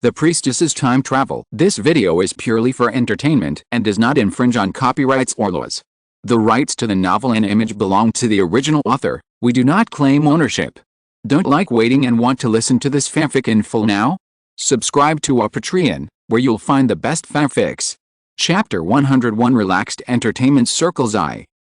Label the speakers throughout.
Speaker 1: The Priestess's time travel. This video is purely for entertainment and does not infringe on copyrights or laws. The rights to the novel and image belong to the original author. We do not claim ownership. Don't like waiting and want to listen to this fanfic in full now? Subscribe to our Patreon, where you'll find the best fanfics. Chapter 101 Relaxed Entertainment Circles.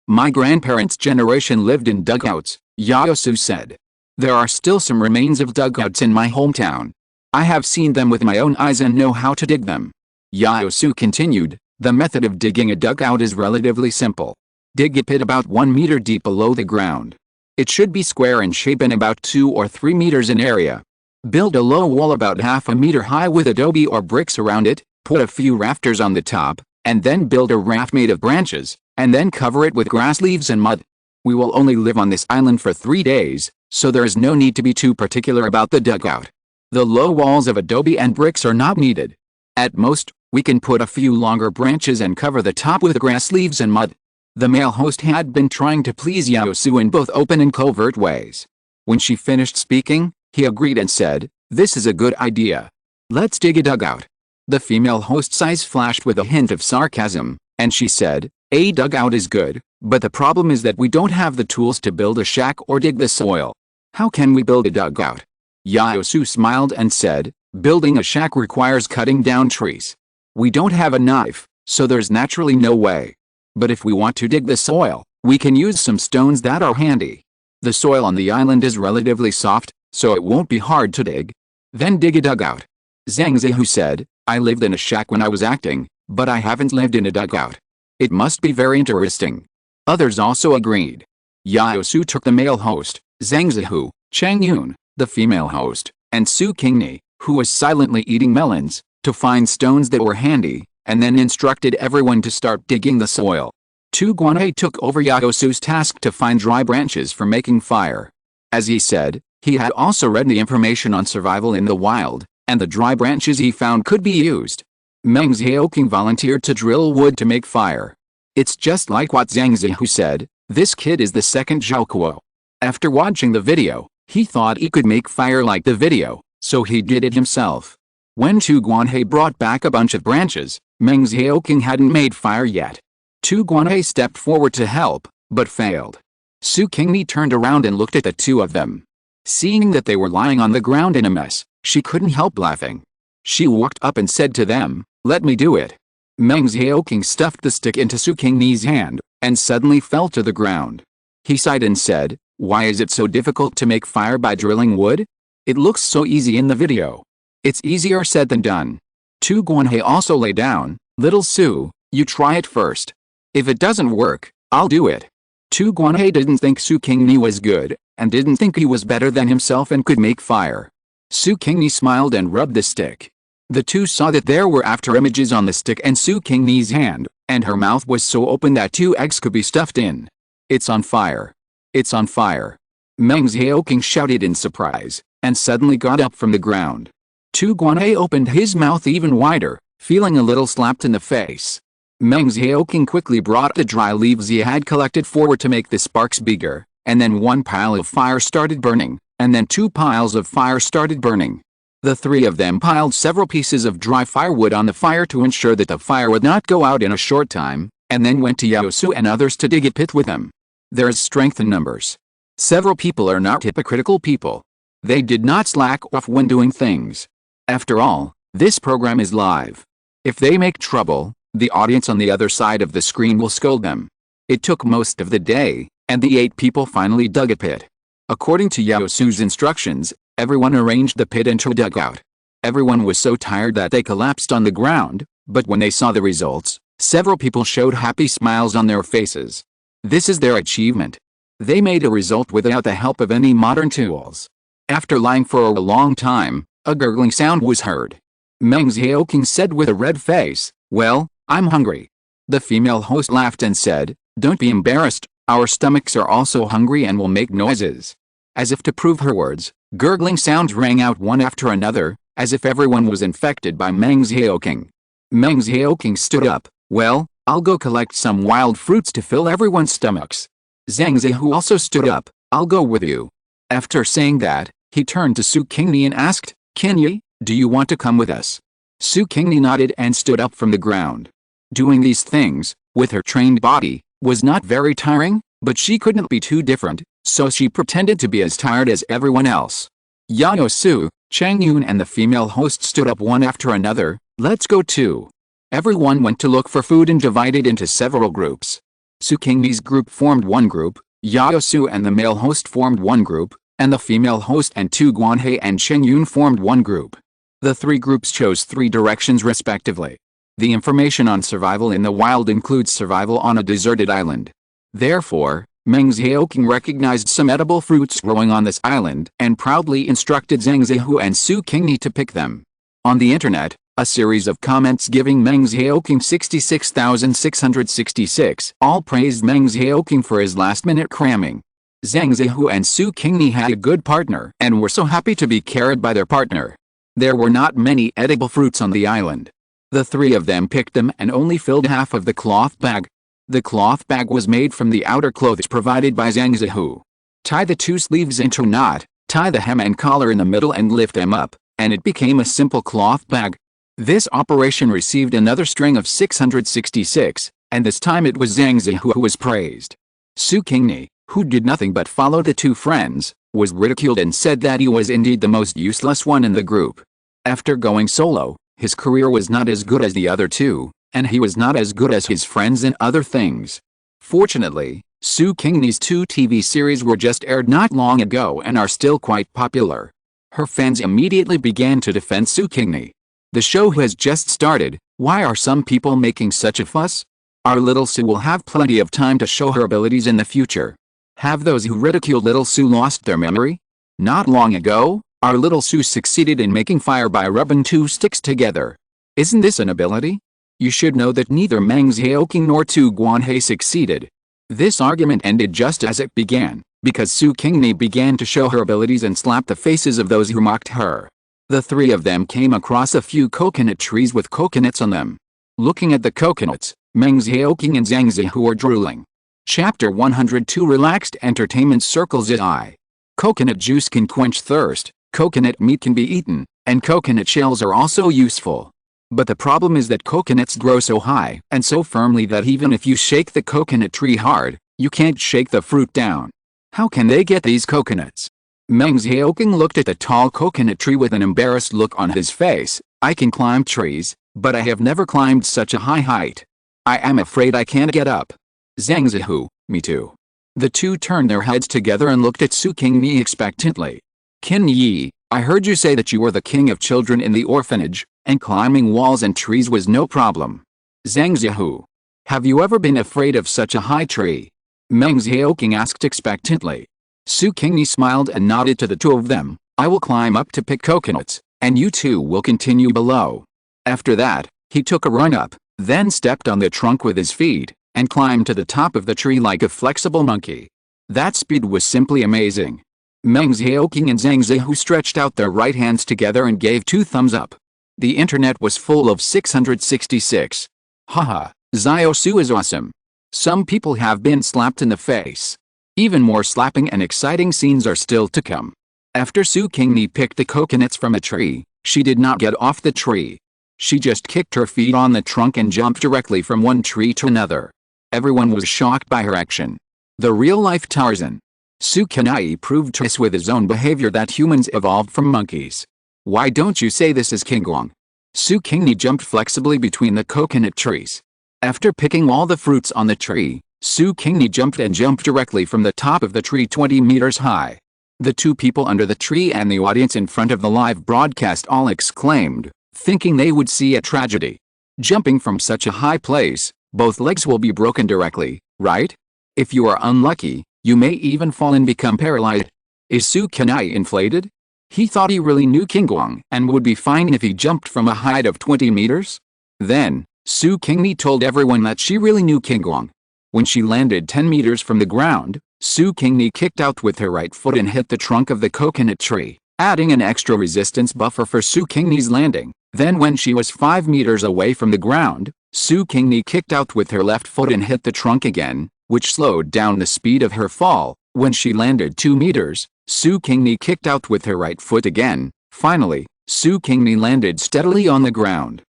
Speaker 1: My grandparents' generation lived in dugouts, Yaosu said. There are still some remains of dugouts in my hometown. I have seen them with my own eyes and know how to dig them. Yaosu continued, the method of digging a dugout is relatively simple. Dig a pit about 1 meter deep below the ground. It should be square in shape and about 2 or 3 meters in area. Build a low wall about half a meter high with adobe or bricks around it, put a few rafters on the top, and then build a raft made of branches, and then cover it with grass leaves and mud. We will only live on this island for 3 days, so there is no need to be too particular about the dugout. The low walls of adobe and bricks are not needed. At most, we can put a few longer branches and cover the top with grass leaves and mud. The male host had been trying to please Yaosu in both open and covert ways. When she finished speaking, he agreed and said, "This is a good idea. Let's dig a dugout." The female host's eyes flashed with a hint of sarcasm, and she said, "A dugout is good, but the problem is that we don't have the tools to build a shack or dig the soil. How can we build a dugout?" Yaosu smiled and said, "Building a shack requires cutting down trees. We don't have a knife, so there's naturally no way. But if we want to dig the soil, we can use some stones that are handy. The soil on the island is relatively soft, so it won't be hard to dig. Then dig a dugout." Zhang Zihu said, "I lived in a shack when I was acting, but I haven't lived in a dugout. It must be very interesting." Others also agreed. Yaosu took the male host, Zhang Zihu, Chang Yun, the female host, and Su Qingni, who was silently eating melons, to find stones that were handy, and then instructed everyone to start digging the soil. Tu Guanhei took over Yaosu's task to find dry branches for making fire. As he said, he had also read the information on survival in the wild, and the dry branches he found could be used. Meng Xiaoqing volunteered to drill wood to make fire. It's just like what Zhang Zihu said, this kid is the second Zhao Kuo. After watching the video, he thought he could make fire like the video, so he did it himself. When Tu Guanhei brought back a bunch of branches, Meng Xiaoqing hadn't made fire yet. Tu Guanhei stepped forward to help, but failed. Su Qingni turned around and looked at the two of them. Seeing that they were lying on the ground in a mess, she couldn't help laughing. She walked up and said to them, "Let me do it." Meng Xiaoqing stuffed the stick into Su Qingni's hand, and suddenly fell to the ground. He sighed and said, "Why is it so difficult to make fire by drilling wood? It looks so easy in the video." "It's easier said than done." Tu Guanhei also lay down, "Little Su, you try it first. If it doesn't work, I'll do it." Tu Guanhei didn't think Su Qingni was good, and didn't think he was better than himself and could make fire. Su Qingni smiled and rubbed the stick. The two saw that there were after images on the stick and Su Qingni's hand, and her mouth was so open that 2 eggs could be stuffed in. "It's on fire. It's on fire." Meng Xiaoqing shouted in surprise, and suddenly got up from the ground. Tu Guanhei opened his mouth even wider, feeling a little slapped in the face. Meng Xiaoqing quickly brought the dry leaves he had collected forward to make the sparks bigger, and then 1 pile of fire started burning, and then 2 piles of fire started burning. The 3 of them piled several pieces of dry firewood on the fire to ensure that the fire would not go out in a short time, and then went to Yaosu and others to dig a pit with them. There is strength in numbers. Several people are not hypocritical people. They did not slack off when doing things. After all, this program is live. If they make trouble, the audience on the other side of the screen will scold them. It took most of the day, and the 8 people finally dug a pit. According to Yaosu's instructions, everyone arranged the pit into a dugout. Everyone was so tired that they collapsed on the ground, but when they saw the results, several people showed happy smiles on their faces. This is their achievement. They made a result without the help of any modern tools. After lying for a long time, a gurgling sound was heard. Meng Xiaoqing said with a red face, "Well, I'm hungry." The female host laughed and said, "Don't be embarrassed, our stomachs are also hungry and will make noises." As if to prove her words, gurgling sounds rang out one after another, as if everyone was infected by Meng Xiaoqing. Meng Xiaoqing stood up, "Well, I'll go collect some wild fruits to fill everyone's stomachs." Zhang Zihu also stood up, "I'll go with you." After saying that, he turned to Su Qingni and asked, "Qingni, Do you want to come with us? Su Qingni nodded and stood up from the ground. Doing these things, with her trained body, was not very tiring, but she couldn't be too different, so she pretended to be as tired as everyone else. Yao Su, Chang Yun and the female host stood up one after another. Let's go too. Everyone went to look for food and divided into several groups. Su Qingni's group formed one group, Yao Su and the male host formed one group, and the female host and Tu Guanhei and Cheng Yun formed one group. The three groups chose three directions respectively. The information on survival in the wild includes survival on a deserted island. Therefore, Meng Xiaoqing recognized some edible fruits growing on this island and proudly instructed Zhang Zihu and Su Qingni to pick them. On the internet, a series of comments giving Meng Xiaoqing 66,666 all praised Meng Xiaoqing for his last-minute cramming. Zhang Zihu and Su Qingni had a good partner and were so happy to be carried by their partner. There were not many edible fruits on the island. The three of them picked them and only filled half of the cloth bag. The cloth bag was made from the outer clothes provided by Zhang Zihu. Tie the two sleeves into a knot, tie the hem and collar in the middle and lift them up, and it became a simple cloth bag. This operation received another string of 666, and this time it was Zhang Zihu who was praised. Su Qingni, who did nothing but follow the two friends, was ridiculed and said that he was indeed the most useless one in the group. After going solo, his career was not as good as the other two, and he was not as good as his friends in other things. Fortunately, Su Qingni's two TV series were just aired not long ago and are still quite popular. Her fans immediately began to defend Su Qingni. The show has just started, why are some people making such a fuss? Our little Su will have plenty of time to show her abilities in the future. Have those who ridiculed little Su lost their memory? Not long ago, our little Su succeeded in making fire by rubbing two sticks together. Isn't this an ability? You should know that neither Meng Xiaoqing nor Tu Guanhei succeeded. This argument ended just as it began, because Su Qingni began to show her abilities and slap the faces of those who mocked her. The three of them came across a few coconut trees with coconuts on them. Looking at the coconuts, Meng Xiaoqing and Zhang Zihu were drooling. Chapter 102 Relaxed Entertainment Circles I. Coconut juice can quench thirst, coconut meat can be eaten, and coconut shells are also useful. But the problem is that coconuts grow so high and so firmly that even if you shake the coconut tree hard, you can't shake the fruit down. How can they get these coconuts? Meng Xiaoqing looked at the tall coconut tree with an embarrassed look on his face. I can climb trees, but I have never climbed such a high height. I am afraid I can't get up. Zhang Zihu, me too. The two turned their heads together and looked at Su Qingni expectantly. Qin Yi, I heard you say that you were the king of children in the orphanage, and climbing walls and trees was no problem. Zhang Zihu, have you ever been afraid of such a high tree? Meng Xiaoqing asked expectantly. Su Qingni smiled and nodded to the two of them. I will climb up to pick coconuts, and you two will continue below. After that, he took a run up, then stepped on the trunk with his feet, and climbed to the top of the tree like a flexible monkey. That speed was simply amazing. Meng Xiaoqing and Zhang Zihu stretched out their right hands together and gave two thumbs up. The internet was full of 666. Haha, Xiao Su is awesome. Some people have been slapped in the face. Even more slapping and exciting scenes are still to come. After Su Qingni picked the coconuts from a tree, she did not get off the tree. She just kicked her feet on the trunk and jumped directly from one tree to another. Everyone was shocked by her action. The real-life Tarzan. Su Qingni proved to us with his own behavior that humans evolved from monkeys. Why don't you say this is Qinguang? Su Qingni jumped flexibly between the coconut trees. After picking all the fruits on the tree, Su Qingni jumped directly from the top of the tree 20 meters high. The two people under the tree and the audience in front of the live broadcast all exclaimed, thinking they would see a tragedy. Jumping from such a high place, both legs will be broken directly, right? If you are unlucky, you may even fall and become paralyzed. Is Su Qingni inflated? He thought he really knew Qinguang and would be fine if he jumped from a height of 20 meters? Then, Su Qingni told everyone that she really knew Qinguang. When she landed 10 meters from the ground, Su Qingni kicked out with her right foot and hit the trunk of the coconut tree, adding an extra resistance buffer for Su Qingni's landing. Then when she was 5 meters away from the ground, Su Qingni kicked out with her left foot and hit the trunk again, which slowed down the speed of her fall. When she landed 2 meters, Su Qingni kicked out with her right foot again. Finally, Su Qingni landed steadily on the ground.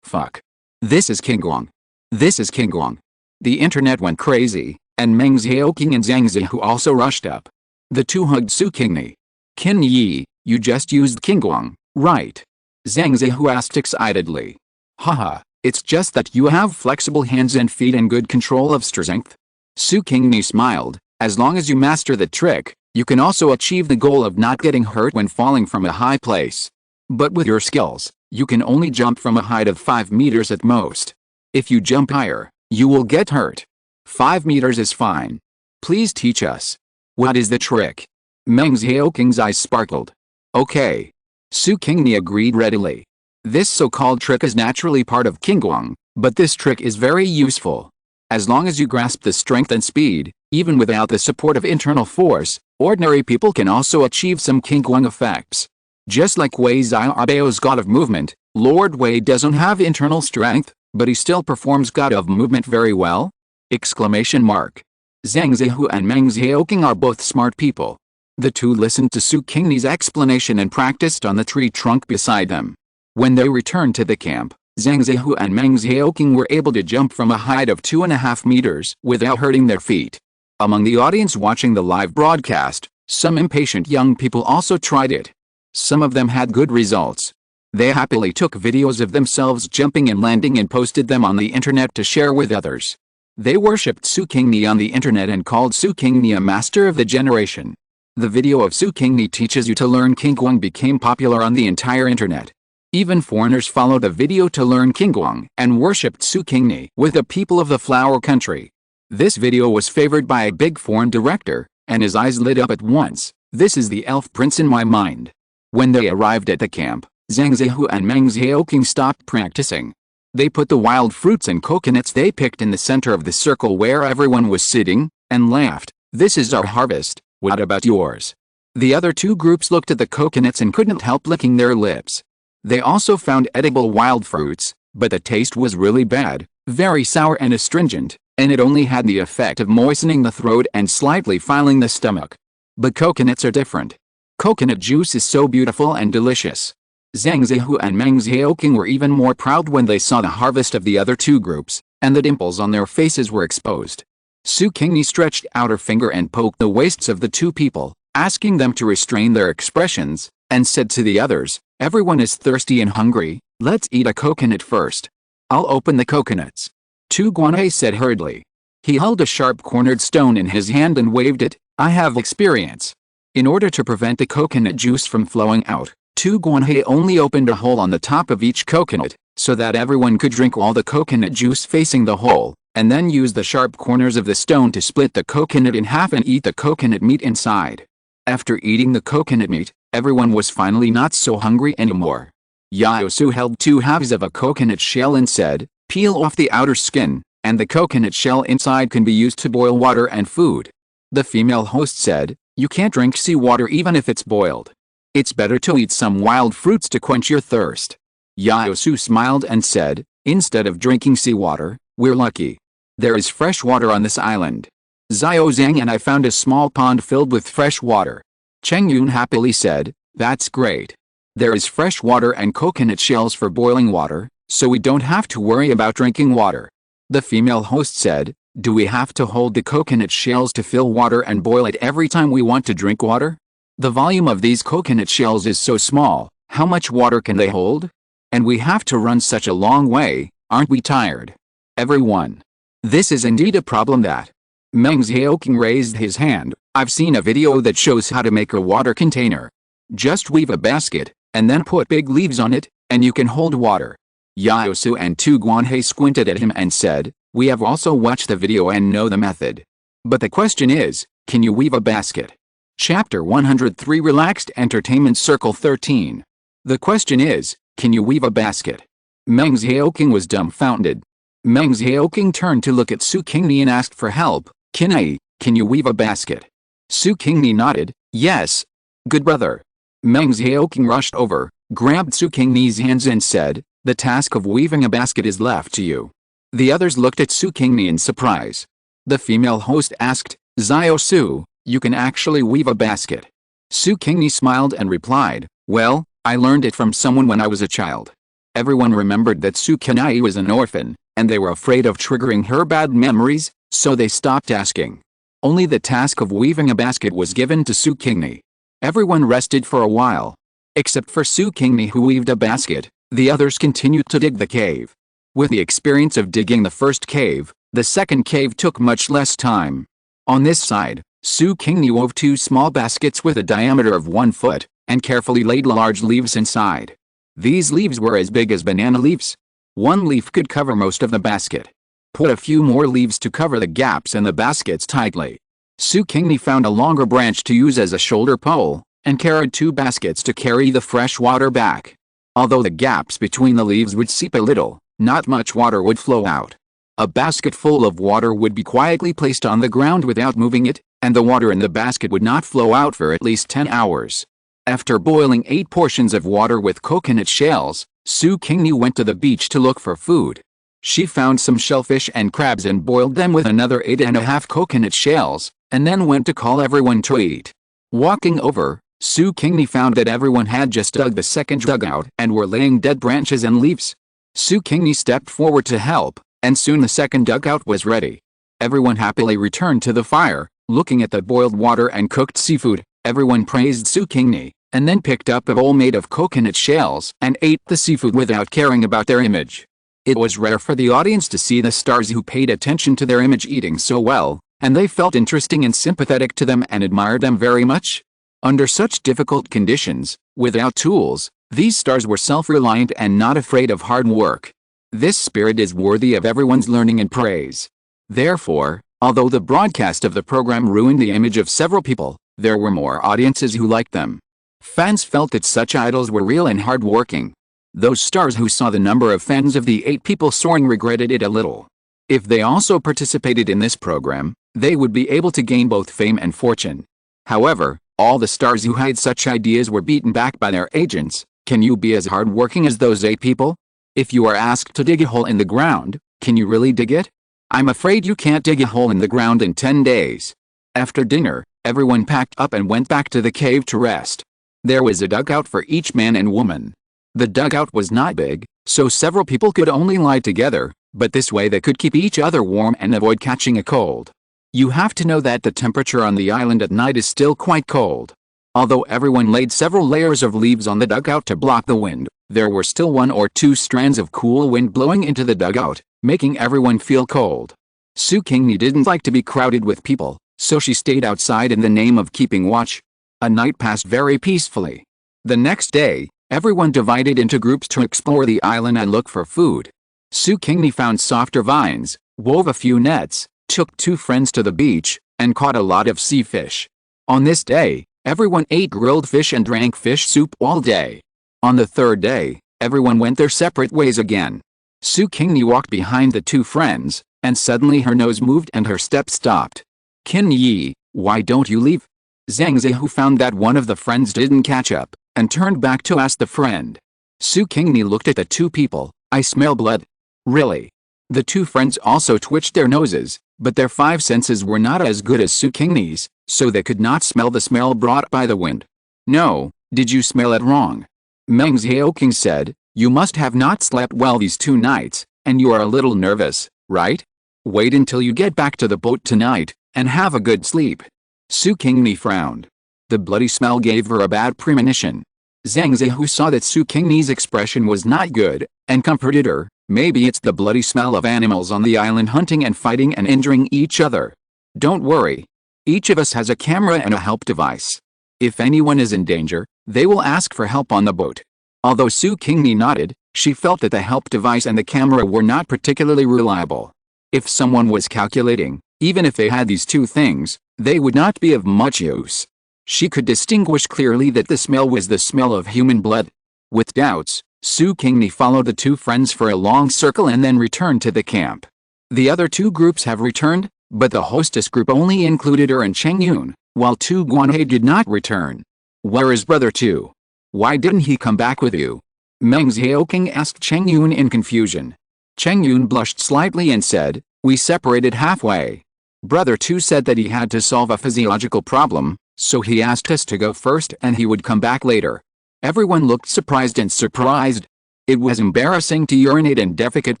Speaker 1: Fuck. This is Qingguang. This is Qingguang. The internet went crazy, and Meng Xiaoqing and Zhang Zihu also rushed up. The two hugged Su Qingni. Qin Yi, you just used Qingguang, right? Zhang Zihu asked excitedly. Haha, it's just that you have flexible hands and feet and good control of strength. Su Qingni smiled. As long as you master the trick, you can also achieve the goal of not getting hurt when falling from a high place. But with your skills, you can only jump from a height of 5 meters at most. If you jump higher, you will get hurt. 5 meters is fine. Please teach us. What is the trick? Meng Xiaoqing's eyes sparkled. Okay. Su Qingni agreed readily. This so-called trick is naturally part of Qingguang, but this trick is very useful. As long as you grasp the strength and speed, even without the support of internal force, ordinary people can also achieve some Qingguang effects. Just like Wei Xiaobao's God of Movement, Lord Wei doesn't have internal strength, but he still performs God of Movement very well? Exclamation mark. Zhang Zihu and Meng Xiaoqing are both smart people. The two listened to Su Qingni's explanation and practiced on the tree trunk beside them. When they returned to the camp, Zhang Zihu and Meng Xiaoqing were able to jump from a height of 2.5 meters without hurting their feet. Among the audience watching the live broadcast, some impatient young people also tried it. Some of them had good results. They happily took videos of themselves jumping and landing and posted them on the internet to share with others. They worshipped Su Qingni on the internet and called Su Qingni a master of the generation. The video of Su Qingni teaches you to learn Qingguang became popular on the entire internet. Even foreigners followed the video to learn Qingguang and worshipped Su Qingni with the people of the flower country. This video was favored by a big foreign director, and his eyes lit up at once. This is the elf prince in my mind. When they arrived at the camp, Zhang Zihu and Meng Xiaoqing stopped practicing. They put the wild fruits and coconuts they picked in the center of the circle where everyone was sitting, and laughed. This is our harvest, what about yours? The other two groups looked at the coconuts and couldn't help licking their lips. They also found edible wild fruits, but the taste was really bad, very sour and astringent, and it only had the effect of moistening the throat and slightly filing the stomach. But coconuts are different. Coconut juice is so beautiful and delicious. Zhang Zihu and Meng Xiaoqing were even more proud when they saw the harvest of the other two groups, and the dimples on their faces were exposed. Su Qingni stretched out her finger and poked the waists of the two people, asking them to restrain their expressions, and said to the others, everyone is thirsty and hungry, let's eat a coconut first. I'll open the coconuts. Tu Guanhe said hurriedly. He held a sharp-cornered stone in his hand and waved it. I have experience. In order to prevent the coconut juice from flowing out, Tu Guanhe only opened a hole on the top of each coconut, so that everyone could drink all the coconut juice facing the hole, and then use the sharp corners of the stone to split the coconut in half and eat the coconut meat inside. After eating the coconut meat, everyone was finally not so hungry anymore. Yao Su held 2 halves of a coconut shell and said, peel off the outer skin, and the coconut shell inside can be used to boil water and food. The female host said, you can't drink seawater even if it's boiled. It's better to eat some wild fruits to quench your thirst. Yao Su smiled and said, instead of drinking seawater, we're lucky. There is fresh water on this island. Xiao Zhang and I found a small pond filled with fresh water. Cheng Yun happily said, that's great. There is fresh water and coconut shells for boiling water, so we don't have to worry about drinking water. The female host said, do we have to hold the coconut shells to fill water and boil it every time we want to drink water? The volume of these coconut shells is so small, how much water can they hold? And we have to run such a long way, aren't we tired? Everyone. This is indeed a problem that. Meng Xiaoqing raised his hand. I've seen a video that shows how to make a water container. Just weave a basket, and then put big leaves on it, and you can hold water. Yao Su and Tu Guanhe squinted at him and said, we have also watched the video and know the method. But the question is, can you weave a basket? Chapter 103 Relaxed Entertainment Circle 13. The question is, can you weave a basket? Meng Xiaoqing was dumbfounded. Meng Xiaoqing turned to look at Su Qingni and asked for help. Qingni, can you weave a basket? Su Qingni nodded, yes. Good brother. Meng Xiaoqing rushed over, grabbed Su Qingni's hands and said, the task of weaving a basket is left to you. The others looked at Su Qingni in surprise. The female host asked, Xiao Su, you can actually weave a basket. Su Qingni smiled and replied, well, I learned it from someone when I was a child. Everyone remembered that Su Qingni was an orphan, and they were afraid of triggering her bad memories, so they stopped asking. Only the task of weaving a basket was given to Su Qingni. Everyone rested for a while. Except for Su Qingni, who weaved a basket, the others continued to dig the cave. With the experience of digging the first cave, the second cave took much less time. On this side, Su Qingni wove 2 small baskets with a diameter of 1 foot, and carefully laid large leaves inside. These leaves were as big as banana leaves. 1 leaf could cover most of the basket. Put a few more leaves to cover the gaps in the baskets tightly. Su Qingni found a longer branch to use as a shoulder pole, and carried 2 baskets to carry the fresh water back. Although the gaps between the leaves would seep a little, not much water would flow out. A basket full of water would be quietly placed on the ground without moving it, and the water in the basket would not flow out for at least 10 hours. After boiling 8 portions of water with coconut shells, Su Qingni went to the beach to look for food. She found some shellfish and crabs and boiled them with another 8.5 coconut shells, and then went to call everyone to eat. Walking over, Su Qingni found that everyone had just dug the second dugout and were laying dead branches and leaves. Su Qingni stepped forward to help, and soon the second dugout was ready. Everyone happily returned to the fire, looking at the boiled water and cooked seafood. Everyone praised Su Qingni, and then picked up a bowl made of coconut shells and ate the seafood without caring about their image. It was rare for the audience to see the stars who paid attention to their image eating so well, and they felt interesting and sympathetic to them and admired them very much. Under such difficult conditions, without tools, these stars were self-reliant and not afraid of hard work. This spirit is worthy of everyone's learning and praise. Therefore, although the broadcast of the program ruined the image of several people, there were more audiences who liked them. Fans felt that such idols were real and hard-working. Those stars who saw the number of fans of the 8 people soaring regretted it a little. If they also participated in this program, they would be able to gain both fame and fortune. However, all the stars who had such ideas were beaten back by their agents. Can you be as hard-working as those 8 people? If you are asked to dig a hole in the ground, can you really dig it? I'm afraid you can't dig a hole in the ground in 10 days. After dinner, everyone packed up and went back to the cave to rest. There was a dugout for each man and woman. The dugout was not big, so several people could only lie together, but this way they could keep each other warm and avoid catching a cold. You have to know that the temperature on the island at night is still quite cold. Although everyone laid several layers of leaves on the dugout to block the wind, there were still 1 or 2 strands of cool wind blowing into the dugout, making everyone feel cold. Su Qingni didn't like to be crowded with people, so she stayed outside in the name of keeping watch. A night passed very peacefully. The next day, everyone divided into groups to explore the island and look for food. Su Qingni found softer vines, wove a few nets, took 2 friends to the beach, and caught a lot of sea fish. On this day, everyone ate grilled fish and drank fish soup all day. On the 3rd day, everyone went their separate ways again. Su Qingni walked behind the 2 friends, and suddenly her nose moved and her step stopped. "Qingni, why don't you leave?" Zhang Zihu found that one of the friends didn't catch up, and turned back to ask the friend. Su Qingni looked at the 2 people. "I smell blood." "Really?" The 2 friends also twitched their noses, but their 5 senses were not as good as Su Qingni's, so they could not smell the smell brought by the wind. "No, did you smell it wrong?" Meng Xiaoqing said, "You must have not slept well these 2 nights, and you are a little nervous, right? Wait until you get back to the boat tonight, and have a good sleep." Su Qingni frowned. The bloody smell gave her a bad premonition. Zhang Zihu saw that Su Qingni's expression was not good, and comforted her. "Maybe it's the bloody smell of animals on the island hunting and fighting and injuring each other. Don't worry. Each of us has a camera and a help device. If anyone is in danger, they will ask for help on the boat." Although Su Qingni nodded, she felt that the help device and the camera were not particularly reliable. If someone was calculating, even if they had these 2 things, they would not be of much use. She could distinguish clearly that the smell was the smell of human blood. With doubts, Su Qingni followed the 2 friends for a long circle and then returned to the camp. The other 2 groups have returned, but the hostess group only included her and Cheng Yun, while Tu Guanhe did not return. "Where is brother Tu? Why didn't he come back with you?" Meng Xiaoqing asked Cheng Yun in confusion. Cheng Yun blushed slightly and said, "We separated halfway. Brother Tu said that he had to solve a physiological problem, so he asked us to go first and he would come back later." Everyone looked surprised and surprised. It was embarrassing to urinate and defecate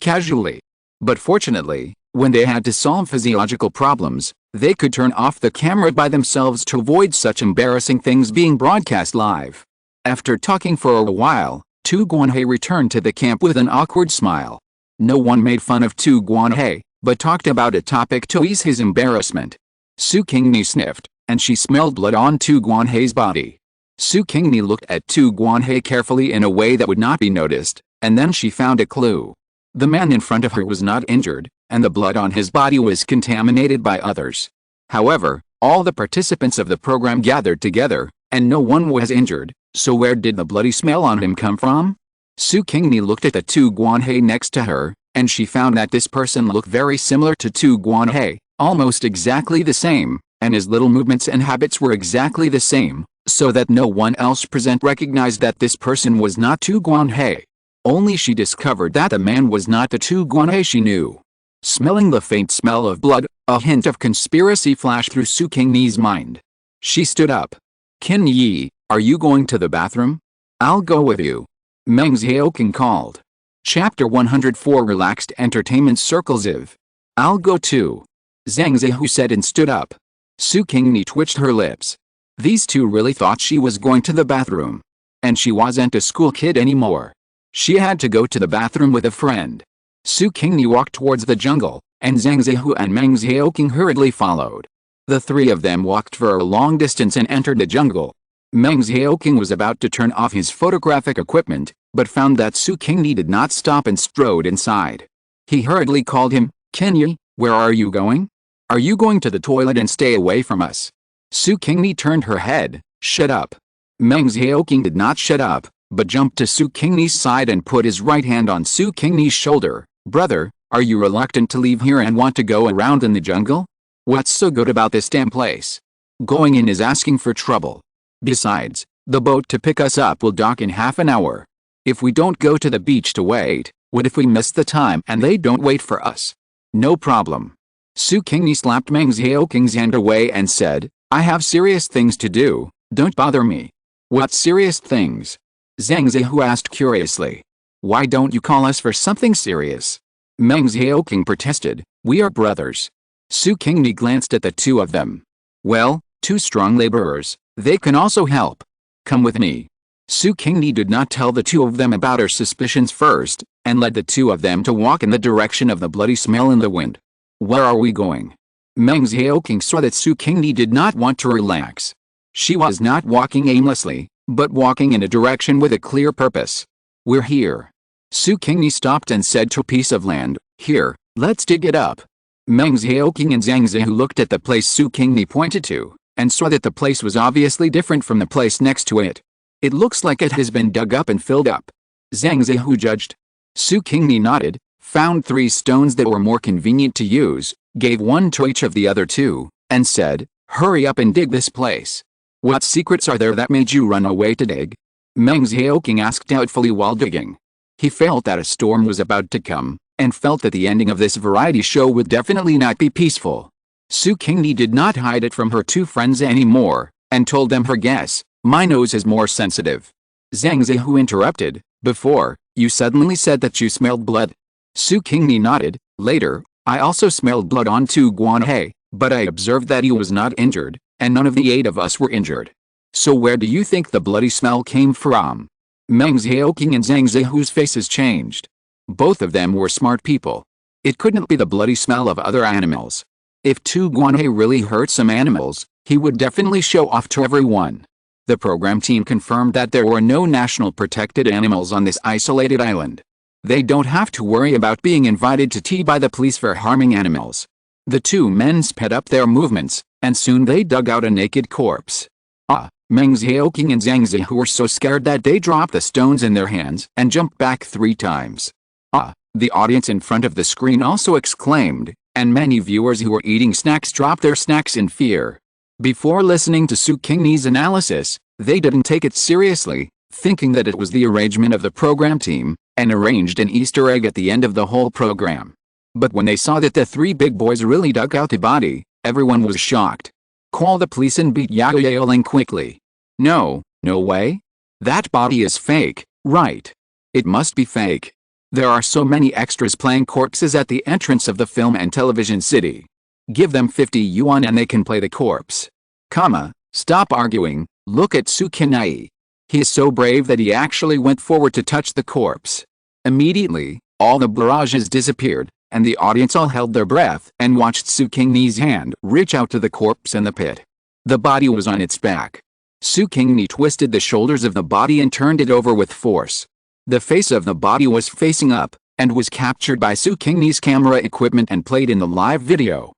Speaker 1: casually. But fortunately, when they had to solve physiological problems, they could turn off the camera by themselves to avoid such embarrassing things being broadcast live. After talking for a while, Tu Guanhei returned to the camp with an awkward smile. No one made fun of Tu Guanhei, but talked about a topic to ease his embarrassment. Su Qingni sniffed, and she smelled blood on Tu Guanhei's body. Su Qingni looked at Tu Guanhei carefully in a way that would not be noticed, and then she found a clue. The man in front of her was not injured, and the blood on his body was contaminated by others. However, all the participants of the program gathered together, and no one was injured, so where did the bloody smell on him come from? Su Qingni looked at the Tu Guanhei next to her, and she found that this person looked very similar to Tu Guanhei, almost exactly the same, and his little movements and habits were exactly the same, so that no one else present recognized that this person was not Tu Guanhei. Only she discovered that the man was not the Tu Guanhei she knew. Smelling the faint smell of blood, a hint of conspiracy flashed through Su Qingni's mind. She stood up. "Qin Yi, are you going to the bathroom?" "I'll go with you," Meng Xiaoqing called. Chapter 104 Relaxed Entertainment Circles of. "I'll go too," Zhang Zihu said and stood up. Su Qingni twitched her lips. These two really thought she was going to the bathroom. And she wasn't a school kid anymore. She had to go to the bathroom with a friend. Su Qingni walked towards the jungle, and Zhang Zihu and Meng Xiaoqing hurriedly followed. The three of them walked for a long distance and entered the jungle. Meng Xiaoqing was about to turn off his photographic equipment, but found that Su Qingni did not stop and strode inside. He hurriedly called him, "Qin Yi, where are you going? Are you going to the toilet and stay away from us?" Su Qingni turned her head. "Shut up." Meng Xiaoqing did not shut up, but jumped to Su Qingni's side and put his right hand on Su Qingni's shoulder. "Brother, are you reluctant to leave here and want to go around in the jungle? What's so good about this damn place? Going in is asking for trouble. Besides, the boat to pick us up will dock in half an hour. If we don't go to the beach to wait, what if we miss the time and they don't wait for us?" "No problem." Su Qingni slapped Meng Xiaoqing's hand away and said, "I have serious things to do, don't bother me." "What serious things?" Zhang Zihu asked curiously. "Why don't you call us for something serious?" Meng Xiaoqing protested. "We are brothers." Su Qingni glanced at the two of them. "Well, two strong laborers, they can also help. Come with me." Su Qingni did not tell the two of them about her suspicions first, and led the two of them to walk in the direction of the bloody smell in the wind. "Where are we going?" Meng Xiaoqing saw that Su Qingni did not want to relax. She was not walking aimlessly, but walking in a direction with a clear purpose. "We're here." Su Qingni stopped and said to a piece of land, "Here, let's dig it up." Meng Xiaoqing and Zhang Zihu looked at the place Su Qingni pointed to, and saw that the place was obviously different from the place next to it. "It looks like it has been dug up and filled up," Zhang Zihu judged. Su Qingni nodded, found 3 stones that were more convenient to use, gave one to each of the other 2, and said, "Hurry up and dig this place." "What secrets are there that made you run away to dig?" Meng Xiaoqing asked doubtfully while digging. He felt that a storm was about to come, and felt that the ending of this variety show would definitely not be peaceful. Su Qingni did not hide it from her 2 friends anymore, and told them her guess, "My nose is more sensitive." Zhang Zihu interrupted, "Before, you suddenly said that you smelled blood." Su Qingni nodded. "Later, I also smelled blood on Tu Guanhei, but I observed that he was not injured, and none of the 8 of us were injured. So where do you think the bloody smell came from?" Meng Xiaoqing and Zhang Zihu's faces changed. Both of them were smart people. It couldn't be the bloody smell of other animals. If Tu Guanhei really hurt some animals, he would definitely show off to everyone. The program team confirmed that there were no national protected animals on this isolated island. They don't have to worry about being invited to tea by the police for harming animals. The 2 men sped up their movements, and soon they dug out a naked corpse. Meng Xiaoqing and Zhang Zihu were so scared that they dropped the stones in their hands and jumped back 3 times. The audience in front of the screen also exclaimed, and many viewers who were eating snacks dropped their snacks in fear. Before listening to Su Qingni's analysis, they didn't take it seriously, thinking that it was the arrangement of the program team, and arranged an Easter egg at the end of the whole program. But when they saw that the 3 big boys really dug out the body, everyone was shocked. "Call the police and beat Yao Yaoling quickly." "No, no way. That body is fake, right? It must be fake. There are so many extras playing corpses at the entrance of the film and television city. Give them 50 yuan and they can play the corpse. Stop arguing, look at Su Qingni. He is so brave that he actually went forward to touch the corpse. Immediately, all the barrages disappeared, and the audience all held their breath and watched Su Qingni's hand reach out to the corpse in the pit. The body was on its back. Su Qingni twisted the shoulders of the body and turned it over with force. The face of the body was facing up, and was captured by Su Qingni's camera equipment and played in the live video.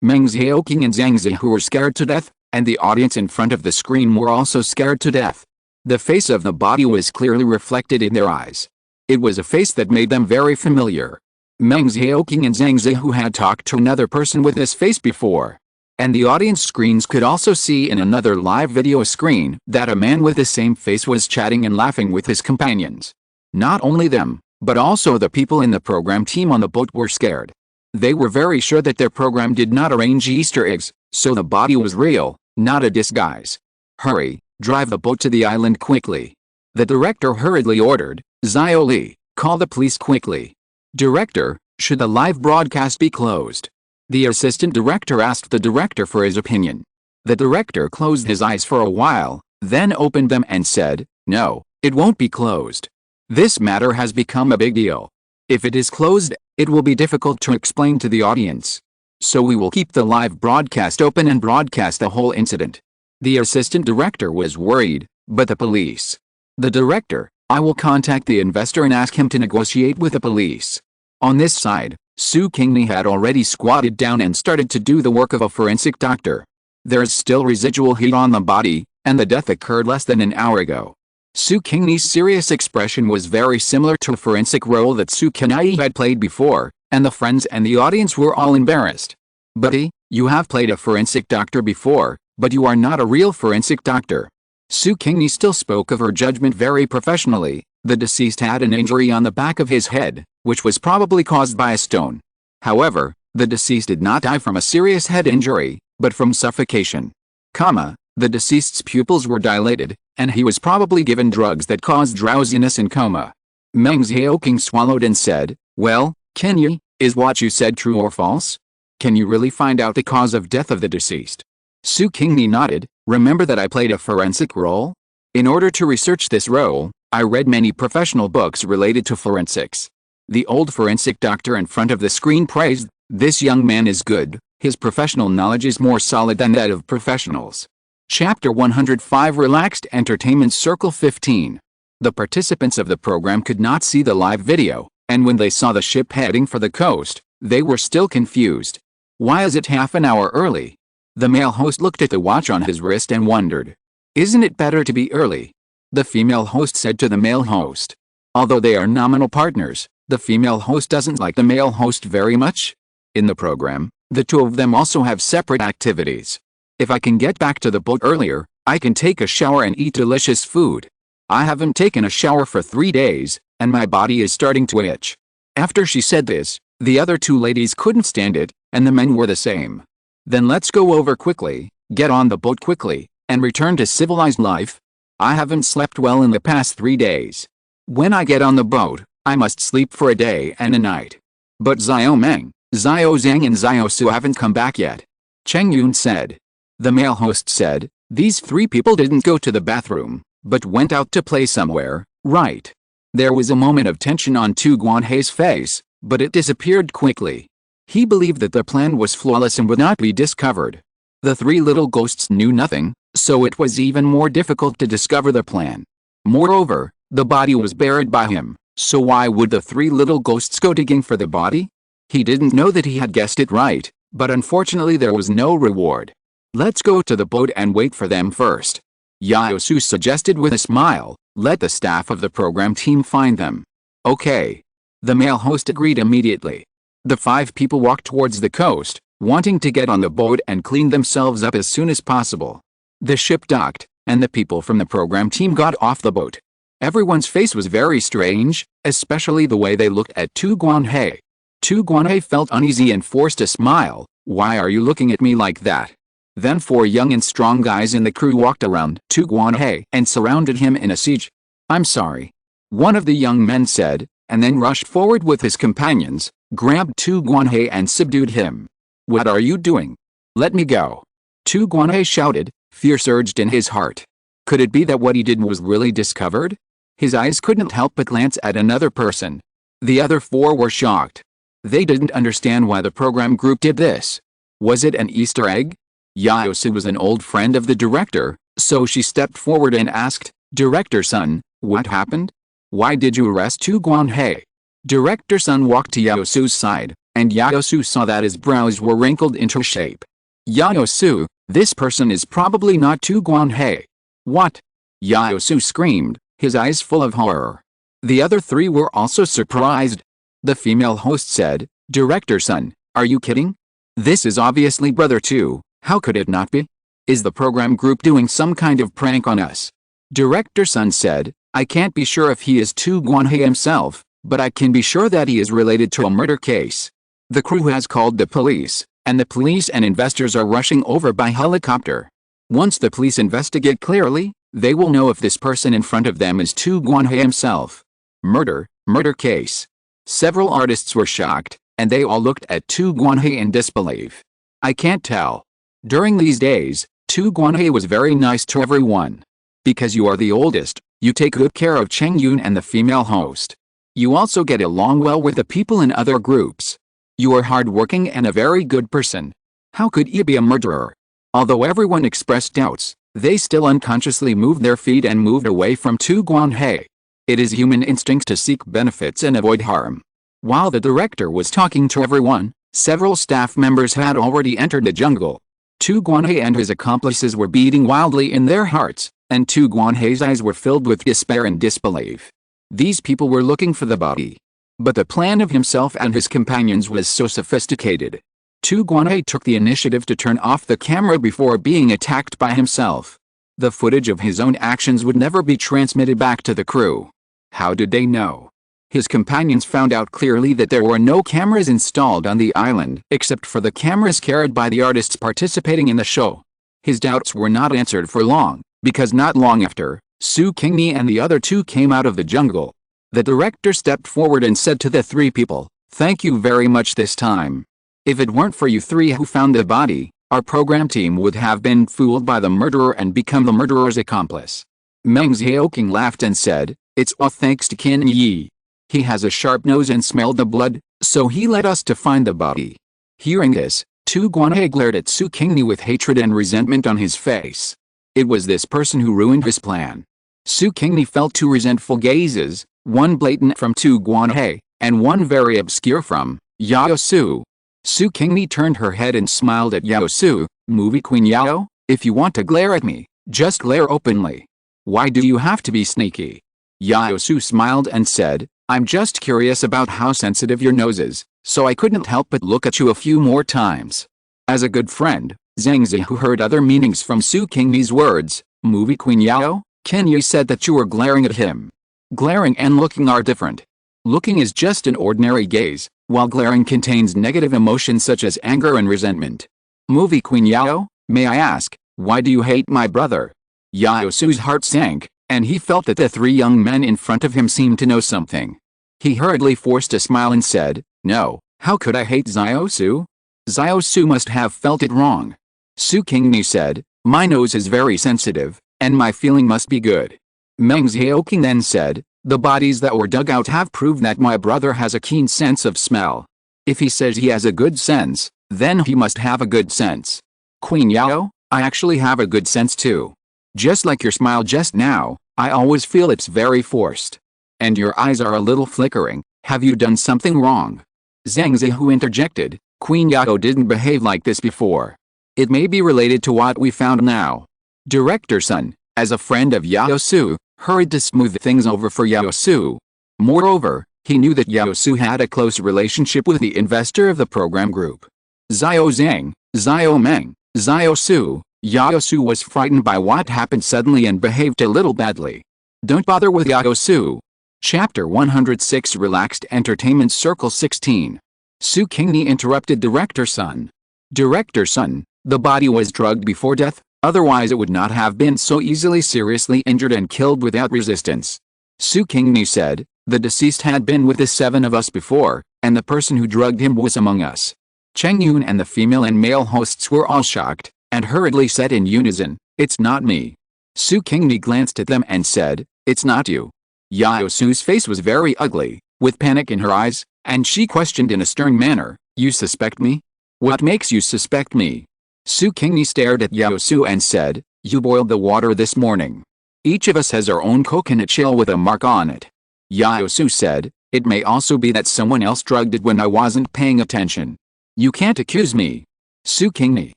Speaker 1: Meng Xiaoqing and Zhang Zihu were scared to death, and the audience in front of the screen were also scared to death. The face of the body was clearly reflected in their eyes. It was a face that made them very familiar. Meng Xiaoqing and Zhang Zihu had talked to another person with this face before. And the audience screens could also see in another live video screen that a man with the same face was chatting and laughing with his companions. Not only them, but also the people in the program team on the boat were scared. They were very sure that their program did not arrange Easter eggs, so the body was real, not a disguise. Hurry, drive the boat to the island quickly. The director hurriedly ordered, Xiao Li, call the police quickly. Director, should the live broadcast be closed? The assistant director asked the director for his opinion. The director closed his eyes for a while, then opened them and said, no, it won't be closed. This matter has become a big deal. If it is closed, it will be difficult to explain to the audience. So we will keep the live broadcast open and broadcast the whole incident. The assistant director was worried, but the police. The director, I will contact the investor and ask him to negotiate with the police. On this side, Su Qingni had already squatted down and started to do the work of a forensic doctor. There is still residual heat on the body, and the death occurred less than an hour ago. Su Qingni's serious expression was very similar to a forensic role that Su Qingni had played before, and the friends and the audience were all embarrassed. Buddy, you have played a forensic doctor before, but you are not a real forensic doctor. Su Qingni still spoke of her judgment very professionally. The deceased had an injury on the back of his head, which was probably caused by a stone. However, the deceased did not die from a serious head injury, but from suffocation. The deceased's pupils were dilated, and he was probably given drugs that caused drowsiness and coma. Meng Xiaoqing swallowed and said, well, Qingni, is what you said true or false? Can you really find out the cause of death of the deceased? Su Qingni nodded, remember that I played a forensic role? In order to research this role, I read many professional books related to forensics. The old forensic doctor in front of the screen praised, this young man is good, his professional knowledge is more solid than that of professionals. Chapter 105 Relaxed Entertainment Circle 15. The participants of the program could not see the live video, and when they saw the ship heading for the coast, they were still confused. Why is it half an hour early? The male host looked at the watch on his wrist and wondered. Isn't it better to be early? The female host said to the male host. Although they are nominal partners, the female host doesn't like the male host very much. In the program, the two of them also have separate activities. If I can get back to the boat earlier, I can take a shower and eat delicious food. I haven't taken a shower for 3 days, and my body is starting to itch. After she said this, the other two ladies couldn't stand it, and the men were the same. Then let's go over quickly, get on the boat quickly, and return to civilized life. I haven't slept well in the past 3 days. When I get on the boat, I must sleep for a day and a night. But Xiao Meng, Xiao Zhang and Xiao Su haven't come back yet. Cheng Yun said. The male host said, these 3 people didn't go to the bathroom, but went out to play somewhere, right? There was a moment of tension on Tu Guanhei's face, but it disappeared quickly. He believed that the plan was flawless and would not be discovered. The 3 little ghosts knew nothing, so it was even more difficult to discover the plan. Moreover, the body was buried by him, so why would the 3 little ghosts go digging for the body? He didn't know that he had guessed it right, but unfortunately there was no reward. Let's go to the boat and wait for them first. Yao Su suggested with a smile, let the staff of the program team find them. Okay. The male host agreed immediately. The 5 people walked towards the coast, wanting to get on the boat and clean themselves up as soon as possible. The ship docked, and the people from the program team got off the boat. Everyone's face was very strange, especially the way they looked at Tu Guanhei. Tu Guanhei felt uneasy and forced a smile. Why are you looking at me like that? Then 4 young and strong guys in the crew walked around Tu Guanhei and surrounded him in a siege. "I'm sorry," one of the young men said, and then rushed forward with his companions, grabbed Tu Guanhei and subdued him. "What are you doing? Let me go!" Tu Guanhei shouted, fear surged in his heart. Could it be that what he did was really discovered? His eyes couldn't help but glance at another person. The other 4 were shocked. They didn't understand why the program group did this. Was it an Easter egg? Yaosu was an old friend of the director, so she stepped forward and asked, "Director Sun, what happened? Why did you arrest Tu Guanhei?" Director Sun walked to Yaosu's side, and Yaosu saw that his brows were wrinkled into shape. "Yaosu, this person is probably not Tu Guanhei." "What?" Yaosu screamed, his eyes full of horror. The other 3 were also surprised. The female host said, "Director Sun, are you kidding? This is obviously Brother Tu, how could it not be? Is the program group doing some kind of prank on us?" Director Sun said, "I can't be sure if he is Tu Guanhei himself, but I can be sure that he is related to a murder case. The crew has called the police, and the police and investors are rushing over by helicopter. Once the police investigate clearly, they will know if this person in front of them is Tu Guanhei himself." Murder case. Several artists were shocked, and they all looked at Tu Guanhei in disbelief. "I can't tell. During these days, Tu Guanhei was very nice to everyone. Because you are the oldest, you take good care of Cheng Yun and the female host. You also get along well with the people in other groups. You are hardworking and a very good person. How could you be a murderer?" Although everyone expressed doubts, they still unconsciously moved their feet and moved away from Tu Guanhei. It is human instinct to seek benefits and avoid harm. While the director was talking to everyone, several staff members had already entered the jungle. Tu Guanhei and his accomplices were beating wildly in their hearts, and Tu Guanhei's eyes were filled with despair and disbelief. These people were looking for the body. But the plan of himself and his companions was so sophisticated. Tu Guanhei took the initiative to turn off the camera before being attacked by himself. The footage of his own actions would never be transmitted back to the crew. How did they know? His companions found out clearly that there were no cameras installed on the island except for the cameras carried by the artists participating in the show. His doubts were not answered for long, because not long after, Su Qingni and the other 2 came out of the jungle. The director stepped forward and said to the 3 people, "Thank you very much this time. If it weren't for you 3 who found the body, our program team would have been fooled by the murderer and become the murderer's accomplice." Meng Xiaoqing laughed and said, "It's all thanks to Qin Yi. He has a sharp nose and smelled the blood, so he led us to find the body." Hearing this, Tu Guanhei glared at Su Qingni with hatred and resentment on his face. It was this person who ruined his plan. Su Qingni felt 2 resentful gazes, one blatant from Tu Guanhei, and one very obscure from Yaosu. Su Qingni turned her head and smiled at Yaosu. "Movie Queen Yao, if you want to glare at me, just glare openly. Why do you have to be sneaky?" Yaosu smiled and said, "I'm just curious about how sensitive your nose is, so I couldn't help but look at you a few more times." As a good friend, Zhang Zi, who heard other meanings from Su Qingni's words, "Movie Queen Yao, Qin Yi said that you were glaring at him. Glaring and looking are different. Looking is just an ordinary gaze, while glaring contains negative emotions such as anger and resentment. Movie Queen Yao, may I ask, why do you hate my brother?" Yaosu's heart sank, and he felt that the 3 young men in front of him seemed to know something. He hurriedly forced a smile and said, "No, how could I hate Yaosu? Yaosu must have felt it wrong." Su Qingni said, "My nose is very sensitive, and my feeling must be good." Meng Xiaoqing then said, "The bodies that were dug out have proved that my brother has a keen sense of smell. If he says he has a good sense, then he must have a good sense. Queen Yao, I actually have a good sense too. Just like your smile just now, I always feel it's very forced. And your eyes are a little flickering. Have you done something wrong?" Zhang Zihu interjected, "Queen Yao didn't behave like this before. It may be related to what we found now." Director Sun, as a friend of Yaosu, hurried to smooth things over for Yaosu. Moreover, he knew that Yaosu had a close relationship with the investor of the program group. Xiao Zhang, Xiao Meng, Xiao Su. Yaosu was frightened by what happened suddenly and behaved a little badly. Don't bother with Yaosu. Chapter 106 Relaxed Entertainment Circle 16. Su Qingni interrupted Director Sun. "Director Sun, The body was drugged before death, otherwise it would not have been so easily seriously injured and killed without resistance. Su Qingni said, the deceased had been with the 7 of us before, and the person who drugged him was among us. Cheng Yun and the female and male hosts were all shocked, and hurriedly said in unison, it's not me. Su Qingni glanced at them and said, it's not you. Yao Su's face was very ugly, with panic in her eyes, and she questioned in a stern manner, you suspect me? What makes you suspect me? Su Qingni stared at Yao Su and said, you boiled the water this morning. Each of us has our own coconut shell with a mark on it. Yao Su said, it may also be that someone else drugged it when I wasn't paying attention. You can't accuse me. Su Qingni,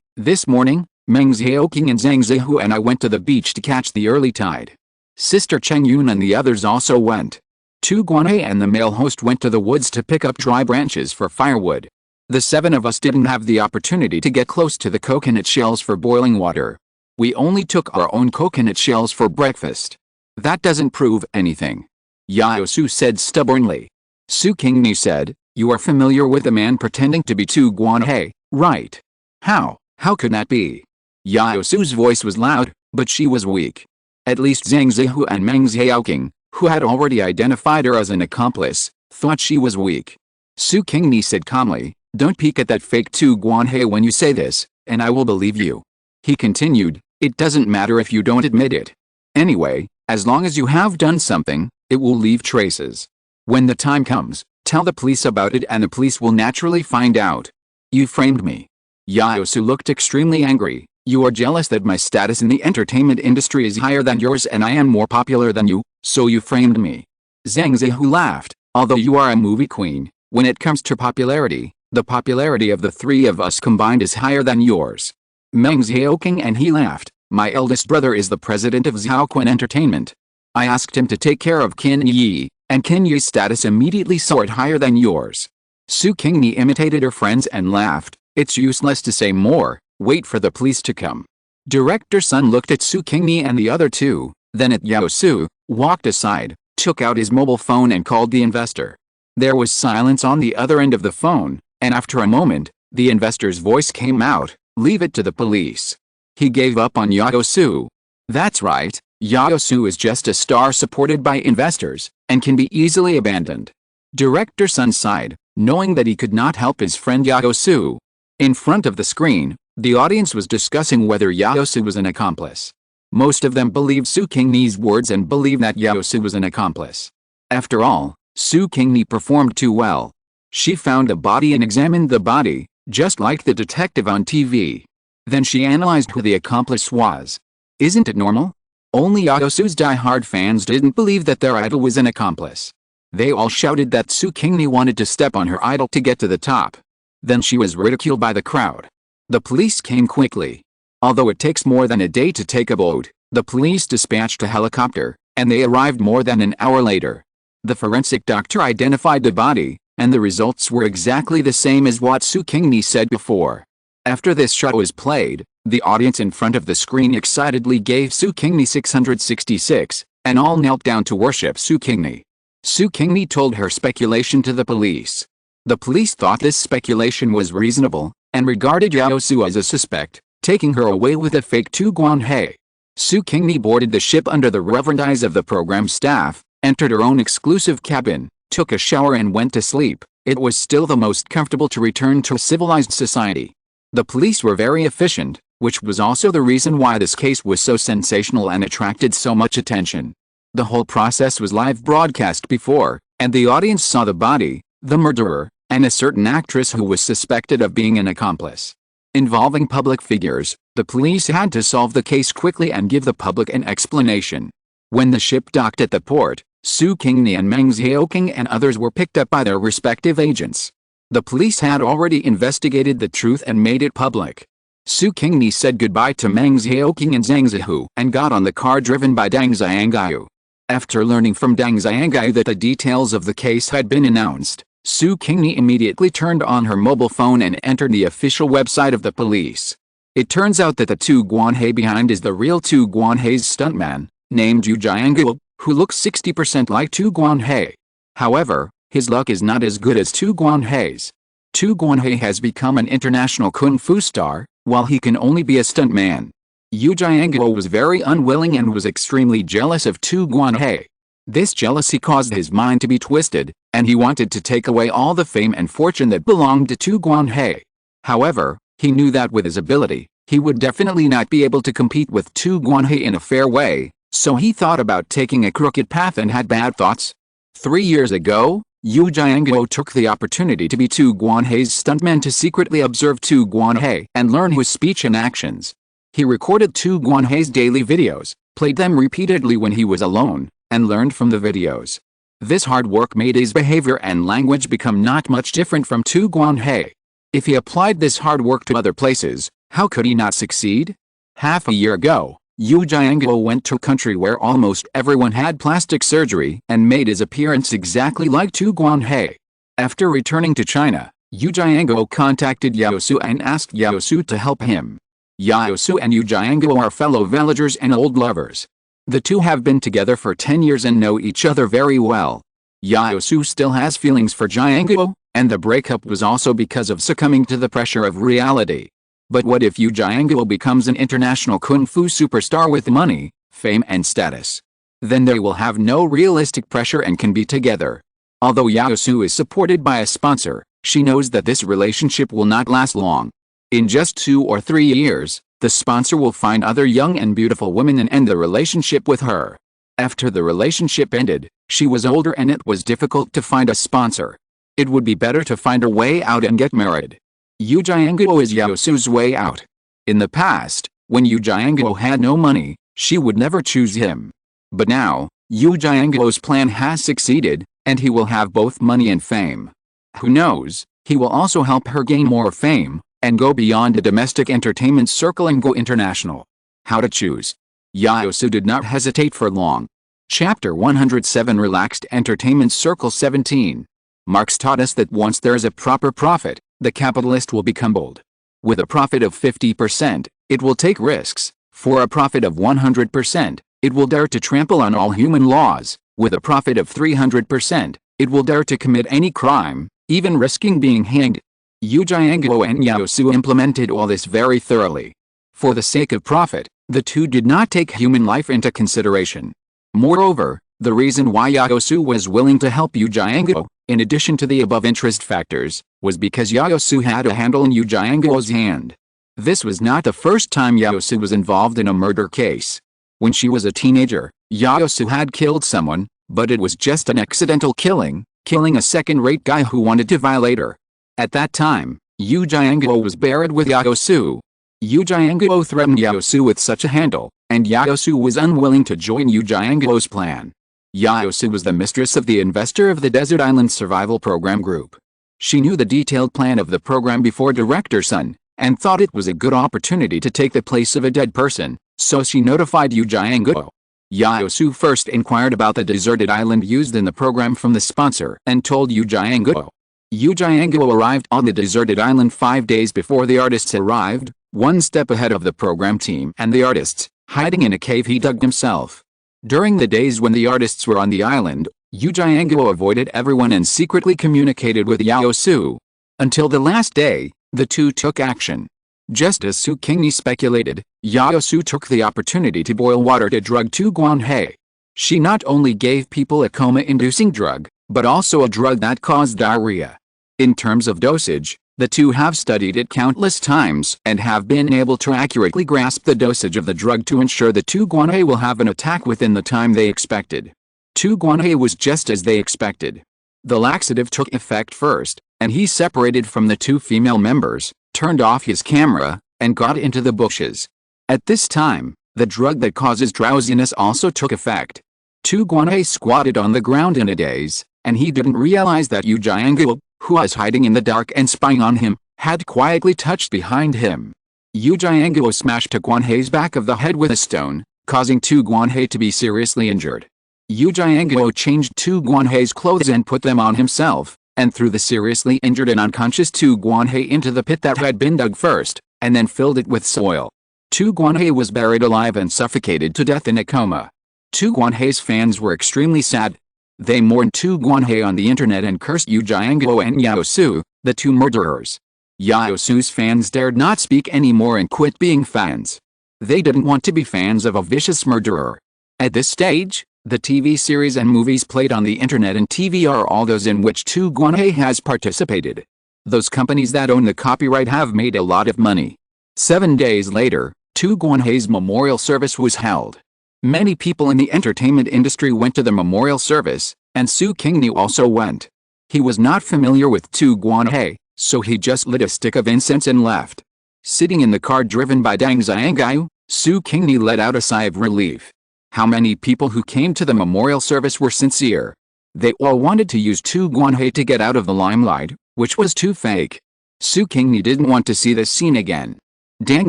Speaker 1: this morning, Meng Xiaoqing and Zhang Zihu and I went to the beach to catch the early tide. Sister Cheng Yun and the others also went. Tu Guanhe and the male host went to the woods to pick up dry branches for firewood. The 7 of us didn't have the opportunity to get close to the coconut shells for boiling water. We only took our own coconut shells for breakfast. That doesn't prove anything. Yao Su said stubbornly. Su Qingni said, you are familiar with a man pretending to be Tu Guanhe, right? How could that be? Yao Su's voice was loud, but she was weak. At least Zhang Zihu and Meng Xiaoqing, who had already identified her as an accomplice, thought she was weak. Su Qingni said calmly, don't peek at that fake Tu Guanhe when you say this, and I will believe you. He continued, it doesn't matter if you don't admit it. Anyway, as long as you have done something, it will leave traces. When the time comes, tell the police about it and the police will naturally find out. You framed me. Yao Su looked extremely angry. You are jealous that my status in the entertainment industry is higher than yours and I am more popular than you, so you framed me. Zhang Zihu laughed, although you are a movie queen, when it comes to popularity, the popularity of the 3 of us combined is higher than yours. Meng Xiaoqing and he laughed, my eldest brother is the president of Zhaoquan Entertainment. I asked him to take care of Qin Yi, and Qin Yi's status immediately soared higher than yours. Su Qingni imitated her friends and laughed, it's useless to say more, wait for the police to come. Director Sun looked at Su Qingni and the other 2, then at Yao Su, walked aside, took out his mobile phone and called the investor. There was silence on the other end of the phone, and after a moment, the investor's voice came out, leave it to the police. He gave up on Yao Su. That's right, Yao Su is just a star supported by investors, and can be easily abandoned. Director Sun sighed, knowing that he could not help his friend Yao Su. In front of the screen, the audience was discussing whether Yao Su was an accomplice. Most of them believed Su Qingni's words and believed that Yao Su was an accomplice. After all, Su Qingni performed too well. She found the body and examined the body, just like the detective on TV. Then she analyzed who the accomplice was. Isn't it normal? Only Yao Su's die-hard fans didn't believe that their idol was an accomplice. They all shouted that Su Qingni wanted to step on her idol to get to the top. Then she was ridiculed by the crowd. The police came quickly. Although it takes more than a day to take a boat, the police dispatched a helicopter, and they arrived more than an hour later. The forensic doctor identified the body, and the results were exactly the same as what Su Qingni said before. After this shot was played, the audience in front of the screen excitedly gave Su Qingni 666, and all knelt down to worship Su Qingni. Su Qingni told her speculation to the police. The police thought this speculation was reasonable, and regarded Yao Su as a suspect, taking her away with a fake Tu Guanhe. Su Qingni boarded the ship under the reverent eyes of the program staff, entered her own exclusive cabin, took a shower and went to sleep. It was still the most comfortable to return to civilized society. The police were very efficient, which was also the reason why this case was so sensational and attracted so much attention. The whole process was live broadcast before, and the audience saw the body, the murderer, and a certain actress who was suspected of being an accomplice. Involving public figures, the police had to solve the case quickly and give the public an explanation. When the ship docked at the port, Su Qingni and Meng Xiaoqing and others were picked up by their respective agents. The police had already investigated the truth and made it public. Su Qingni said goodbye to Meng Xiaoqing and Zhang Zihu and got on the car driven by Dang Xiangyu. After learning from Dang Xiangyu that the details of the case had been announced, Su Qingni immediately turned on her mobile phone and entered the official website of the police. It turns out that the Tu Guanhe behind is the real Tu Guanhe's stuntman, named Yu Jianggu, who looks 60% like Tu Guanhe. However, his luck is not as good as Tu Guanhe's. Tu Guanhe has become an international kung fu star, while he can only be a stuntman. Yu Jianguo was very unwilling and was extremely jealous of Tu Guanhei. This jealousy caused his mind to be twisted, and he wanted to take away all the fame and fortune that belonged to Tu Guanhei. However, he knew that with his ability, he would definitely not be able to compete with Tu Guanhei in a fair way, so he thought about taking a crooked path and had bad thoughts. 3 years ago, Yu Jianguo took the opportunity to be Tu Guanhei's stuntman to secretly observe Tu Guanhei and learn his speech and actions. He recorded Tu Guanhei's daily videos, played them repeatedly when he was alone, and learned from the videos. This hard work made his behavior and language become not much different from Tu Guanhei. If he applied this hard work to other places, how could he not succeed? Half a year ago, Yu Jianguo went to a country where almost everyone had plastic surgery and made his appearance exactly like Tu Guanhei. After returning to China, Yu Jianguo contacted Yao Su and asked Yao Su to help him. Yao Su and Yu Jianguo are fellow villagers and old lovers. The two have been together for 10 years and know each other very well. Yao Su still has feelings for Jianguo, and the breakup was also because of succumbing to the pressure of reality. But what if Yu Jianguo becomes an international kung fu superstar with money, fame and status? Then they will have no realistic pressure and can be together. Although Yao Su is supported by a sponsor, she knows that this relationship will not last long. In just 2 or 3 years, the sponsor will find other young and beautiful women and end the relationship with her. After the relationship ended, she was older and it was difficult to find a sponsor. It would be better to find a way out and get married. Yu Jianguo is Yao Su's way out. In the past, when Yu Jianguo had no money, she would never choose him. But now, Yu Jianguo's plan has succeeded, and he will have both money and fame. Who knows, he will also help her gain more fame, and go beyond a domestic entertainment circle and go international. How to choose. Yao Su did not hesitate for long. Chapter 107 Relaxed Entertainment Circle 17. Marx taught us that once there is a proper profit, the capitalist will become bold. With a profit of 50%, it will take risks. For a profit of 100%, it will dare to trample on all human laws. With a profit of 300%, it will dare to commit any crime, even risking being hanged. Yu Jianguo and Yao Su implemented all this very thoroughly. For the sake of profit, the two did not take human life into consideration. Moreover, the reason why Yao Su was willing to help Yu Jianguo, in addition to the above interest factors, was because Yao Su had a handle in Yu Jianguo's hand. This was not the first time Yao Su was involved in a murder case. When she was a teenager, Yao Su had killed someone, but it was just an accidental killing a second-rate guy who wanted to violate her. At that time, Yu Jianguo was buried with Yao Su. Yu Jianguo threatened Yao Su with such a handle, and Yao Su was unwilling to join Yu Jianguo's plan. Yao Su was the mistress of the investor of the Desert Island Survival Program Group. She knew the detailed plan of the program before Director Sun, and thought it was a good opportunity to take the place of a dead person, so she notified Yu Jianguo. Yao Su first inquired about the deserted island used in the program from the sponsor and told Yu Jianguo. Yu Jianguo arrived on the deserted island 5 days before the artists arrived, one step ahead of the program team and the artists, hiding in a cave he dug himself. During the days when the artists were on the island, Yu Jianguo avoided everyone and secretly communicated with Yao Su. Until the last day, the two took action. Just as Su Qingni speculated, Yao Su took the opportunity to boil water to drug Tu Guanhei. She not only gave people a coma-inducing drug, but also a drug that caused diarrhea. In terms of dosage, the two have studied it countless times and have been able to accurately grasp the dosage of the drug to ensure that Tu Guanhei will have an attack within the time they expected. Tu Guanhei was just as they expected. The laxative took effect first, and he separated from the two female members, turned off his camera, and got into the bushes. At this time, the drug that causes drowsiness also took effect. Tu Guanhei squatted on the ground in a daze, and he didn't realize that Yu Jianguo, who was hiding in the dark and spying on him, had quietly touched behind him. Yu Jianguo smashed Tu Guanhei's back of the head with a stone, causing Tu Guanhei to be seriously injured. Yu Jianguo changed Tu Guanhei's clothes and put them on himself, and threw the seriously injured and unconscious Tu Guanhei into the pit that had been dug first, and then filled it with soil. Tu Guanhei was buried alive and suffocated to death in a coma. Tu Guanhei's fans were extremely sad. They mourned Tu Guanhei on the internet and cursed Yu Jianguo and Yao Su, the two murderers. Yaosu's fans dared not speak anymore and quit being fans. They didn't want to be fans of a vicious murderer. At this stage, the TV series and movies played on the internet and TV are all those in which Tu Guanhai has participated. Those companies that own the copyright have made a lot of money. 7 days later, Tu Guanhai's memorial service was held. Many people in the entertainment industry went to the memorial service, and Su Qingni also went. He was not familiar with Tu Guanhai, so he just lit a stick of incense and left. Sitting in the car driven by Dang Xiangyu, Su Qingni let out a sigh of relief. How many people who came to the memorial service were sincere? They all wanted to use Tu Guanhai to get out of the limelight, which was too fake. Su Qingni didn't want to see this scene again. Dang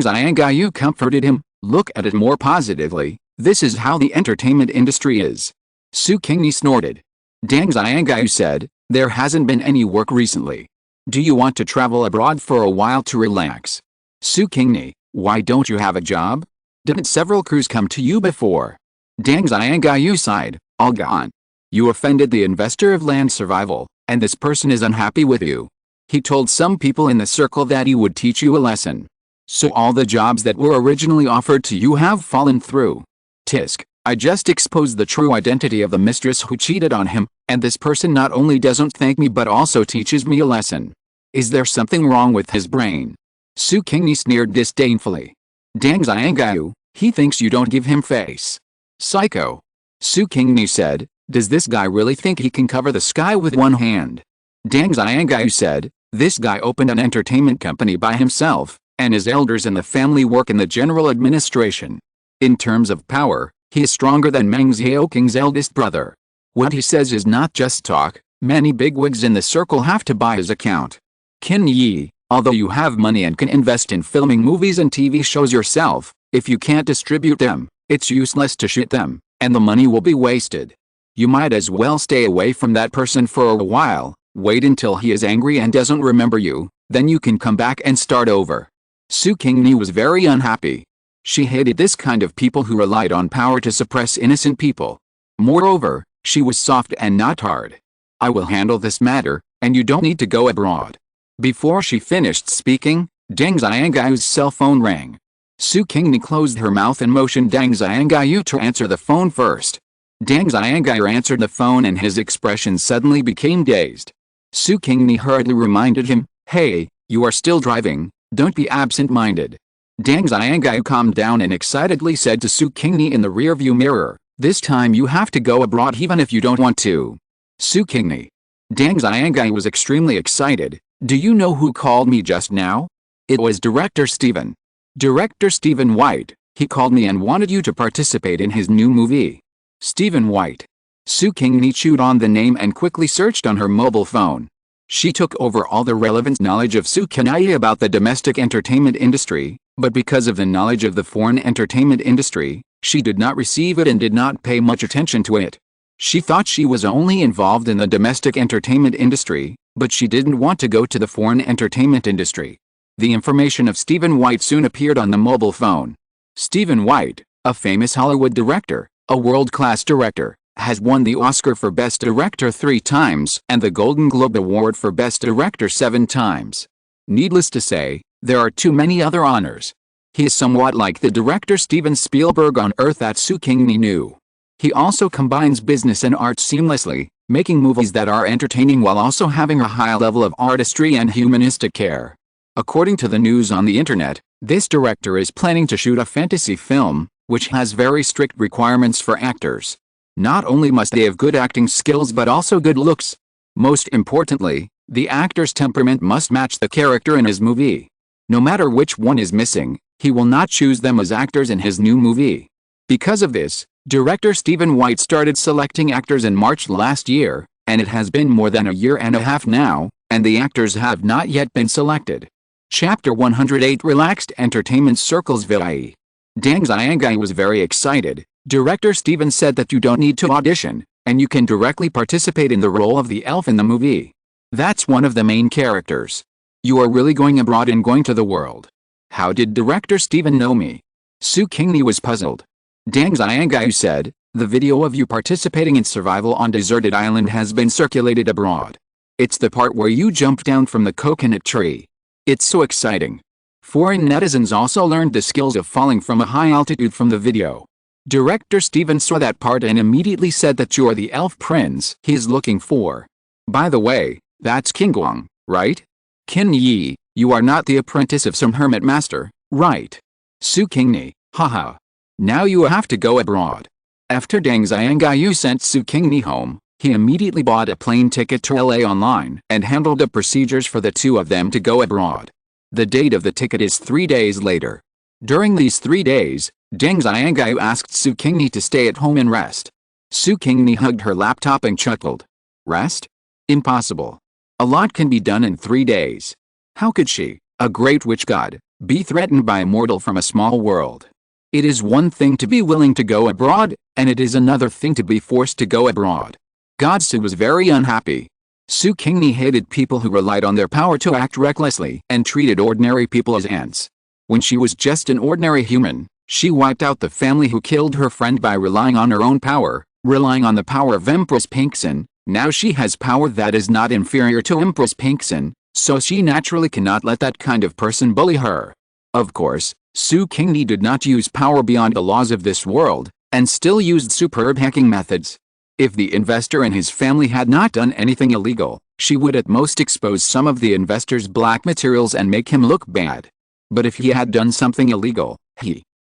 Speaker 1: Xiangyu comforted him, "Look at it more positively, this is how the entertainment industry is." Su Qingni snorted. Dang Xiangyu said, "There hasn't been any work recently. Do you want to travel abroad for a while to relax?" Su Qingni, "Why don't you have a job? Didn't several crews come to you before?" Dang Xiangyu sighed, "All gone. You offended the investor of Land Survival, and this person is unhappy with you. He told some people in the circle that he would teach you a lesson. So all the jobs that were originally offered to you have fallen through. Tisk, I just exposed the true identity of the mistress who cheated on him, and this person not only doesn't thank me but also teaches me a lesson. Is there something wrong with his brain?" Su Qingni sneered disdainfully. Dang Xiangyu, "He thinks you don't give him face." "Psycho." Su Qingni said, "Does this guy really think he can cover the sky with one hand?" Dang Xiangyu said, "This guy opened an entertainment company by himself, and his elders in the family work in the general administration. In terms of power, he is stronger than Meng Xiaoking's eldest brother. What he says is not just talk, many bigwigs in the circle have to buy his account. Qin Yi, although you have money and can invest in filming movies and TV shows yourself, if you can't distribute them, it's useless to shoot them, and the money will be wasted. You might as well stay away from that person for a while, wait until he is angry and doesn't remember you, then you can come back and start over." Su Qingni was very unhappy. She hated this kind of people who relied on power to suppress innocent people. Moreover, she was soft and not hard. "I will handle this matter, and you don't need to go abroad." Before she finished speaking, Dang Xiangyu's cell phone rang. Su Qingni closed her mouth and motioned Dang Xiangyu to answer the phone first. Dang Xiangyu answered the phone and his expression suddenly became dazed. Su Qingni hurriedly reminded him, "Hey, you are still driving, don't be absent-minded." Dang Xiangyu calmed down and excitedly said to Su Qingni in the rearview mirror, "This time you have to go abroad even if you don't want to." Su Qingni. Dang Xiangyu was extremely excited. "Do you know who called me just now?" "It was Director Stephen. Director Stephen White. He called me and wanted you to participate in his new movie." Stephen White. Su Qingni chewed on the name and quickly searched on her mobile phone. She took over all the relevant knowledge of Su Qingni about the domestic entertainment industry, but because of the knowledge of the foreign entertainment industry, she did not receive it and did not pay much attention to it. She thought she was only involved in the domestic entertainment industry, but she didn't want to go to the foreign entertainment industry. The information of Stephen White soon appeared on the mobile phone. Stephen White, a famous Hollywood director, a world-class director, has won the Oscar for Best Director 3 times and the Golden Globe Award for Best Director 7 times. Needless to say, there are too many other honors. He is somewhat like the director Steven Spielberg on Earth that Su Qingni knew. He also combines business and art seamlessly, making movies that are entertaining while also having a high level of artistry and humanistic care. According to the news on the internet, this director is planning to shoot a fantasy film, which has very strict requirements for actors. Not only must they have good acting skills but also good looks. Most importantly, the actor's temperament must match the character in his movie. No matter which one is missing, he will not choose them as actors in his new movie. Because of this, director Stephen White started selecting actors in March last year, and it has been more than a year and a half now, and the actors have not yet been selected. Chapter 108 Relaxed Entertainment Circles VI. Dang Xiangyu was very excited. Director Stephen said that you don't need to audition, and you can directly participate in the role of the elf in the movie. That's one of the main characters. You are really going abroad and going to the world. How did director Stephen know me? Su Qingni was puzzled. Dang Xiangyu said, the video of you participating in survival on deserted island has been circulated abroad. It's the part where you jumped down from the coconut tree. It's so exciting. Foreign netizens also learned the skills of falling from a high altitude from the video. Director Steven saw that part and immediately said that you're the elf prince he's looking for. By the way, that's Qingguang, right? Qin, you are not the apprentice of some hermit master, right? Su Qingni, haha. Now you have to go abroad. After Deng Xiangyu sent Su Qingni home, he immediately bought a plane ticket to LA online and handled the procedures for the two of them to go abroad. The date of the ticket is 3 days later. During these 3 days, Deng Xiangyu asked Su Qingni to stay at home and rest. Su Qingni hugged her laptop and chuckled. Rest? Impossible. A lot can be done in 3 days. How could she, a great witch god, be threatened by a mortal from a small world? It is one thing to be willing to go abroad, and it is another thing to be forced to go abroad. Godsu was very unhappy. Su Qingni hated people who relied on their power to act recklessly and treated ordinary people as ants. When she was just an ordinary human, she wiped out the family who killed her friend by relying on her own power, relying on the power of Empress Pingxin. Now she has power that is not inferior to Empress Pingxin, so she naturally cannot let that kind of person bully her. Of course, Su Qingni did not use power beyond the laws of this world, and still used superb hacking methods. If the investor and his family had not done anything illegal, she would at most expose some of the investor's black materials and make him look bad. But if he had done something illegal,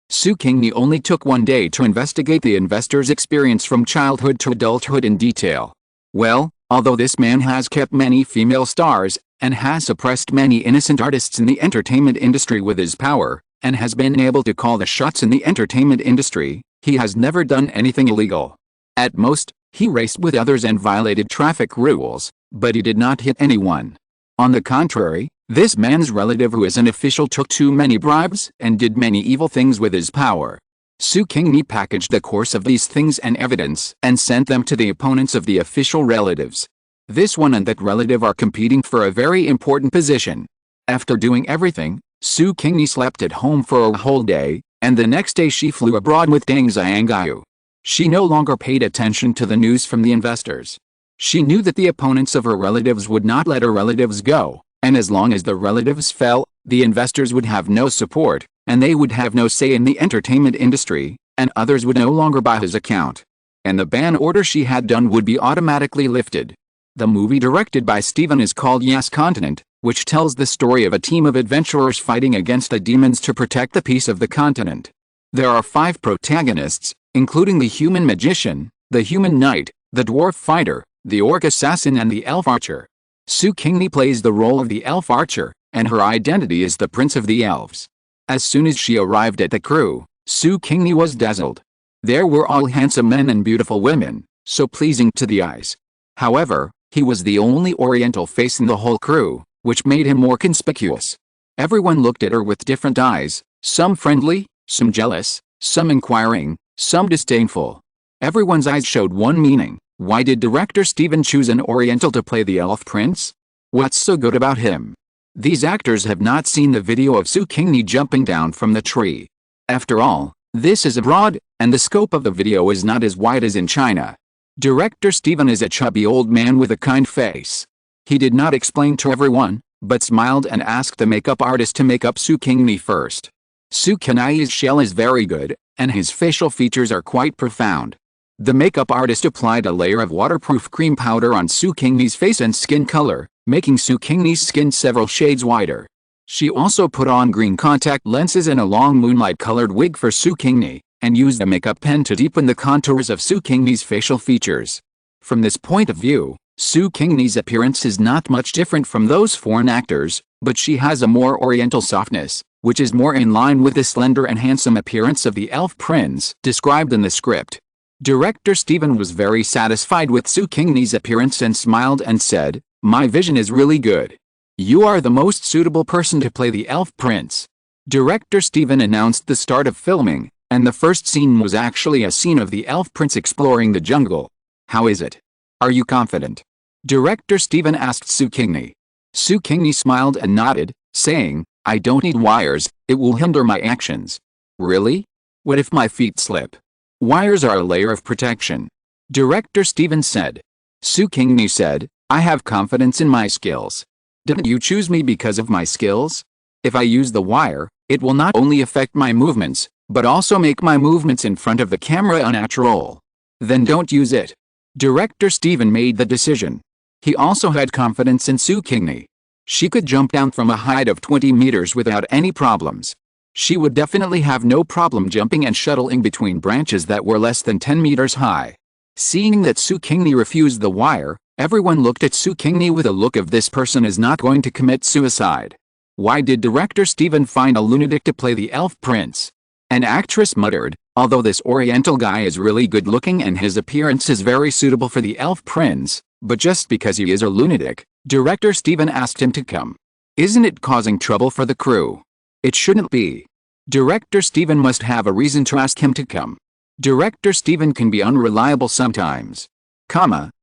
Speaker 1: Su Qingni only took 1 day to investigate the investor's experience from childhood to adulthood in detail. Well, although this man has kept many female stars, and has suppressed many innocent artists in the entertainment industry with his power, and has been able to call the shots in the entertainment industry, he has never done anything illegal. At most, he raced with others and violated traffic rules, but he did not hit anyone. On the contrary, this man's relative who is an official took too many bribes and did many evil things with his power. Su Qingni packaged the course of these things and evidence and sent them to the opponents of the official relatives. This one and that relative are competing for a very important position. After doing everything, Su Qingni slept at home for a whole day, and the next day she flew abroad with Deng Xiangyu. She no longer paid attention to the news from the investors. She knew that the opponents of her relatives would not let her relatives go, and as long as the relatives fell, the investors would have no support, and they would have no say in the entertainment industry, and others would no longer buy his account. And the ban order she had done would be automatically lifted. The movie directed by Steven is called Yes Continent, which tells the story of a team of adventurers fighting against the demons to protect the peace of the continent. There are 5 protagonists, including the human magician, the human knight, the dwarf fighter, the orc assassin and the elf archer. Su Qingni plays the role of the elf archer, and her identity is the prince of the elves. As soon as she arrived at the crew, Su Qingni was dazzled. There were all handsome men and beautiful women, so pleasing to the eyes. However, he was the only oriental face in the whole crew, which made him more conspicuous. Everyone looked at her with different eyes, some friendly, some jealous, some inquiring, some disdainful. Everyone's eyes showed one meaning. Why did director Steven choose an Oriental to play the elf prince? What's so good about him? These actors have not seen the video of Su Qingni jumping down from the tree. After all, this is abroad, and the scope of the video is not as wide as in China. Director Steven is a chubby old man with a kind face. He did not explain to everyone, but smiled and asked the makeup artist to make up Su Qingni first. Su Qingni's shell is very good, and his facial features are quite profound. The makeup artist applied a layer of waterproof cream powder on Su Qingni's face and skin color, making Su Qingni's skin several shades whiter. She also put on green contact lenses and a long moonlight-colored wig for Su Qingni, and used a makeup pen to deepen the contours of Su Qingni's facial features. From this point of view, Su Qingni's appearance is not much different from those foreign actors, but she has a more oriental softness, which is more in line with the slender and handsome appearance of the elf prince described in the script. Director Steven was very satisfied with Su Qingni's appearance and smiled and said, "My vision is really good. You are the most suitable person to play the elf prince." Director Steven announced the start of filming, and the first scene was actually a scene of the elf prince exploring the jungle. "How is it? Are you confident?" Director Steven asked Su Qingni. Su Qingni smiled and nodded, saying, "I don't need wires, it will hinder my actions." "Really? What if my feet slip?" "Wires are a layer of protection," Director Steven said. Su Qingni said, "I have confidence in my skills." Didn't you choose me because of my skills? If I use the wire, it will not only affect my movements, but also make my movements in front of the camera unnatural. Then don't use it. Director Steven made the decision. He also had confidence in Su Qingni. She could jump down from a height of 20 meters without any problems. She would definitely have no problem jumping and shuttling between branches that were less than 10 meters high. Seeing that Su Qingni refused the wire, everyone looked at Su Qingni with a look of this person is not going to commit suicide. Why did Director Steven find a lunatic to play the elf prince? An actress muttered, although this oriental guy is really good looking and his appearance is very suitable for the elf prince, but just because he is a lunatic, Director Steven asked him to come. Isn't it causing trouble for the crew? It shouldn't be. Director Steven must have a reason to ask him to come. Director Steven can be unreliable sometimes.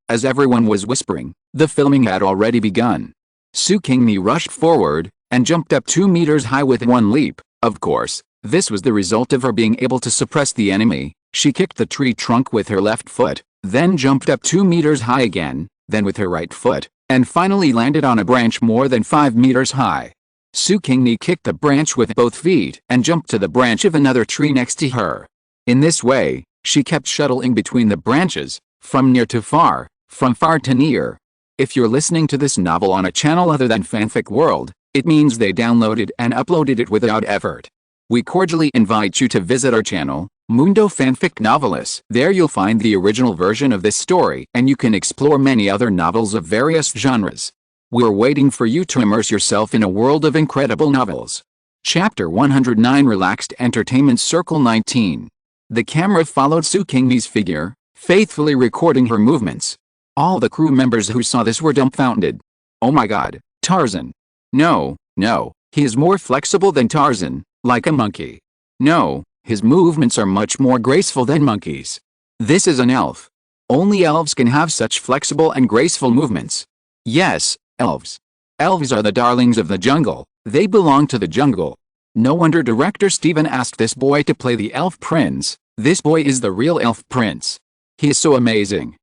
Speaker 1: As everyone was whispering, the filming had already begun. Su Qingni rushed forward and jumped up 2 meters high with one leap. Of course, this was the result of her being able to suppress the enemy. She kicked the tree trunk with her left foot, then jumped up 2 meters high again, then with her right foot, and finally landed on a branch more than 5 meters high. Su Qingni kicked the branch with both feet and jumped to the branch of another tree next to her. In this way, she kept shuttling between the branches, from near to far, from far to near. If you're listening to this novel on a channel other than Fanfic World, it means they downloaded and uploaded it without effort. We cordially invite you to visit our channel, Mundo Fanfic Novelis. There you'll find the original version of this story and you can explore many other novels of various genres. We're waiting for you to immerse yourself in a world of incredible novels. Chapter 109 Relaxed Entertainment Circle 19. The camera followed Su Qingni's figure, faithfully recording her movements. All the crew members who saw this were dumbfounded. Oh my god, Tarzan. No, he is more flexible than Tarzan, like a monkey. No, his movements are much more graceful than monkeys. This is an elf. Only elves can have such flexible and graceful movements. Yes, elves. Elves are the darlings of the jungle, they belong to the jungle. No wonder Director Steven asked this boy to play the elf prince. This boy is the real elf prince. He is so amazing.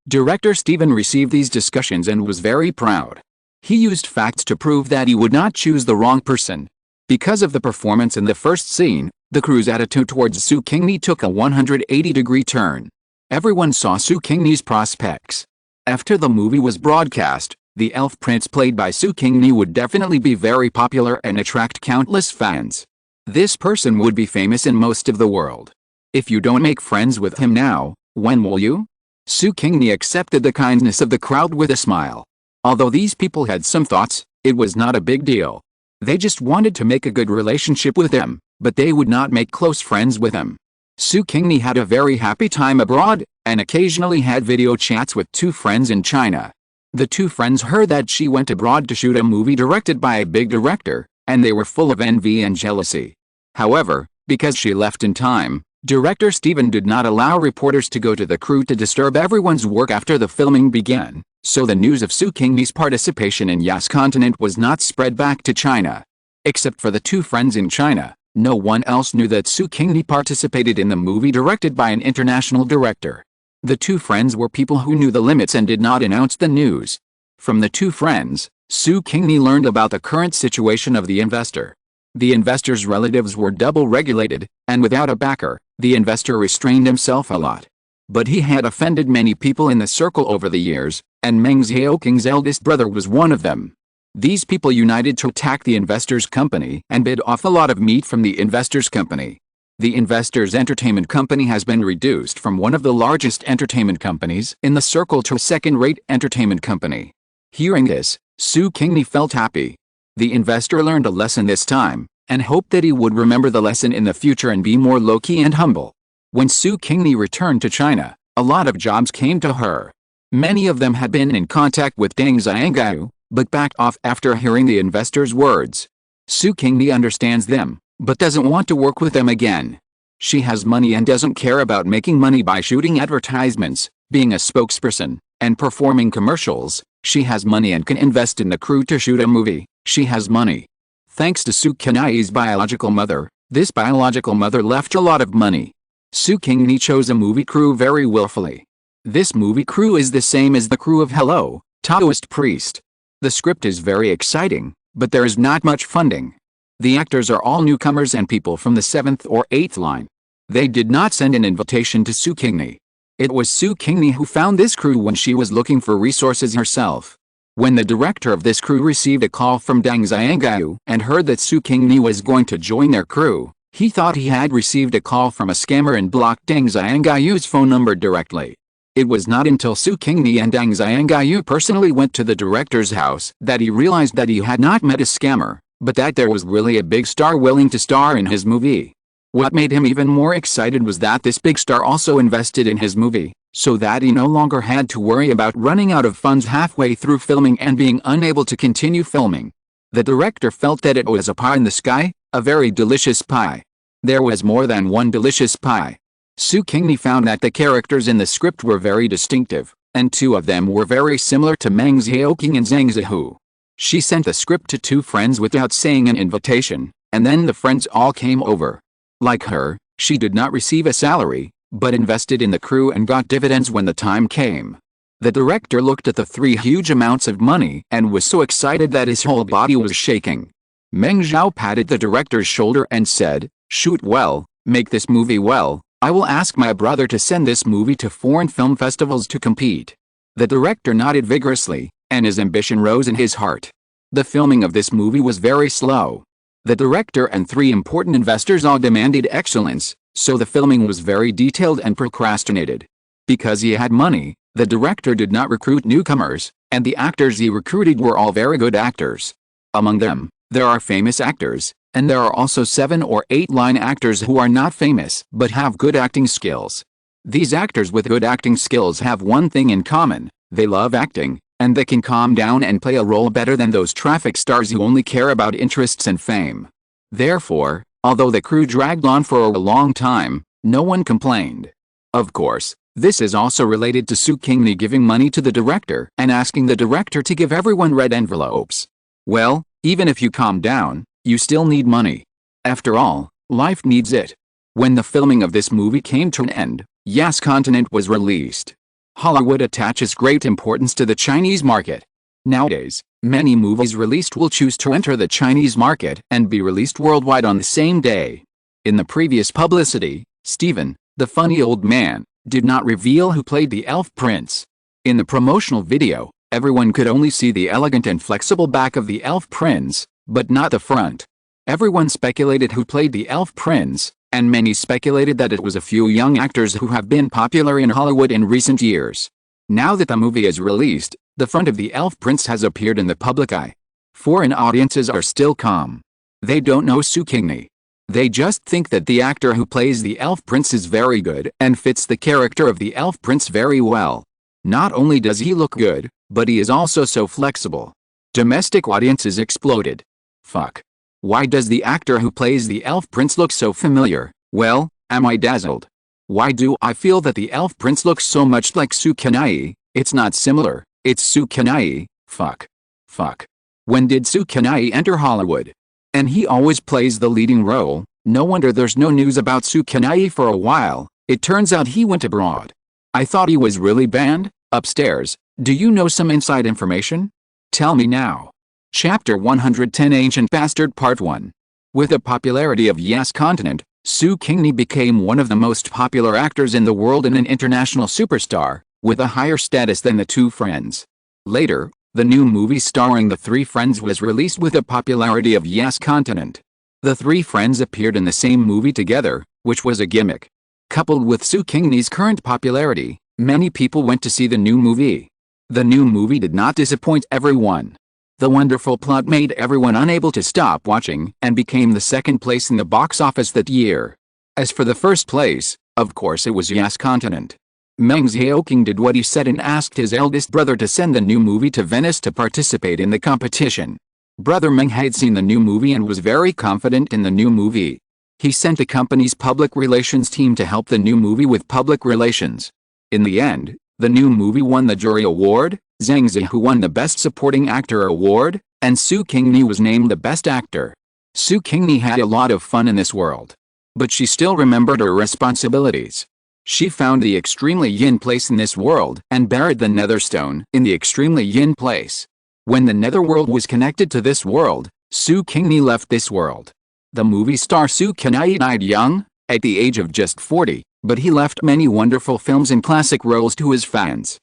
Speaker 1: Director Steven received these discussions and was very proud. He used facts to prove that he would not choose the wrong person. Because of the performance in the first scene, the crew's attitude towards Su Qingni took a 180-degree turn. Everyone saw Su Qingni's prospects. After the movie was broadcast, the elf prince played by Su Qingni would definitely be very popular and attract countless fans. This person would be famous in most of the world. If you don't make friends with him now, when will you? Su Qingni accepted the kindness of the crowd with a smile. Although these people had some thoughts, it was not a big deal. They just wanted to make a good relationship with him, but they would not make close friends with him. Su Qingni had a very happy time abroad, and occasionally had video chats with 2 friends in China. The 2 friends heard that she went abroad to shoot a movie directed by a big director, and they were full of envy and jealousy. However, because she left in time, Director Steven did not allow reporters to go to the crew to disturb everyone's work after the filming began, so the news of Su Qingni's participation in Yas continent was not spread back to China. Except for the 2 friends in China, no one else knew that Su Qingni participated in the movie directed by an international director. The 2 friends were people who knew the limits and did not announce the news. From the 2 friends, Su Qingni learned about the current situation of the investor. The investor's relatives were double-regulated, and without a backer, the investor restrained himself a lot. But he had offended many people in the circle over the years, and Meng Xiaoqing's eldest brother was one of them. These people united to attack the investor's company and bid off a lot of meat from the investor's company. The investor's entertainment company has been reduced from one of the largest entertainment companies in the circle to a second-rate entertainment company. Hearing this, Su Qingni felt happy. The investor learned a lesson this time, and hoped that he would remember the lesson in the future and be more low-key and humble. When Su Qingni returned to China, a lot of jobs came to her. Many of them had been in contact with Deng Xiangao, but backed off after hearing the investor's words. Su Qingni understands them, but doesn't want to work with them again. She has money and doesn't care about making money by shooting advertisements, being a spokesperson, and performing commercials. She has money and can invest in the crew to shoot a movie. She has money. Thanks to Su Qingni's biological mother, this biological mother left a lot of money. Su Qingni chose a movie crew very willfully. This movie crew is the same as the crew of Hello, Taoist Priest. The script is very exciting, but there is not much funding. The actors are all newcomers and people from the 7th or 8th line. They did not send an invitation to Su Qingni. It was Su Qingni who found this crew when she was looking for resources herself. When the director of this crew received a call from Deng Xiangyu and heard that Su Qingni was going to join their crew, he thought he had received a call from a scammer and blocked Deng Xiangyu's phone number directly. It was not until Su Qingni and Deng Xiangyu personally went to the director's house that he realized that he had not met a scammer, but that there was really a big star willing to star in his movie. What made him even more excited was that this big star also invested in his movie, so that he no longer had to worry about running out of funds halfway through filming and being unable to continue filming. The director felt that it was a pie in the sky, a very delicious pie. There was more than one delicious pie. Su Qingni found that the characters in the script were very distinctive, and 2 of them were very similar to Meng Xiaoqing and Zhang Zihu. She sent the script to 2 friends without saying an invitation, and then the friends all came over. Like her, she did not receive a salary, but invested in the crew and got dividends when the time came. The director looked at the 3 huge amounts of money and was so excited that his whole body was shaking. Meng Zhao patted the director's shoulder and said, "Shoot well, make this movie well. I will ask my brother to send this movie to foreign film festivals to compete." The director nodded vigorously, and his ambition rose in his heart. The filming of this movie was very slow. The director and 3 important investors all demanded excellence, so the filming was very detailed and procrastinated. Because he had money, the director did not recruit newcomers, and the actors he recruited were all very good actors. Among them, there are famous actors, and there are also 7 or 8 line actors who are not famous but have good acting skills. These actors with good acting skills have one thing in common: they love acting, and they can calm down and play a role better than those traffic stars who only care about interests and fame. Therefore, although the crew dragged on for a long time, no one complained. Of course, this is also related to Su Qingni giving money to the director and asking the director to give everyone red envelopes. Well, even if you calm down, you still need money. After all, life needs it. When the filming of this movie came to an end, Yes Continent was released. Hollywood attaches great importance to the Chinese market. Nowadays, many movies released will choose to enter the Chinese market and be released worldwide on the same day. In the previous publicity, Steven, the funny old man, did not reveal who played the elf prince. In the promotional video, everyone could only see the elegant and flexible back of the elf prince, but not the front. Everyone speculated who played the elf prince, and many speculated that it was a few young actors who have been popular in Hollywood in recent years. Now that the movie is released, the front of the elf prince has appeared in the public eye. Foreign audiences are still calm. They don't know Su Qingni. They just think that the actor who plays the elf prince is very good and fits the character of the elf prince very well. Not only does he look good, but he is also so flexible. Domestic audiences exploded. Fuck. Why does the actor who plays the elf prince look so familiar? Well, am I dazzled? Why do I feel that the elf prince looks so much like Su Qingni? It's not similar, it's Su Qingni. Fuck. Fuck. When did Su Qingni enter Hollywood? And he always plays the leading role. No wonder there's no news about Su Qingni for a while. It turns out he went abroad. I thought he was really banned. Upstairs, do you know some inside information? Tell me now. Chapter 110 Ancient Bastard Part 1. With the popularity of Yes Continent, Su Qingni became one of the most popular actors in the world and an international superstar, with a higher status than the 2 friends. Later, the new movie starring the 3 friends was released with the popularity of Yes Continent. The 3 friends appeared in the same movie together, which was a gimmick. Coupled with Su Qingni's current popularity, many people went to see the new movie. The new movie did not disappoint everyone. The wonderful plot made everyone unable to stop watching and became the 2nd place in the box office that year. As for the 1st place, of course it was Yes Continent. Meng Xiaoqing did what he said and asked his eldest brother to send the new movie to Venice to participate in the competition. Brother Meng had seen the new movie and was very confident in the new movie. He sent the company's public relations team to help the new movie with public relations. In the end, the new movie won the jury award, Zhang Zihu won the Best Supporting Actor award, and Su Qingni was named the Best Actor. Su Qingni had a lot of fun in this world. But she still remembered her responsibilities. She found the extremely yin place in this world and buried the netherstone in the extremely yin place. When the netherworld was connected to this world, Su Qingni left this world. The movie star Su Qingni died young, at the age of just 40, but he left many wonderful films and classic roles to his fans.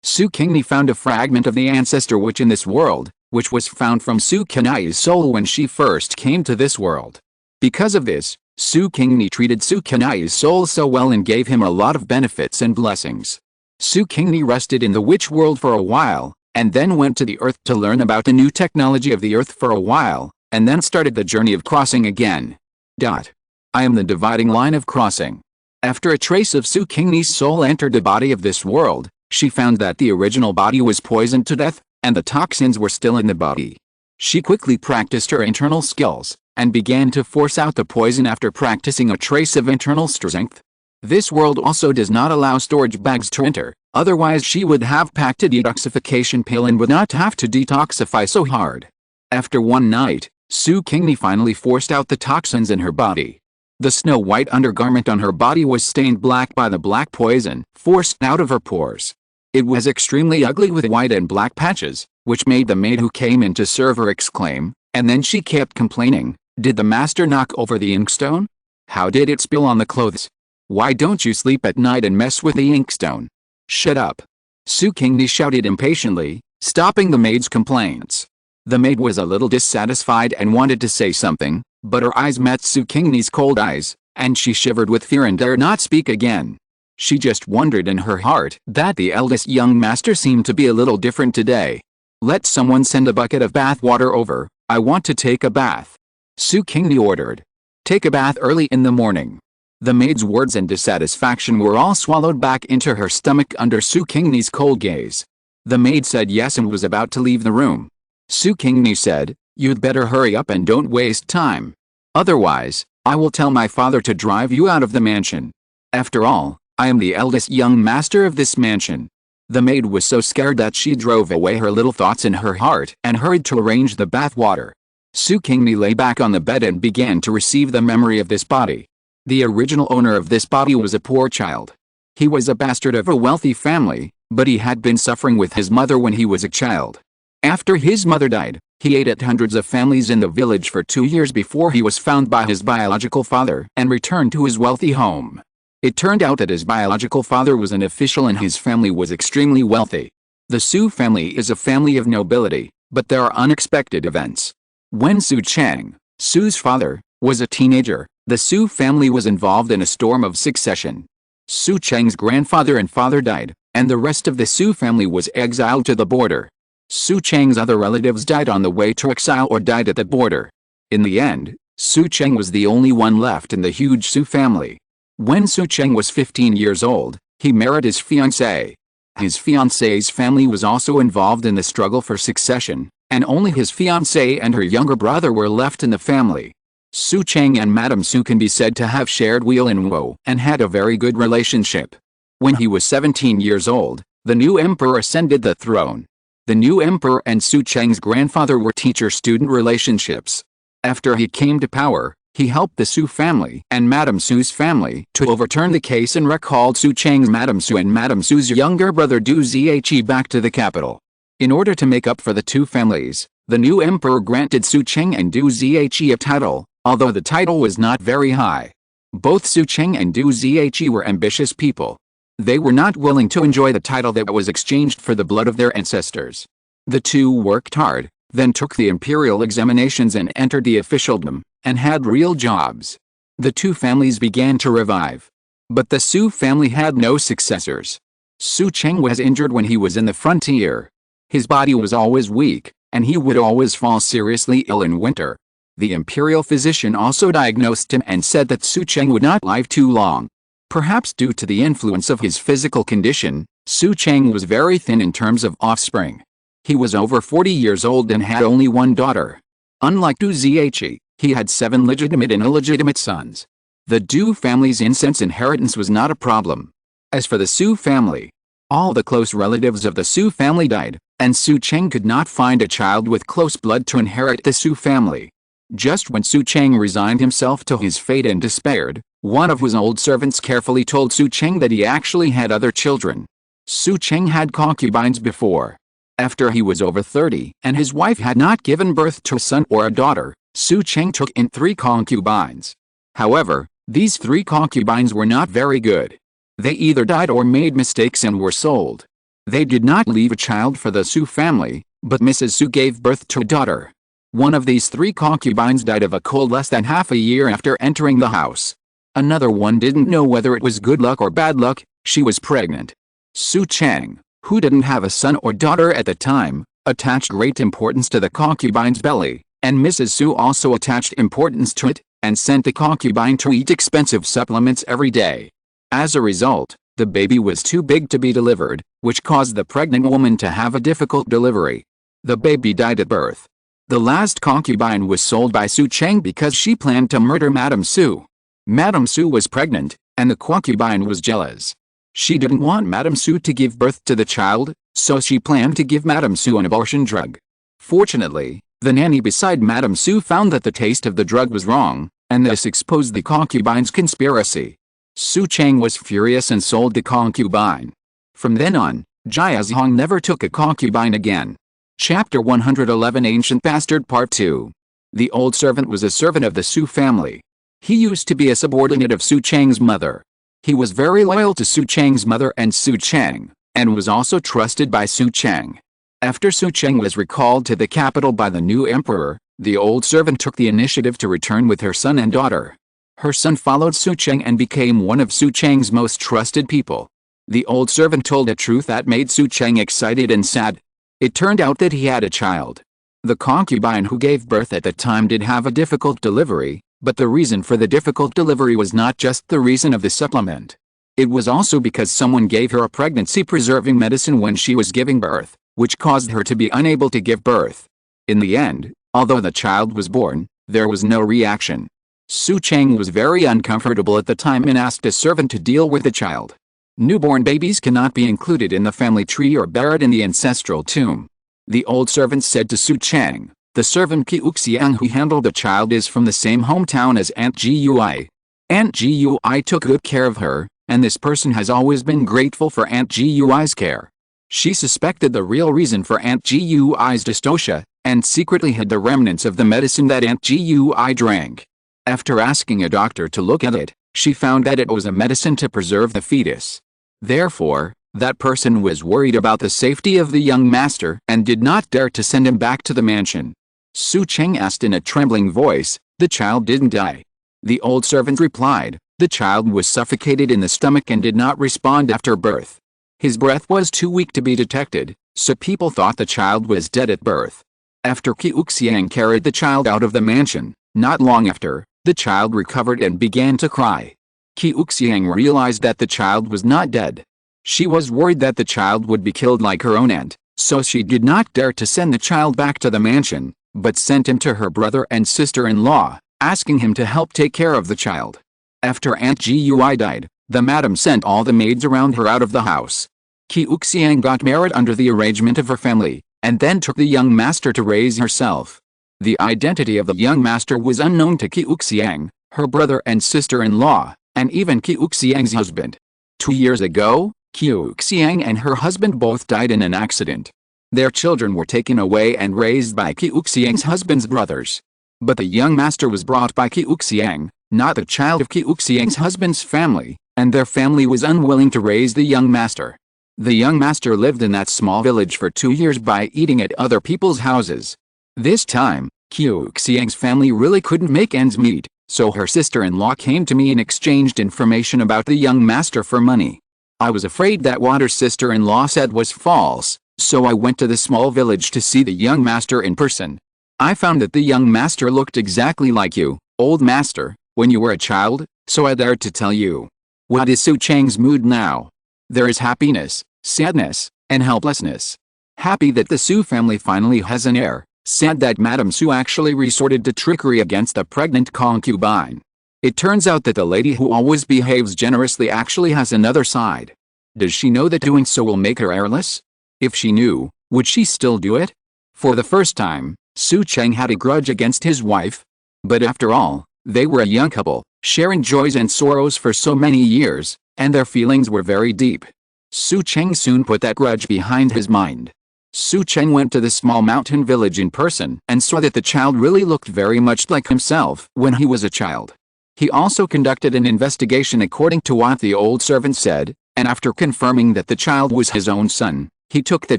Speaker 1: Su Qingni found a fragment of the ancestor witch in this world, which was found from Su Qingni's soul when she first came to this world. Because of this, Su Qingni treated Su Qingni's soul so well and gave him a lot of benefits and blessings. Su Qingni rested in the witch world for a while, and then went to the earth to learn about the new technology of the earth for a while, and then started the journey of crossing again. I am the dividing line of crossing. After a trace of Su Qingni's soul entered the body of this world, she found that the original body was poisoned to death, and the toxins were still in the body. She quickly practiced her internal skills, and began to force out the poison after practicing a trace of internal strength. This world also does not allow storage bags to enter, otherwise she would have packed a detoxification pill and would not have to detoxify so hard. After one night, Su Qingni finally forced out the toxins in her body. The snow-white undergarment on her body was stained black by the black poison forced out of her pores. It was extremely ugly with white and black patches, which made the maid who came in to serve her exclaim, and then she kept complaining, "Did the master knock over the inkstone? How did it spill on the clothes? Why don't you sleep at night and mess with the inkstone? Shut up!" Su Qingni shouted impatiently, stopping the maid's complaints. The maid was a little dissatisfied and wanted to say something, but her eyes met Su Qingni's cold eyes, and she shivered with fear and dared not speak again. She just wondered in her heart that the eldest young master seemed to be a little different today. "Let someone send a bucket of bath water over, I want to take a bath," Su Qingni ordered. "Take a bath early in the morning." The maid's words and dissatisfaction were all swallowed back into her stomach under Su Qingni's cold gaze. The maid said yes and was about to leave the room. Su Qingni said, "You'd better hurry up and don't waste time. Otherwise, I will tell my father to drive you out of the mansion. After all, I am the eldest young master of this mansion." The maid was so scared that she drove away her little thoughts in her heart and hurried to arrange the bath water. Su Qingni lay back on the bed and began to receive the memory of this body. The original owner of this body was a poor child. He was a bastard of a wealthy family, but he had been suffering with his mother when he was a child. After his mother died, he ate at hundreds of families in the village for 2 years before he was found by his biological father and returned to his wealthy home. It turned out that his biological father was an official and his family was extremely wealthy. The Su family is a family of nobility, but there are unexpected events. When Su Chang, Su's father, was a teenager, the Su family was involved in a storm of succession. Su Chang's grandfather and father died, and the rest of the Su family was exiled to the border. Su Chang's other relatives died on the way to exile or died at the border. In the end, Su Chang was the only one left in the huge Su family. When Su Chang was 15 years old, he married his fiancée. His fiancée's family was also involved in the struggle for succession, and only his fiancée and her younger brother were left in the family. Su Chang and Madame Su can be said to have shared weal and woe and had a very good relationship. When he was 17 years old, the new emperor ascended the throne. The new emperor and Su Chang's grandfather were teacher-student relationships. After he came to power, he helped the Su family and Madame Su's family to overturn the case and recalled Su Chang's Madame Su and Madame Su's younger brother Du Zhe back to the capital. In order to make up for the two families, the new emperor granted Su Chang and Du Zhe a title, although the title was not very high. Both Su Chang and Du Zhe were ambitious people. They were not willing to enjoy the title that was exchanged for the blood of their ancestors. The two worked hard, then took the imperial examinations and entered the officialdom, and had real jobs. The two families began to revive. But the Su family had no successors. Su Chang was injured when he was in the frontier. His body was always weak, and he would always fall seriously ill in winter. The imperial physician also diagnosed him and said that Su Chang would not live too long. Perhaps due to the influence of his physical condition, Su Chang was very thin in terms of offspring. He was over 40 years old and had only one daughter. Unlike Du Zhe, he had 7 legitimate and illegitimate sons. The Du family's incest inheritance was not a problem. As for the Su family, all the close relatives of the Su family died, and Su Chang could not find a child with close blood to inherit the Su family. Just when Su Chang resigned himself to his fate and despaired, one of his old servants carefully told Su Chang that he actually had other children. Su Chang had concubines before. After he was over 30 and his wife had not given birth to a son or a daughter, Su Qingni took in 3 concubines. However, these 3 concubines were not very good. They either died or made mistakes and were sold. They did not leave a child for the Su family, but Mrs. Su gave birth to a daughter. One of these 3 concubines died of a cold less than half a year after entering the house. Another one didn't know whether it was good luck or bad luck, she was pregnant. Su Qingni, who didn't have a son or daughter at the time, attached great importance to the concubine's belly, and Mrs. Su also attached importance to it, and sent the concubine to eat expensive supplements every day. As a result, the baby was too big to be delivered, which caused the pregnant woman to have a difficult delivery. The baby died at birth. The last concubine was sold by Su Qingni because she planned to murder Madame Su. Madame Su was pregnant, and the concubine was jealous. She didn't want Madame Su to give birth to the child, so she planned to give Madame Su an abortion drug. Fortunately, the nanny beside Madame Su found that the taste of the drug was wrong, and this exposed the concubine's conspiracy. Su Qingni was furious and sold the concubine. From then on, Jia Zhang never took a concubine again. Chapter 111 Ancient Bastard Part 2. The old servant was a servant of the Su family. He used to be a subordinate of Su Qingni's mother. He was very loyal to Su Qingni's mother and Su Qingni, and was also trusted by Su Qingni. After Su Qingni was recalled to the capital by the new emperor, the old servant took the initiative to return with her son and daughter. Her son followed Su Qingni and became one of Su Qingni's most trusted people. The old servant told a truth that made Su Qingni excited and sad. It turned out that he had a child. The concubine who gave birth at the time did have a difficult delivery, but the reason for the difficult delivery was not just the reason of the supplement. It was also because someone gave her a pregnancy-preserving medicine when she was giving birth, which caused her to be unable to give birth. In the end, although the child was born, there was no reaction. Su Qingni was very uncomfortable at the time and asked a servant to deal with the child. Newborn babies cannot be included in the family tree or buried in the ancestral tomb. The old servant said to Su Qingni, "The servant Qiuxiang who handled the child is from the same hometown as Aunt Gui. Aunt Gui took good care of her, and this person has always been grateful for Aunt Gui's care." She suspected the real reason for Aunt Gui's dystocia, and secretly hid the remnants of the medicine that Aunt Gui drank. After asking a doctor to look at it, she found that it was a medicine to preserve the fetus. Therefore, that person was worried about the safety of the young master and did not dare to send him back to the mansion. Su Qingni asked in a trembling voice, "The child didn't die?" The old servant replied, "The child was suffocated in the stomach and did not respond after birth. His breath was too weak to be detected, so people thought the child was dead at birth." After Qiuxiang carried the child out of the mansion, not long after, the child recovered and began to cry. Qiuxiang realized that the child was not dead. She was worried that the child would be killed like her own aunt, so she did not dare to send the child back to the mansion, but sent him to her brother and sister-in-law, asking him to help take care of the child. After Aunt Gui died, the madam sent all the maids around her out of the house. Qiuxiang got married under the arrangement of her family, and then took the young master to raise herself. The identity of the young master was unknown to Qiuxiang, her brother and sister-in-law, and even Qiuxiang's husband. 2 years ago, Qiuxiang and her husband both died in an accident. Their children were taken away and raised by Qiuxiang's husband's brothers. But the young master was brought by Qiuxiang, not the child of Qiuxiang's husband's family, and their family was unwilling to raise the young master. The young master lived in that small village for 2 years by eating at other people's houses. This time, Qiuxiang's family really couldn't make ends meet, so her sister-in-law came to me and exchanged information about the young master for money. I was afraid that what her sister-in-law said was false, so I went to the small village to see the young master in person. I found that the young master looked exactly like you, old master, when you were a child, so I dared to tell you. What is Su Qingni's mood now? There is happiness, sadness, and helplessness. Happy that the Su family finally has an heir, sad that Madame Su actually resorted to trickery against the pregnant concubine. It turns out that the lady who always behaves generously actually has another side. Does she know that doing so will make her heiress? If she knew, would she still do it? For the first time, Su Qingni had a grudge against his wife. But after all, they were a young couple, sharing joys and sorrows for so many years, and their feelings were very deep. Su Qingni soon put that grudge behind his mind. Su Cheng went to the small mountain village in person and saw that the child really looked very much like himself when he was a child. He also conducted an investigation according to what the old servant said, and after confirming that the child was his own son, he took the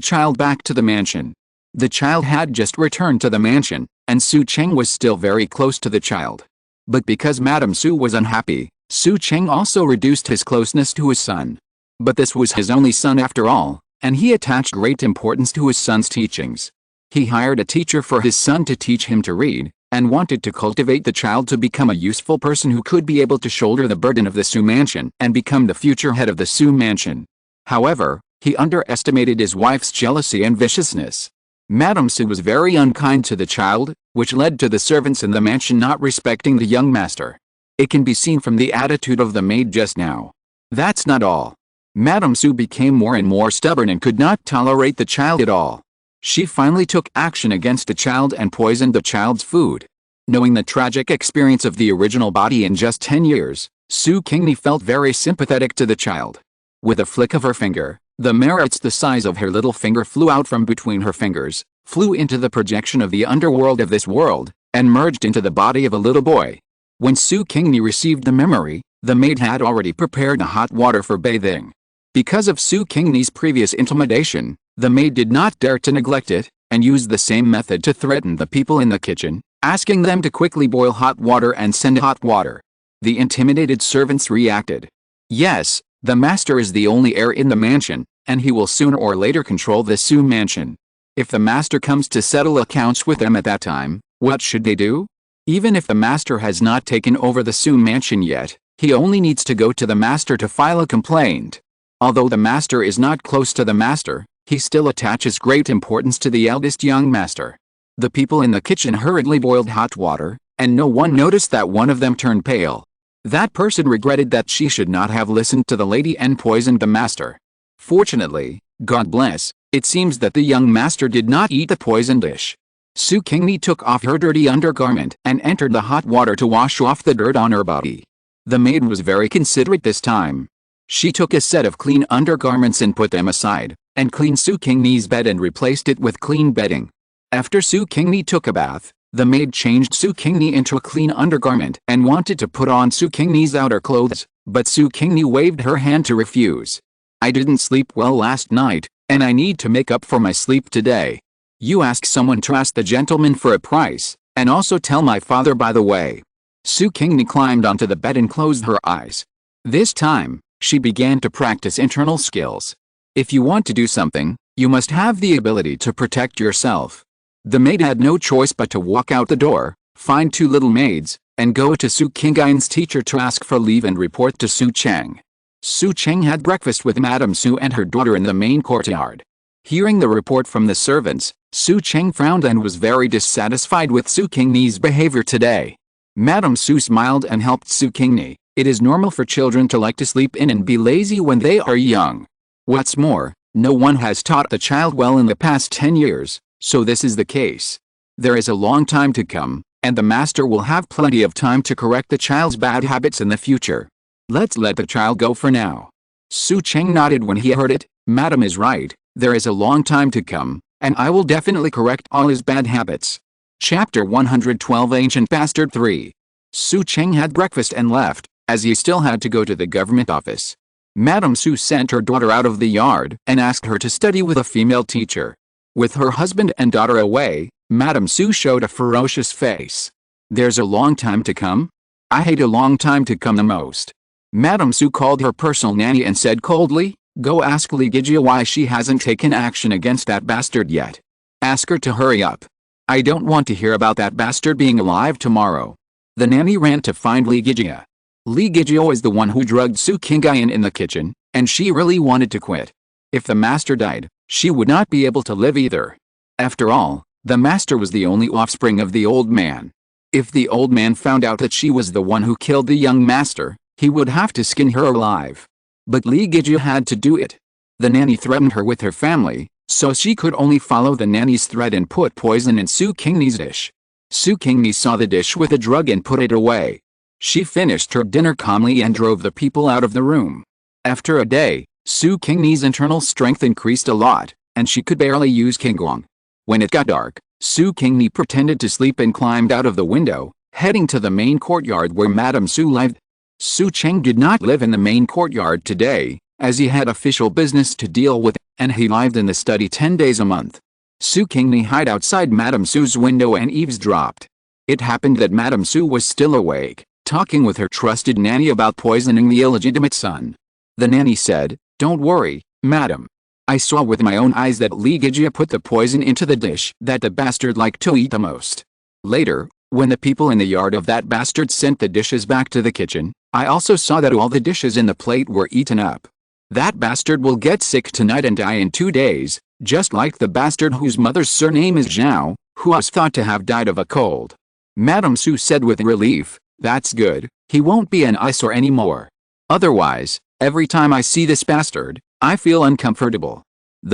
Speaker 1: child back to the mansion. The child had just returned to the mansion, and Su Cheng was still very close to the child. But because Madame Su was unhappy, Su Cheng also reduced his closeness to his son. But this was his only son after all, and he attached great importance to his son's teachings. He hired a teacher for his son to teach him to read, and wanted to cultivate the child to become a useful person who could be able to shoulder the burden of the Su mansion and become the future head of the Su mansion. However, he underestimated his wife's jealousy and viciousness. Madame Su was very unkind to the child, which led to the servants in the mansion not respecting the young master. It can be seen from the attitude of the maid just now. That's not all. Madame Su became more and more stubborn and could not tolerate the child at all. She finally took action against the child and poisoned the child's food. Knowing the tragic experience of the original body in just 10 years, Su Qingni felt very sympathetic to the child. With a flick of her finger, the merits the size of her little finger flew out from between her fingers, flew into the projection of the underworld of this world, and merged into the body of a little boy. When Su Qingni received the memory, the maid had already prepared the hot water for bathing. Because of Su Qingni's previous intimidation, the maid did not dare to neglect it, and used the same method to threaten the people in the kitchen, asking them to quickly boil hot water and send hot water. The intimidated servants reacted. Yes, the master is the only heir in the mansion, and he will sooner or later control the Su mansion. If the master comes to settle accounts with them at that time, what should they do? Even if the master has not taken over the Su mansion yet, he only needs to go to the master to file a complaint. Although the master is not close to the master, he still attaches great importance to the eldest young master. The people in the kitchen hurriedly boiled hot water, and no one noticed that one of them turned pale. That person regretted that she should not have listened to the lady and poisoned the master. Fortunately, God bless, it seems that the young master did not eat the poisoned dish. Su Qingni took off her dirty undergarment and entered the hot water to wash off the dirt on her body. The maid was very considerate this time. She took a set of clean undergarments and put them aside, and cleaned Su Qingni's bed and replaced it with clean bedding. After Su Qingni took a bath, the maid changed Su Qingni into a clean undergarment and wanted to put on Su Qingni's outer clothes, but Su Qingni waved her hand to refuse. I didn't sleep well last night, and I need to make up for my sleep today. You ask someone to ask the gentleman for a price, and also tell my father by the way. Su Qingni climbed onto the bed and closed her eyes. This time, she began to practice internal skills. If you want to do something, you must have the ability to protect yourself. The maid had no choice but to walk out the door, find two little maids, and go to Su Qingni's teacher to ask for leave and report to Su Cheng. Su Cheng had breakfast with Madame Su and her daughter in the main courtyard. Hearing the report from the servants, Su Cheng frowned and was very dissatisfied with Su Qingni's behavior today. Madame Su smiled and helped Su Qingni. It is normal for children to like to sleep in and be lazy when they are young. What's more, no one has taught the child well in the past 10 years, so this is the case. There is a long time to come, and the master will have plenty of time to correct the child's bad habits in the future. Let's let the child go for now. Su Cheng nodded when he heard it. Madam is right, there is a long time to come, and I will definitely correct all his bad habits. Chapter 112 Ancient Bastard 3. Su Cheng had breakfast and left, as he still had to go to the government office. Madame Su sent her daughter out of the yard and asked her to study with a female teacher. With her husband and daughter away, Madame Su showed a ferocious face. There's a long time to come? I hate a long time to come the most. Madame Su called her personal nanny and said coldly, go ask Li Gijia why she hasn't taken action against that bastard yet. Ask her to hurry up. I don't want to hear about that bastard being alive tomorrow. The nanny ran to find Li Gijia. Li Gijia is the one who drugged Su Qingni in the kitchen, and she really wanted to quit. If the master died, she would not be able to live either. After all, the master was the only offspring of the old man. If the old man found out that she was the one who killed the young master, he would have to skin her alive. But Li Gijia had to do it. The nanny threatened her with her family, so she could only follow the nanny's threat and put poison in Su Qingni's dish. Su Qingni saw the dish with the drug and put it away. She finished her dinner calmly and drove the people out of the room. After a day, Su Qingni's internal strength increased a lot, and she could barely use Qinggong. When it got dark, Su Qingni pretended to sleep and climbed out of the window, heading to the main courtyard where Madame Su lived. Su Cheng did not live in the main courtyard today, as he had official business to deal with, and he lived in the study 10 days a month. Su Qingni hid outside Madame Su's window and eavesdropped. It happened that Madame Su was still awake, talking with her trusted nanny about poisoning the illegitimate son. The nanny said, "Don't worry, madam. I saw with my own eyes that Li Gijia put the poison into the dish that the bastard liked to eat the most. Later, when the people in the yard of that bastard sent the dishes back to the kitchen, I also saw that all the dishes in the plate were eaten up. That bastard will get sick tonight and die in 2 days, just like the bastard whose mother's surname is Zhao, who was thought to have died of a cold." Madame Su said with relief, "That's good, he won't be an eyesore anymore. Otherwise, every time I see this bastard, I feel uncomfortable.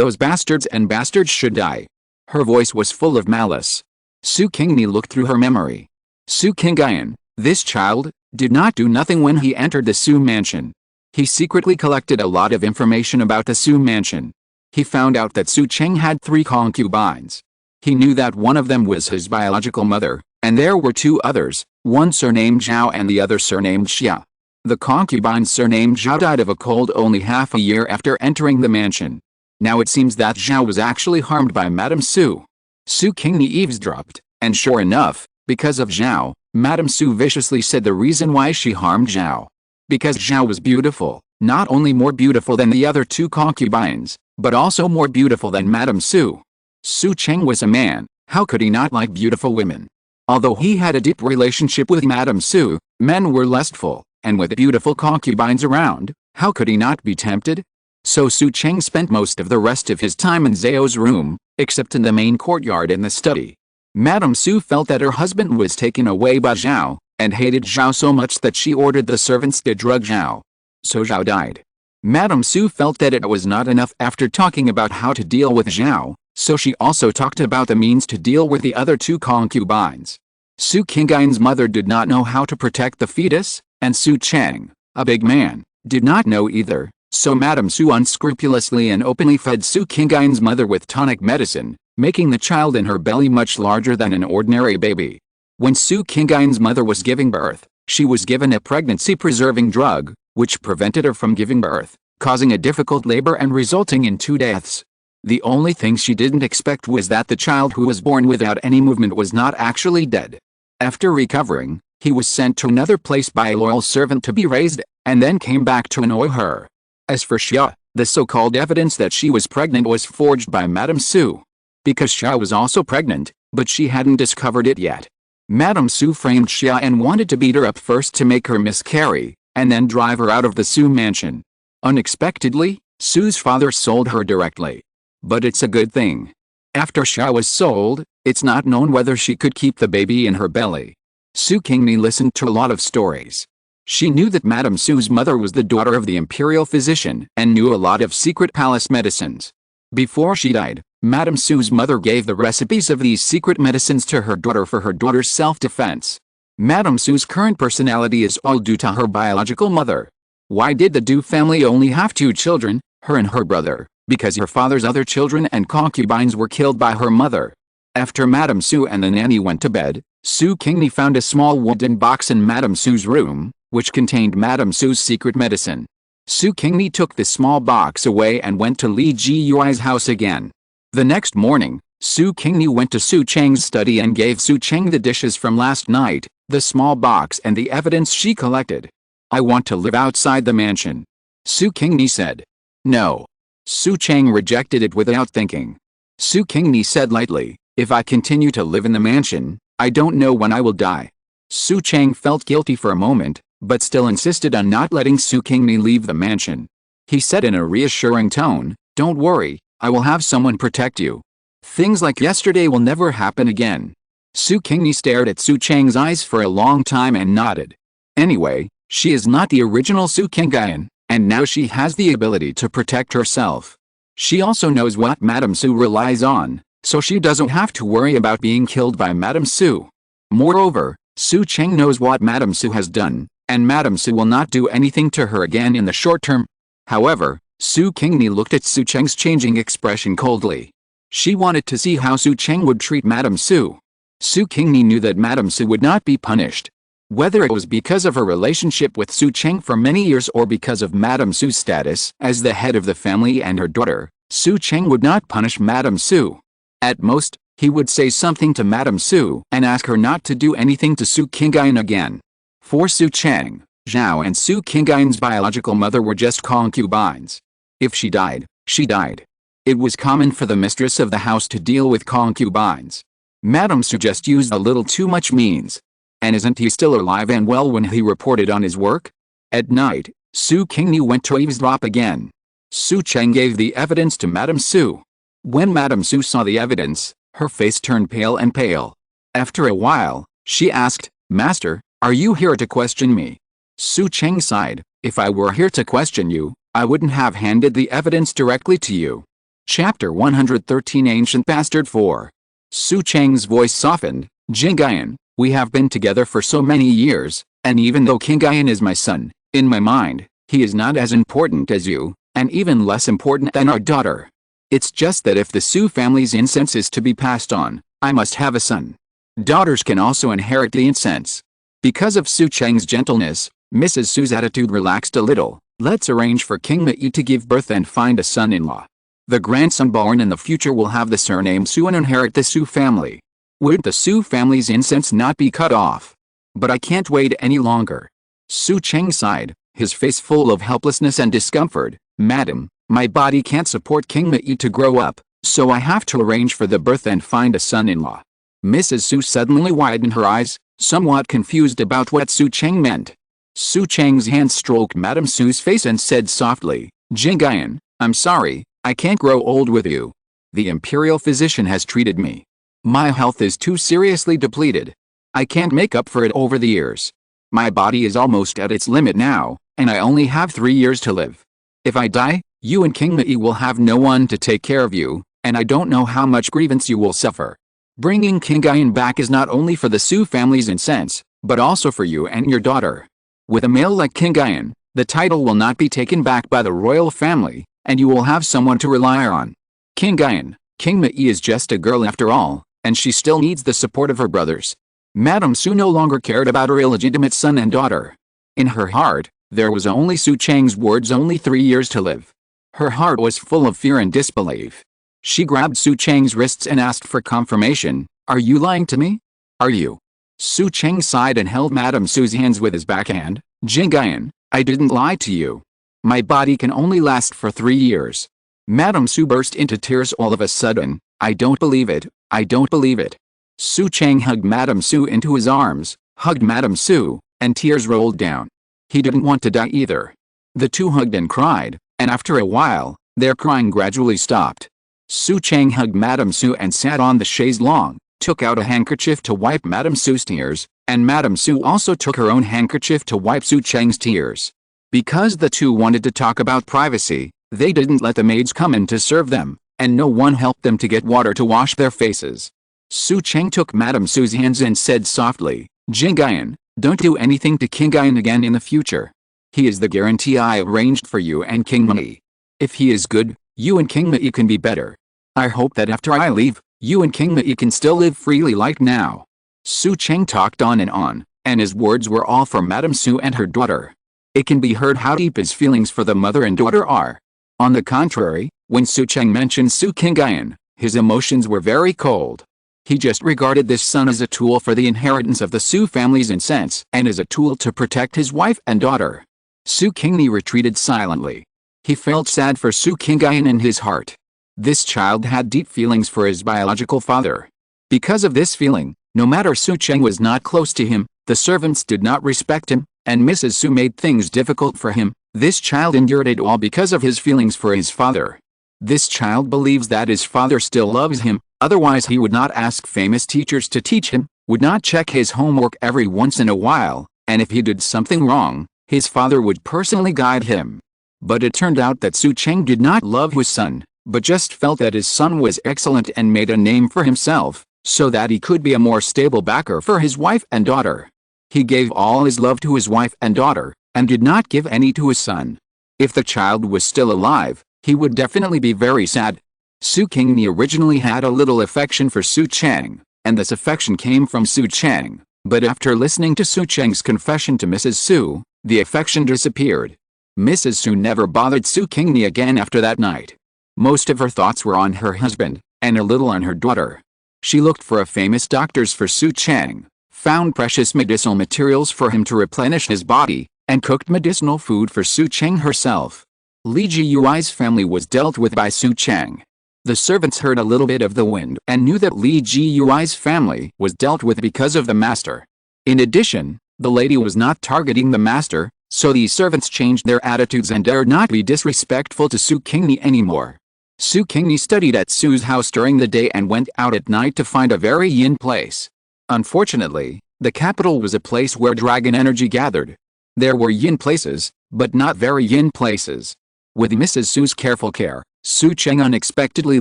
Speaker 1: Those bastards and bastards should die." Her voice was full of malice. Su Qingni looked through her memory. Su Qingni, this child, did not do nothing when he entered the Su mansion. He secretly collected a lot of information about the Su mansion. He found out that Su Cheng had 3 concubines. He knew that one of them was his biological mother, and there were 2 others, one surnamed Zhao and the other surnamed Xia. The concubine surnamed Zhao died of a cold only half a year after entering the mansion. Now it seems that Zhao was actually harmed by Madame Su. Su Qingni eavesdropped, and sure enough, because of Zhao, Madame Su viciously said the reason why she harmed Zhao. Because Zhao was beautiful, not only more beautiful than the other 2 concubines, but also more beautiful than Madame Su. Su Cheng was a man, how could he not like beautiful women? Although he had a deep relationship with Madame Su, men were lustful, and with beautiful concubines around, how could he not be tempted? So Su Cheng spent most of the rest of his time in Zhao's room, except in the main courtyard in the study. Madame Su felt that her husband was taken away by Zhao, and hated Zhao so much that she ordered the servants to drug Zhao. So Zhao died. Madame Su felt that it was not enough after talking about how to deal with Zhao, so she also talked about the means to deal with the other 2 concubines. Su Qingni's mother did not know how to protect the fetus, and Su Cheng, a big man, did not know either, so Madame Su unscrupulously and openly fed Su Qingni's mother with tonic medicine, making the child in her belly much larger than an ordinary baby. When Su Qingni's mother was giving birth, she was given a pregnancy-preserving drug, which prevented her from giving birth, causing a difficult labor and resulting in 2 deaths. The only thing she didn't expect was that the child who was born without any movement was not actually dead. After recovering, he was sent to another place by a loyal servant to be raised, and then came back to annoy her. As for Xia, the so-called evidence that she was pregnant was forged by Madame Su. Because Xia was also pregnant, but she hadn't discovered it yet. Madame Su framed Xia and wanted to beat her up first to make her miscarry, and then drive her out of the Su mansion. Unexpectedly, Su's father sold her directly. But it's a good thing. After Xia was sold, it's not known whether she could keep the baby in her belly. Su Qingni listened to a lot of stories. She knew that Madame Su's mother was the daughter of the imperial physician and knew a lot of secret palace medicines. Before she died, Madame Su's mother gave the recipes of these secret medicines to her daughter for her daughter's self-defense. Madame Su's current personality is all due to her biological mother. Why did the Du family only have 2 children, her and her brother? Because her father's other children and concubines were killed by her mother. After Madame Su and the nanny went to bed, Su Qingni found a small wooden box in Madame Su's room, which contained Madame Su's secret medicine. Su Qingni took the small box away and went to Li Jiyui's house again. The next morning, Su Qingni went to Su Cheng's study and gave Su Cheng the dishes from last night, the small box and the evidence she collected. "I want to live outside the mansion," Su Qingni said. "No." Su Cheng rejected it without thinking. Su Qingni said lightly, "If I continue to live in the mansion, I don't know when I will die." Su Cheng felt guilty for a moment, but still insisted on not letting Su Qingni leave the mansion. He said in a reassuring tone, "Don't worry, I will have someone protect you. Things like yesterday will never happen again." Su Qingni stared at Su Cheng's eyes for a long time and nodded. Anyway, she is not the original Su Qingni, and now she has the ability to protect herself. She also knows what Madame Su relies on, so she doesn't have to worry about being killed by Madame Su. Moreover, Su Cheng knows what Madame Su has done, and Madame Su will not do anything to her again in the short term. However, Su Qingni looked at Su Cheng's changing expression coldly. She wanted to see how Su Cheng would treat Madame Su. Su Qingni knew that Madame Su would not be punished. Whether it was because of her relationship with Su Cheng for many years or because of Madame Su's status as the head of the family and her daughter, Su Cheng would not punish Madame Su. At most, he would say something to Madame Su and ask her not to do anything to Su Qingni again. For Su Cheng, Zhao and Su Qingni's biological mother were just concubines. If she died, she died. It was common for the mistress of the house to deal with concubines. Madame Su just used a little too much means. And isn't he still alive and well when he reported on his work? At night, Su Qingni went to eavesdrop again. Su Cheng gave the evidence to Madame Su. When Madame Su saw the evidence, her face turned pale and pale. After a while, she asked, "Master, are you here to question me?" Su Cheng sighed, "If I were here to question you, I wouldn't have handed the evidence directly to you." Chapter 113 Ancient Bastard 4. Su Cheng's voice softened. "Qingyan, we have been together for so many years, and even though Qingyan is my son, in my mind, he is not as important as you, and even less important than our daughter. It's just that if the Su family's incense is to be passed on, I must have a son. Daughters can also inherit the incense." Because of Su Cheng's gentleness, Mrs. Su's attitude relaxed a little. "Let's arrange for King Mei to give birth and find a son-in-law. The grandson born in the future will have the surname Su and inherit the Su family. Would the Su family's incense not be cut off? But I can't wait any longer." Su Cheng sighed, his face full of helplessness and discomfort. "Madam, my body can't support King Mei to grow up, so I have to arrange for the birth and find a son-in-law." Mrs. Su suddenly widened her eyes, somewhat confused about what Su Cheng meant. Su Cheng's hand stroked Madame Su's face and said softly, "Qingyan, I'm sorry, I can't grow old with you. The imperial physician has treated me. My health is too seriously depleted. I can't make up for it over the years. My body is almost at its limit now, and I only have 3 years to live. If I die, you and King Mei will have no one to take care of you, and I don't know how much grievance you will suffer. Bringing Qingyan back is not only for the Su family's incense, but also for you and your daughter. With a male like Qingyan, the title will not be taken back by the royal family, and you will have someone to rely on. Qingyan, King Mei is just a girl after all, and she still needs the support of her brothers." Madame Su no longer cared about her illegitimate son and daughter. In her heart, there was only Su Cheng's words, only 3 years to live. Her heart was full of fear and disbelief. She grabbed Su Cheng's wrists and asked for confirmation. "Are you lying to me? Are you?" Su Cheng sighed and held Madame Su's hands with his backhand. "Qingyan, I didn't lie to you. My body can only last for 3 years." Madame Su burst into tears all of a sudden. "I don't believe it, I don't believe it." Su Cheng hugged Madame Su into his arms, hugged Madame Su, and tears rolled down. He didn't want to die either. The two hugged and cried, and after a while, their crying gradually stopped. Su Cheng hugged Madame Su and sat on the chaise longue, took out a handkerchief to wipe Madame Su's tears, and Madame Su also took her own handkerchief to wipe Su Cheng's tears. Because the two wanted to talk about privacy, they didn't let the maids come in to serve them, and no one helped them to get water to wash their faces. Su Cheng took Madame Su's hands and said softly, "Qingyan, don't do anything to Qingyan again in the future. He is the guarantee I arranged for you and King Mei. If he is good, you and King Mei can be better. I hope that after I leave, you and King Mei can still live freely like now." Su Cheng talked on, and his words were all for Madame Su and her daughter. It can be heard how deep his feelings for the mother and daughter are. On the contrary, when Su Cheng mentioned Su Qingyan, his emotions were very cold. He just regarded this son as a tool for the inheritance of the Su family's incense and as a tool to protect his wife and daughter. Su Qingni retreated silently. He felt sad for Su Qingyan in his heart. This child had deep feelings for his biological father. Because of this feeling, no matter Su Cheng was not close to him, the servants did not respect him, and Mrs. Su made things difficult for him. This child endured it all because of his feelings for his father. This child believes that his father still loves him, otherwise he would not ask famous teachers to teach him, would not check his homework every once in a while, and if he did something wrong, his father would personally guide him. But it turned out that Su Cheng did not love his son, but just felt that his son was excellent and made a name for himself, so that he could be a more stable backer for his wife and daughter. He gave all his love to his wife and daughter, and did not give any to his son. If the child was still alive, he would definitely be very sad. Su Qingni originally had a little affection for Su Cheng, and this affection came from Su Cheng, but after listening to Su Cheng's confession to Mrs. Su, the affection disappeared. Mrs. Su never bothered Su Qingni again after that night. Most of her thoughts were on her husband, and a little on her daughter. She looked for a famous doctors for Su Cheng, found precious medicinal materials for him to replenish his body, and cooked medicinal food for Su Cheng herself. Li Jiyui's family was dealt with by Su Cheng. The servants heard a little bit of the wind and knew that Li Jiyui's family was dealt with because of the master. In addition, the lady was not targeting the master, so these servants changed their attitudes and dared not be disrespectful to Su Qingni anymore. Su Qingni studied at Su's house during the day and went out at night to find a very yin place. Unfortunately, the capital was a place where dragon energy gathered. There were yin places, but not very yin places. With Mrs. Su's careful care, Su Cheng unexpectedly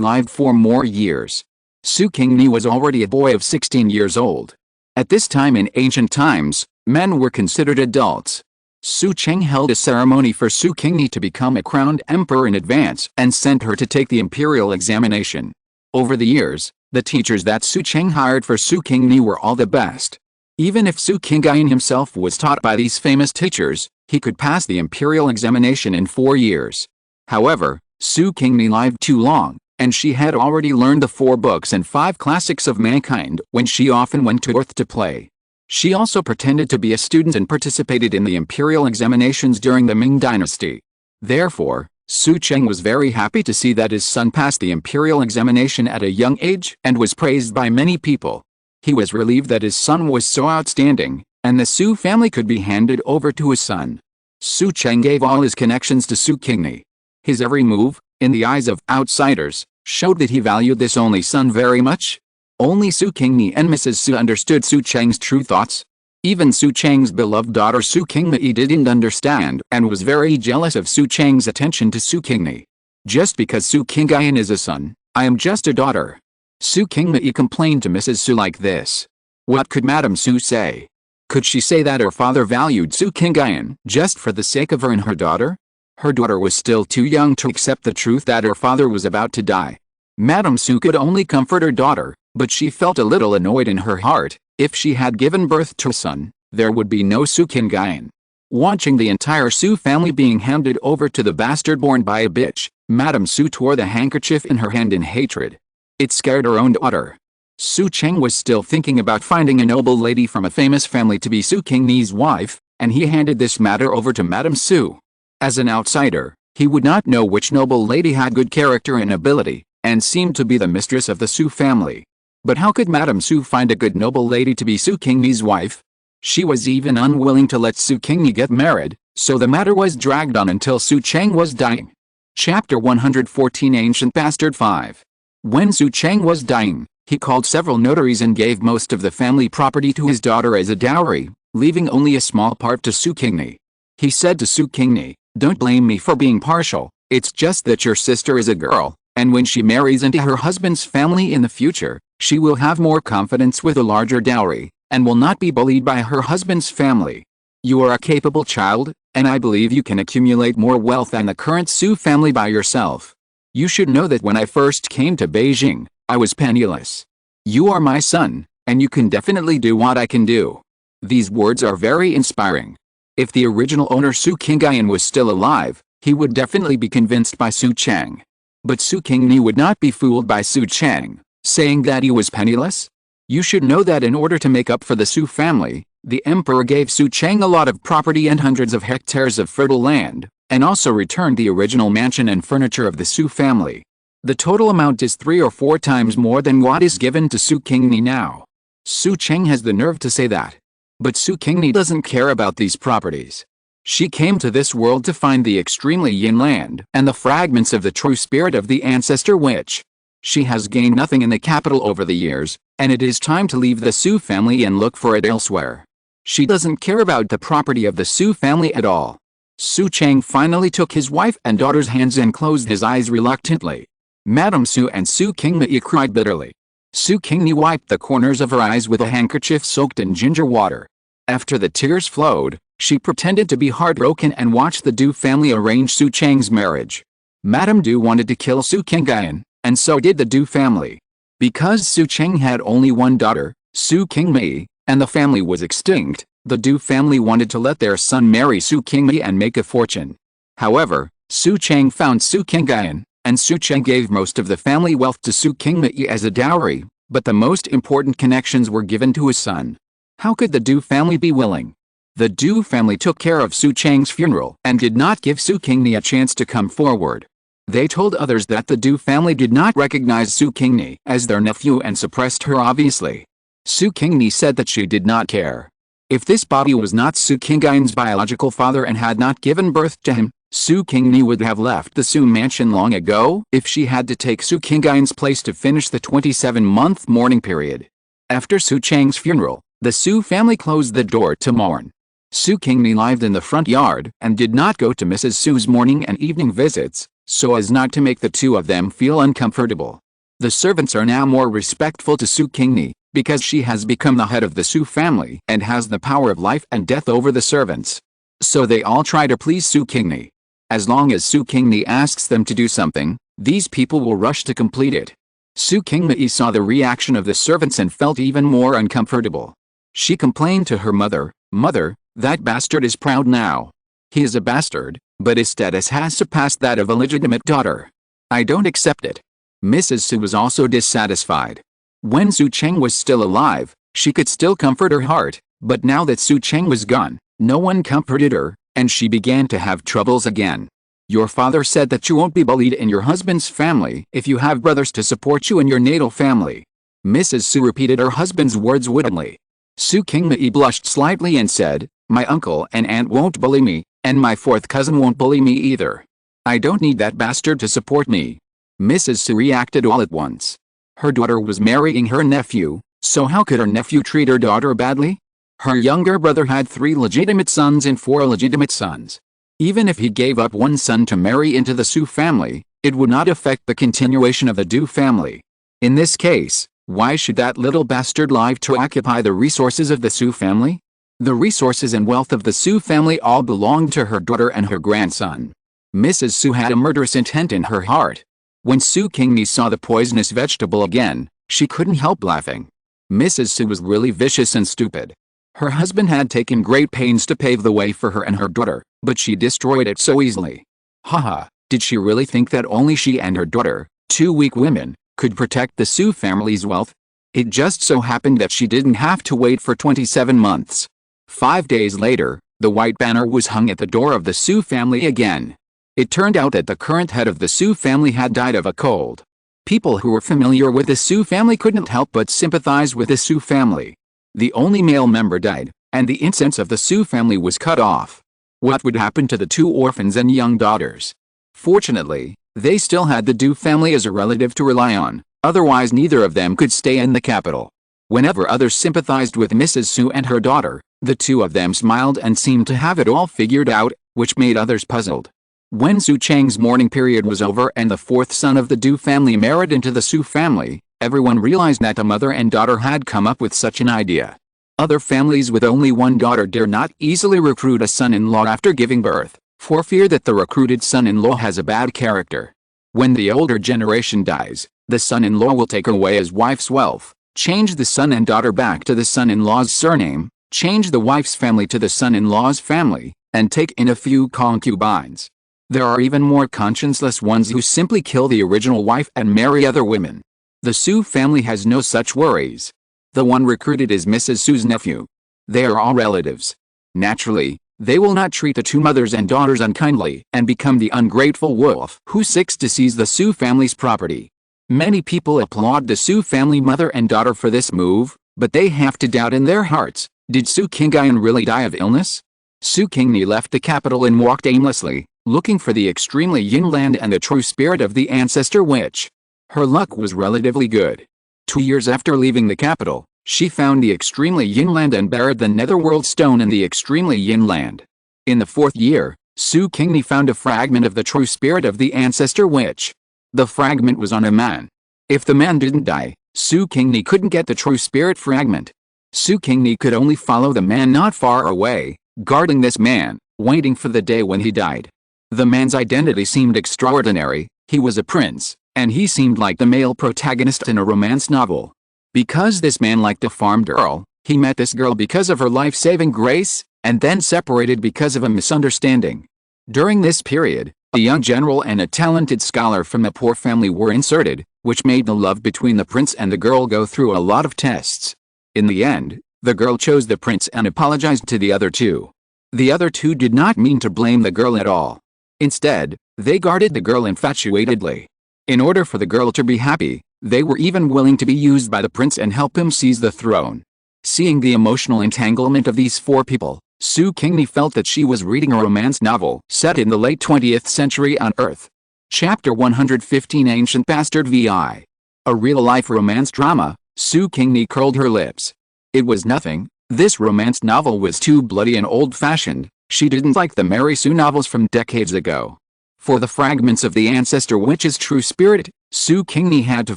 Speaker 1: lived 4 more years. Su Qingni was already a boy of 16 years old. At this time in ancient times, men were considered adults. Su Cheng held a ceremony for Su Qingni to become a crowned emperor in advance and sent her to take the imperial examination. Over the years, the teachers that Su Cheng hired for Su Qingni were all the best. Even if Su Qingni himself was taught by these famous teachers, he could pass the imperial examination in 4 years. However, Su Qingni lived too long, and she had already learned the 4 books and 5 classics of mankind when she often went to Earth to play. She also pretended to be a student and participated in the imperial examinations during the Ming dynasty. Therefore, Su Cheng was very happy to see that his son passed the imperial examination at a young age and was praised by many people. He was relieved that his son was so outstanding, and the Su family could be handed over to his son. Su Cheng gave all his connections to Su Qingni. His every move, in the eyes of outsiders, showed that he valued this only son very much. Only Su Qingni and Mrs. Su understood Su Cheng's true thoughts. Even Su Cheng's beloved daughter Su Qingni didn't understand and was very jealous of Su Cheng's attention to Su Qingni. Just because Su Qingni is a son, I am just a daughter. Su Qingni complained to Mrs. Su like this. What could Madame Su say? Could she say that her father valued Su Qingni just for the sake of her and her daughter? Her daughter was still too young to accept the truth that her father was about to die. Madame Su could only comfort her daughter, but she felt a little annoyed in her heart. If she had given birth to a son, there would be no Su Qingni. Watching the entire Su family being handed over to the bastard born by a bitch, Madame Su tore the handkerchief in her hand in hatred. It scared her own daughter. Su Cheng was still thinking about finding a noble lady from a famous family to be Su Qingni's wife, and he handed this matter over to Madame Su. As an outsider, he would not know which noble lady had good character and ability, and seemed to be the mistress of the Su family. But how could Madame Su find a good noble lady to be Su Qingni's wife? She was even unwilling to let Su Qingni get married, so the matter was dragged on until Su Cheng was dying. Chapter 114 Ancient Bastard 5. When Su Cheng was dying, he called several notaries and gave most of the family property to his daughter as a dowry, leaving only a small part to Su Qingni. He said to Su Qingni, "Don't blame me for being partial, it's just that your sister is a girl, and when she marries into her husband's family in the future, she will have more confidence with a larger dowry, and will not be bullied by her husband's family. You are a capable child, and I believe you can accumulate more wealth than the current Su family by yourself. You should know that when I first came to Beijing, I was penniless. You are my son, and you can definitely do what I can do." These words are very inspiring. If the original owner Su Qingni was still alive, he would definitely be convinced by Su Cheng. But Su Qingni would not be fooled by Su Cheng, saying that he was penniless. You should know that in order to make up for the Su family, the emperor gave Su Cheng a lot of property and hundreds of hectares of fertile land, and also returned the original mansion and furniture of the Su family. The total amount is 3 or 4 times more than what is given to Su Qingni now. Su Cheng has the nerve to say that. But Su Qingni doesn't care about these properties. She came to this world to find the extremely yin land and the fragments of the true spirit of the ancestor witch. She has gained nothing in the capital over the years, and it is time to leave the Su family and look for it elsewhere. She doesn't care about the property of the Su family at all. Su Cheng finally took his wife and daughter's hands and closed his eyes reluctantly. Madame Su and Su Qingni cried bitterly. Su Qingni wiped the corners of her eyes with a handkerchief soaked in ginger water. After the tears flowed, She pretended to be heartbroken and watched the Du family arrange Su Chang's marriage. Madame Du wanted to kill Su Qingni, and so did the Du family. Because Su Qing had only one daughter, Su Qingni, and the family was extinct, the Du family wanted to let their son marry Su Qingni and make a fortune. However, Su Chang found Su Qingni, and Su Chang gave most of the family wealth to Su Qingni as a dowry, but the most important connections were given to his son. How could the Du family be willing? The Du family took care of Su Chang's funeral and did not give Su Qingni a chance to come forward. They told others that the Du family did not recognize Su Qingni as their nephew and suppressed her obviously. Su Qingni said that she did not care. If this body was not Su Qingni's biological father and had not given birth to him, Su Qingni would have left the Su mansion long ago if she had to take Su Qingni's place to finish the 27-month mourning period. After Su Chang's funeral, the Su family closed the door to mourn. Su Qingni lived in the front yard and did not go to Mrs. Su's morning and evening visits, so as not to make the two of them feel uncomfortable. The servants are now more respectful to Su Qingni, because she has become the head of the Su family and has the power of life and death over the servants. So they all try to please Su Qingni. As long as Su Qingni asks them to do something, these people will rush to complete it. Su Qingni saw the reaction of the servants and felt even more uncomfortable. She complained to her mother, "Mother, that bastard is proud now. He is a bastard, but his status has surpassed that of a legitimate daughter. I don't accept it." Mrs. Su was also dissatisfied. When Su Cheng was still alive, she could still comfort her heart, but now that Su Cheng was gone, no one comforted her, and she began to have troubles again. "Your father said that you won't be bullied in your husband's family if you have brothers to support you in your natal family." Mrs. Su repeated her husband's words woodenly. Su Qingni blushed slightly and said, "My uncle and aunt won't bully me, and my fourth cousin won't bully me either. I don't need that bastard to support me." Mrs. Su reacted all at once. Her daughter was marrying her nephew, so how could her nephew treat her daughter badly? Her younger brother had 3 legitimate sons and 4 illegitimate sons. Even if he gave up one son to marry into the Su family, it would not affect the continuation of the Du family. In this case, why should that little bastard live to occupy the resources of the Su family? The resources and wealth of the Su family all belonged to her daughter and her grandson. Mrs. Su had a murderous intent in her heart. When Su Qingni saw the poisonous vegetable again, she couldn't help laughing. Mrs. Su was really vicious and stupid. Her husband had taken great pains to pave the way for her and her daughter, but she destroyed it so easily. Haha, did she really think that only she and her daughter, 2 weak women, could protect the Su family's wealth? It just so happened that she didn't have to wait for 27 months. 5 days later, the white banner was hung at the door of the Su family again. It turned out that the current head of the Su family had died of a cold. People who were familiar with the Su family couldn't help but sympathize with the Su family. The only male member died, and the incense of the Su family was cut off. What would happen to the 2 orphans and young daughters? Fortunately, they still had the Du family as a relative to rely on, otherwise neither of them could stay in the capital. Whenever others sympathized with Mrs. Su and her daughter, the 2 of them smiled and seemed to have it all figured out, which made others puzzled. When Su Chang's mourning period was over and the 4th son of the Du family married into the Su family, everyone realized that the mother and daughter had come up with such an idea. Other families with only one daughter dare not easily recruit a son-in-law after giving birth, for fear that the recruited son-in-law has a bad character. When the older generation dies, the son-in-law will take away his wife's wealth, change the son and daughter back to the son-in-law's surname, change the wife's family to the son-in-law's family, and take in a few concubines. There are even more conscienceless ones who simply kill the original wife and marry other women. The Su family has no such worries. The one recruited is Mrs. Su's nephew. They are all relatives. Naturally, they will not treat the 2 mothers and daughters unkindly and become the ungrateful wolf who seeks to seize the Su family's property. Many people applaud the Su family mother and daughter for this move, but they have to doubt in their hearts, did Su Qingni really die of illness? Su Qingni left the capital and walked aimlessly, looking for the extremely yin land and the true spirit of the ancestor witch. Her luck was relatively good. 2 years after leaving the capital, she found the extremely yin land and buried the netherworld stone in the extremely yin land. In the 4th year, Su Qingni found a fragment of the true spirit of the ancestor witch. The fragment was on a man. If the man didn't die, Su Qingni couldn't get the true spirit fragment. Su Qingni could only follow the man not far away, guarding this man, waiting for the day when he died. The man's identity seemed extraordinary. He was a prince, and he seemed like the male protagonist in a romance novel. Because this man liked a farm girl, he met this girl because of her life-saving grace, and then separated because of a misunderstanding. During this period, a young general and a talented scholar from a poor family were inserted, which made the love between the prince and the girl go through a lot of tests. In the end, the girl chose the prince and apologized to the other two. The other two did not mean to blame the girl at all. Instead, they guarded the girl infatuatedly. In order for the girl to be happy, they were even willing to be used by the prince and help him seize the throne. Seeing the emotional entanglement of these four people, Su Qingni felt that she was reading a romance novel set in the late 20th century on Earth. Chapter 115 Ancient Bastard VI. A real-life romance drama. Su Qingni curled her lips. It was nothing. This romance novel was too bloody and old-fashioned. She didn't like the Mary Sue novels from decades ago. For the fragments of the ancestor witch's true spirit, Su Qingni had to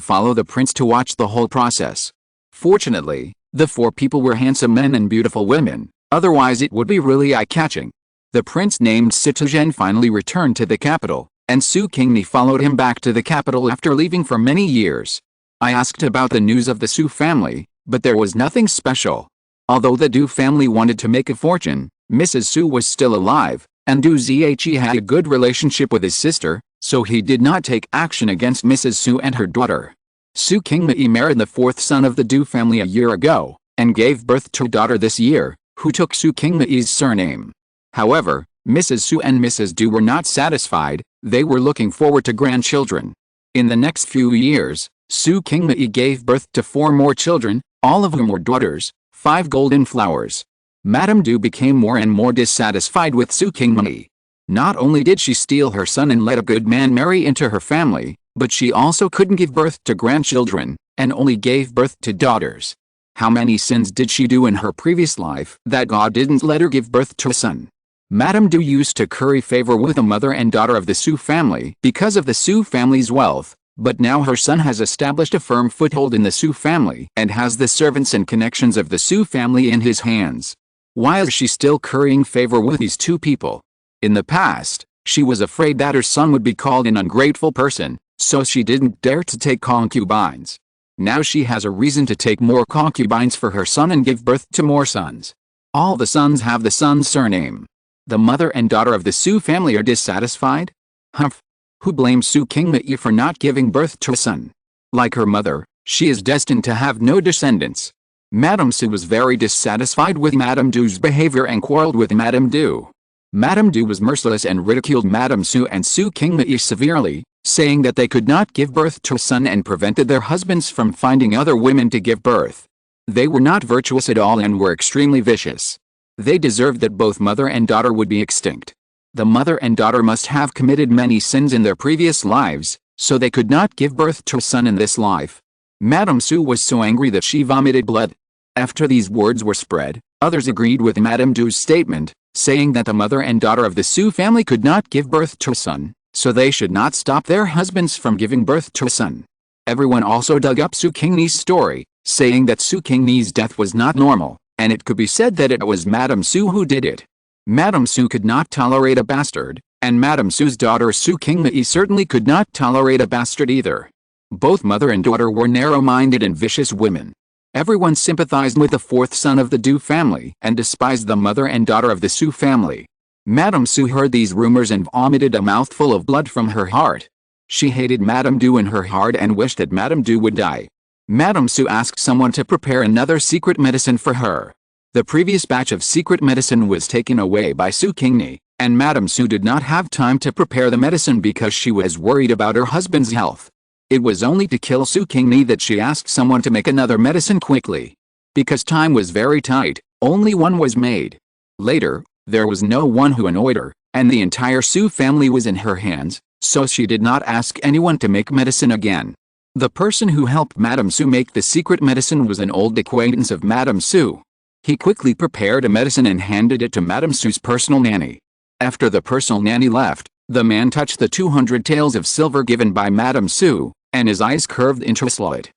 Speaker 1: follow the prince to watch the whole process. Fortunately, the four people were handsome men and beautiful women, otherwise it would be really eye-catching. The prince named Citizen finally returned to the capital, and Su Qingni followed him back to the capital after leaving for many years. I asked about the news of the Su family, but there was nothing special. Although the Du family wanted to make a fortune, Mrs. Su was still alive, and Du Zhe had a good relationship with his sister, so he did not take action against Mrs. Su and her daughter. Su Qingni married the fourth son of the Du family a year ago, and gave birth to a daughter this year, who took Su Qingni's surname. However, Mrs. Su and Mrs. Du were not satisfied. They were looking forward to grandchildren. In the next few years, Su Qingni gave birth to 4 more children, all of whom were daughters, 5 golden flowers. Madame Du became more and more dissatisfied with Su Qingni. Not only did she steal her son and let a good man marry into her family, but she also couldn't give birth to grandchildren, and only gave birth to daughters. How many sins did she do in her previous life that God didn't let her give birth to a son? Madame Du used to curry favor with the mother and daughter of the Su family because of the Su family's wealth, but now her son has established a firm foothold in the Su family and has the servants and connections of the Su family in his hands. Why is she still currying favor with these two people? In the past, she was afraid that her son would be called an ungrateful person, so she didn't dare to take concubines. Now she has a reason to take more concubines for her son and give birth to more sons. All the sons have the son's surname. The mother and daughter of the Su family are dissatisfied? Humph! Who blames Su Qingni for not giving birth to a son? Like her mother, she is destined to have no descendants. Madame Su was very dissatisfied with Madame Du's behavior and quarreled with Madame Du. Madame Du was merciless and ridiculed Madame Su and Su Qingni severely, saying that they could not give birth to a son and prevented their husbands from finding other women to give birth. They were not virtuous at all and were extremely vicious. They deserved that both mother and daughter would be extinct. The mother and daughter must have committed many sins in their previous lives, so they could not give birth to a son in this life. Madame Su was so angry that she vomited blood. After these words were spread, others agreed with Madame Du's statement, saying that the mother and daughter of the Su family could not give birth to a son, so they should not stop their husbands from giving birth to a son. Everyone also dug up Su Qingni's story, saying that Su Qingni's death was not normal, and it could be said that it was Madame Su who did it. Madame Su could not tolerate a bastard, and Madame Su's daughter Su Qingni certainly could not tolerate a bastard either. Both mother and daughter were narrow-minded and vicious women. Everyone sympathized with the fourth son of the Du family and despised the mother and daughter of the Su family. Madame Su heard these rumors and vomited a mouthful of blood from her heart. She hated Madame Du in her heart and wished that Madame Du would die. Madame Su asked someone to prepare another secret medicine for her. The previous batch of secret medicine was taken away by Su Qingni, and Madame Su did not have time to prepare the medicine because she was worried about her husband's health. It was only to kill Su Qingni that she asked someone to make another medicine quickly. Because time was very tight, only one was made. Later, there was no one who annoyed her, and the entire Su family was in her hands, so she did not ask anyone to make medicine again. The person who helped Madame Su make the secret medicine was an old acquaintance of Madame Su. He quickly prepared a medicine and handed it to Madame Su's personal nanny. After the personal nanny left, the man touched the 200 taels of silver given by Madame Su, and his eyes curved into a slit.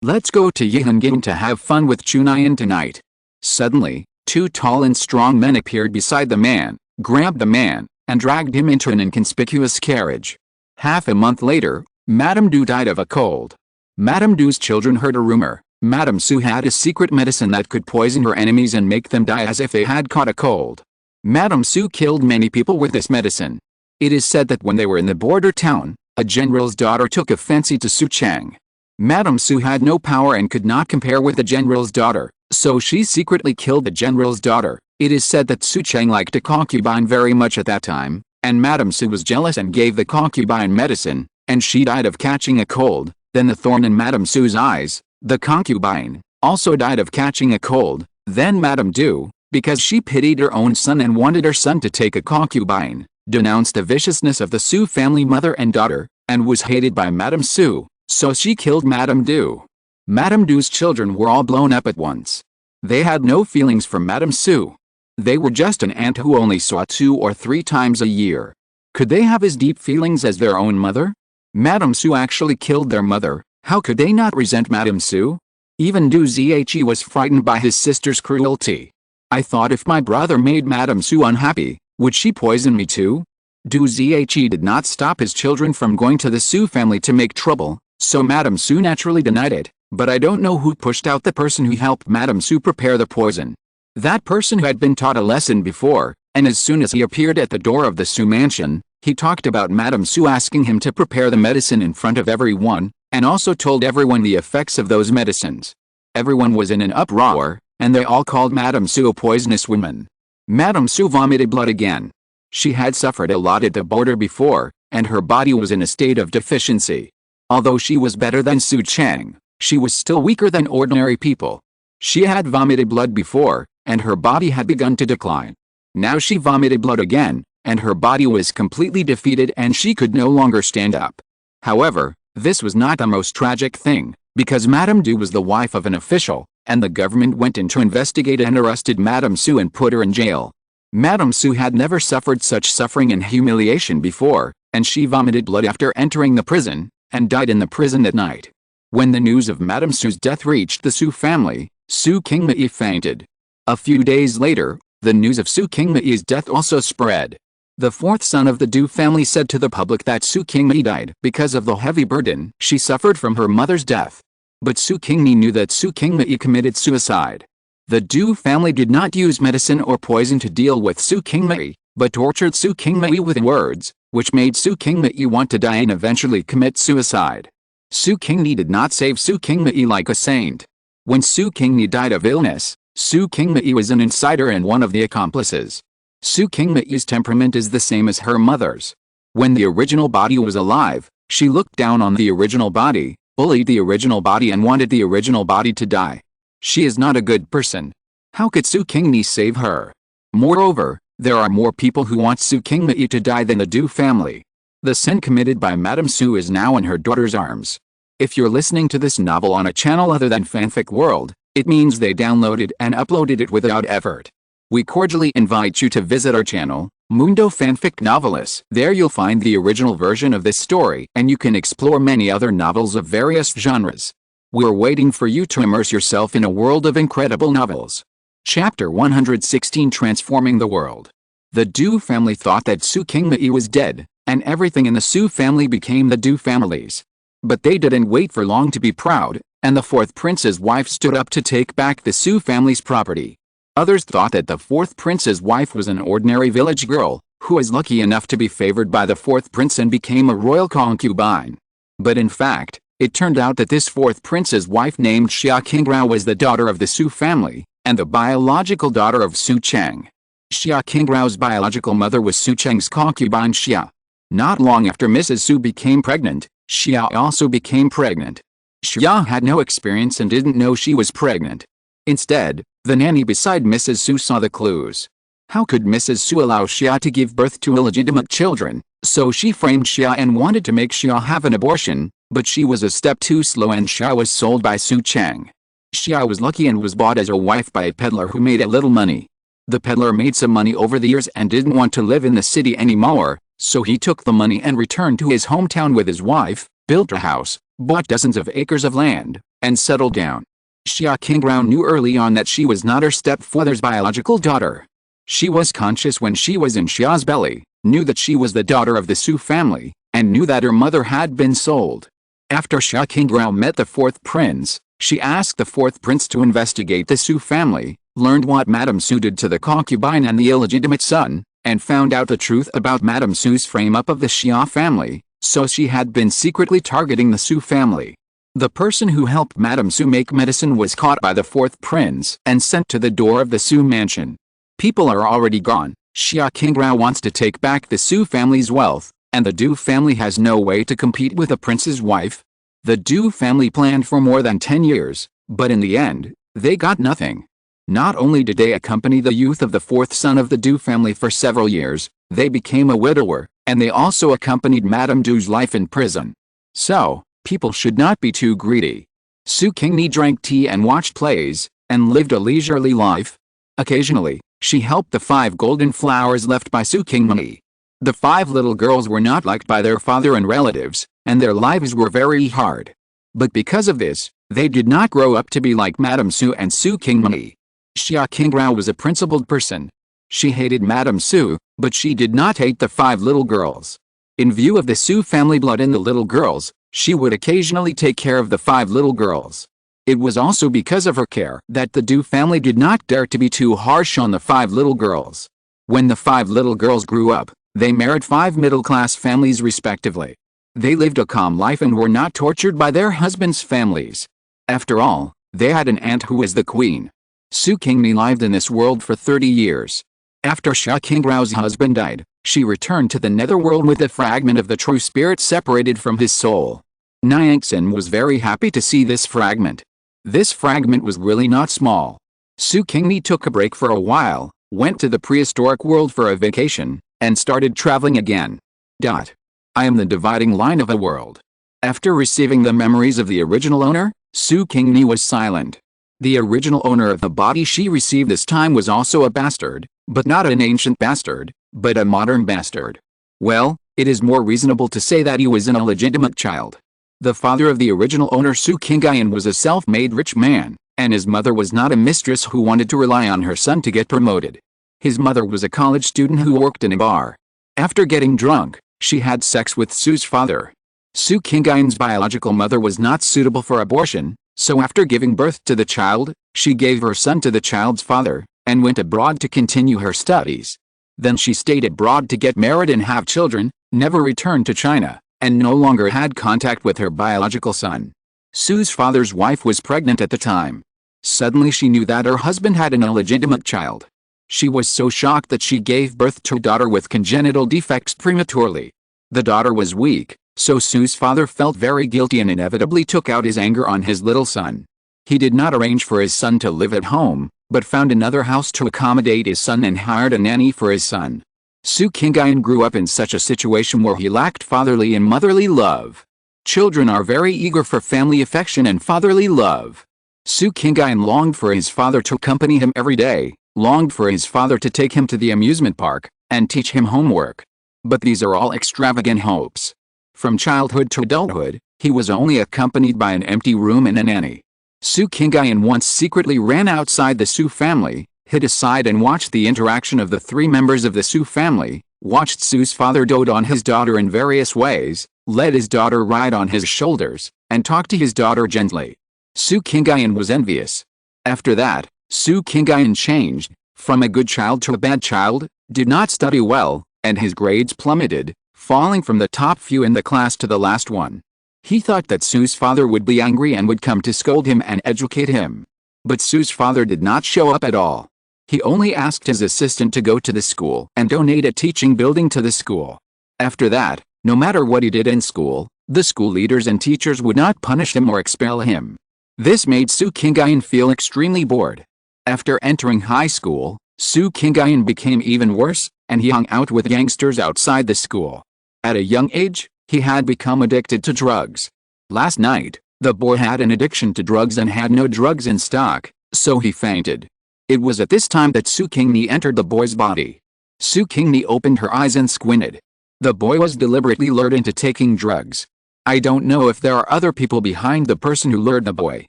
Speaker 1: Let's go to Niangniang to have fun with Chunian tonight. Suddenly, Two tall and strong men appeared beside the man, grabbed the man, and dragged him into an inconspicuous carriage. Half a month later, Madame Du died of a cold. Madame Du's children heard a rumor. Madame Su had a secret medicine that could poison her enemies and make them die as if they had caught a cold. Madame Su killed many people with this medicine. It is said that when they were in the border town, a general's daughter took a fancy to Su Chang. Madame Su had no power and could not compare with the general's daughter, so she secretly killed the general's daughter. It is said that Su Chang liked a concubine very much at that time, and Madame Su was jealous and gave the concubine medicine, and she died of catching a cold. Then the thorn in Madame Su's eyes, the concubine, also died of catching a cold. Then Madame Du, because she pitied her own son and wanted her son to take a concubine, denounced the viciousness of the Su family mother and daughter, and was hated by Madame Su, so she killed Madame Du. Madame Du's children were all blown up at once. They had no feelings for Madame Su. They were just an aunt who only saw 2 or 3 times a year. Could they have as deep feelings as their own mother? Madame Su actually killed their mother. How could they not resent Madame Su? Even Du Zhe was frightened by his sister's cruelty. I thought if my brother made Madame Su unhappy, would she poison me too? Du Zhe did not stop his children from going to the Su family to make trouble, so Madame Su naturally denied it, but I don't know who pushed out the person who helped Madame Su prepare the poison. That person had been taught a lesson before, and as soon as he appeared at the door of the Su mansion, he talked about Madame Su asking him to prepare the medicine in front of everyone, and also told everyone the effects of those medicines. Everyone was in an uproar, and they all called Madame Su a poisonous woman. Madame Su vomited blood again. She had suffered a lot at the border before, and her body was in a state of deficiency. Although she was better than Su Chang, she was still weaker than ordinary people. She had vomited blood before, and her body had begun to decline. Now she vomited blood again, and her body was completely defeated and she could no longer stand up. However, this was not the most tragic thing, because Madame Du was the wife of an official, and the government went in to investigate and arrested Madame Su and put her in jail. Madame Su had never suffered such suffering and humiliation before, and she vomited blood after entering the prison, and died in the prison at night. When the news of Madame Su's death reached the Su family, Su Qingni fainted. A few days later, the news of Su Qingni's death also spread. The 4th son of the Du family said to the public that Su Qingni died because of the heavy burden she suffered from her mother's death. But Su Qingni knew that Su Qingni committed suicide. The Du family did not use medicine or poison to deal with Su Qingni, but tortured Su Qingni with words, which made Su Qingni want to die and eventually commit suicide. Su Qingni did not save Su Qingni like a saint. When Su Qingni died of illness, Su Qingni was an insider and one of the accomplices. Su Qingni's temperament is the same as her mother's. When the original body was alive, she looked down on the original body, bullied the original body and wanted the original body to die. She is not a good person. How could Su Qingni save her? Moreover, there are more people who want Su Qingni to die than the Du family. The sin committed by Madame Su is now in her daughter's arms. If you're listening to this novel on a channel other than Fanfic World, it means they downloaded and uploaded it without effort. We cordially invite you to visit our channel, Mundo Fanfic Novelis. There you'll find the original version of this story and you can explore many other novels of various genres. We're waiting for you to immerse yourself in a world of incredible novels. Chapter 116 Transforming the World. The Du family thought that Su Qingni was dead, and everything in the Su family became the Du family's. But they didn't wait for long to be proud, and the 4th prince's wife stood up to take back the Su family's property. Others thought that the 4th prince's wife was an ordinary village girl, who was lucky enough to be favored by the 4th prince and became a royal concubine. But in fact, it turned out that this 4th prince's wife named Su Qingni was the daughter of the Su family, and the biological daughter of Su Chang. Su Qingni's biological mother was Su Chang's concubine Xia. Not long after Mrs. Su became pregnant, Xia also became pregnant. Xia had no experience and didn't know she was pregnant. Instead, the nanny beside Mrs. Su saw the clues. How could Mrs. Su allow Xia to give birth to illegitimate children? So she framed Xia and wanted to make Xia have an abortion, but she was a step too slow and Xia was sold by Su Chang. Xia was lucky and was bought as a wife by a peddler who made a little money. The peddler made some money over the years and didn't want to live in the city anymore, so he took the money and returned to his hometown with his wife, built a house, bought dozens of acres of land, and settled down. Su Qingni knew early on that she was not her stepfather's biological daughter. She was conscious when she was in Xia's belly, knew that she was the daughter of the Su family, and knew that her mother had been sold. After Su Qingni met the fourth prince, she asked the fourth prince to investigate the Su family, learned what Madame Su did to the concubine and the illegitimate son, and found out the truth about Madame Su's frame-up of the Xia family, so she had been secretly targeting the Su family. The person who helped Madame Su make medicine was caught by the fourth prince and sent to the door of the Su mansion. People are already gone. Su Qingni wants to take back the Su family's wealth, and the Du family has no way to compete with the prince's wife. The Du family planned for more than 10 years, but in the end, they got nothing. Not only did they accompany the youth of the fourth son of the Du family for several years, they became a widower, and they also accompanied Madame Du's life in prison. So, people should not be too greedy. Su Qingni drank tea and watched plays, and lived a leisurely life. Occasionally, she helped the 5 golden flowers left by Su Qingni. The 5 little girls were not liked by their father and relatives, and their lives were very hard. But because of this, they did not grow up to be like Madame Su and Su Qingni. Su Qingni was a principled person. She hated Madame Su, but she did not hate the 5 little girls. In view of the Su family blood in the little girls, she would occasionally take care of the 5 little girls. It was also because of her care that the Du family did not dare to be too harsh on the 5 little girls. When the 5 little girls grew up, they married 5 middle-class families respectively. They lived a calm life and were not tortured by their husbands' families. After all, they had an aunt who was the queen. Su Qingni lived in this world for 30 years. After Su Qingni's husband died, she returned to the netherworld with a fragment of the true spirit separated from his soul. Niangniang was very happy to see this fragment. This fragment was really not small. Su Qingni took a break for a while, went to the prehistoric world for a vacation, and started traveling again. I am the dividing line of a world. After receiving the memories of the original owner, Su Qingni was silent. The original owner of the body she received this time was also a bastard, but not an ancient bastard, but a modern bastard. Well, it is more reasonable to say that he was an illegitimate child. The father of the original owner Su Qingni was a self-made rich man, and his mother was not a mistress who wanted to rely on her son to get promoted. His mother was a college student who worked in a bar. After getting drunk, she had sex with Su's father. Su Qingni's biological mother was not suitable for abortion, so after giving birth to the child, she gave her son to the child's father, and went abroad to continue her studies. Then she stayed abroad to get married and have children, never returned to China, and no longer had contact with her biological son. Su's father's wife was pregnant at the time. Suddenly she knew that her husband had an illegitimate child. She was so shocked that she gave birth to a daughter with congenital defects prematurely. The daughter was weak, so Su's father felt very guilty and inevitably took out his anger on his little son. He did not arrange for his son to live at home, but found another house to accommodate his son and hired a nanny for his son. Su Qingni grew up in such a situation where he lacked fatherly and motherly love. Children are very eager for family affection and fatherly love. Su Qingni longed for his father to accompany him every day, longed for his father to take him to the amusement park, and teach him homework. But these are all extravagant hopes. From childhood to adulthood, he was only accompanied by an empty room and a nanny. Su Qingni once secretly ran outside the Su family, hid aside and watched the interaction of the 3 members of the Su family, watched Su's father dote on his daughter in various ways, let his daughter ride on his shoulders, and talk to his daughter gently. Su Qingni was envious. After that, Su Qingni changed, from a good child to a bad child, did not study well, and his grades plummeted, falling from the top few in the class to the last one. He thought that Su's father would be angry and would come to scold him and educate him. But Su's father did not show up at all. He only asked his assistant to go to the school and donate a teaching building to the school. After that, no matter what he did in school, the school leaders and teachers would not punish him or expel him. This made Su Qingni feel extremely bored. After entering high school, Su Qingni became even worse, and he hung out with youngsters outside the school. At a young age, he had become addicted to drugs. Last night, the boy had an addiction to drugs and had no drugs in stock, so he fainted. It was at this time that Su Qingni entered the boy's body. Su Qingni opened her eyes and squinted. The boy was deliberately lured into taking drugs. I don't know if there are other people behind the person who lured the boy.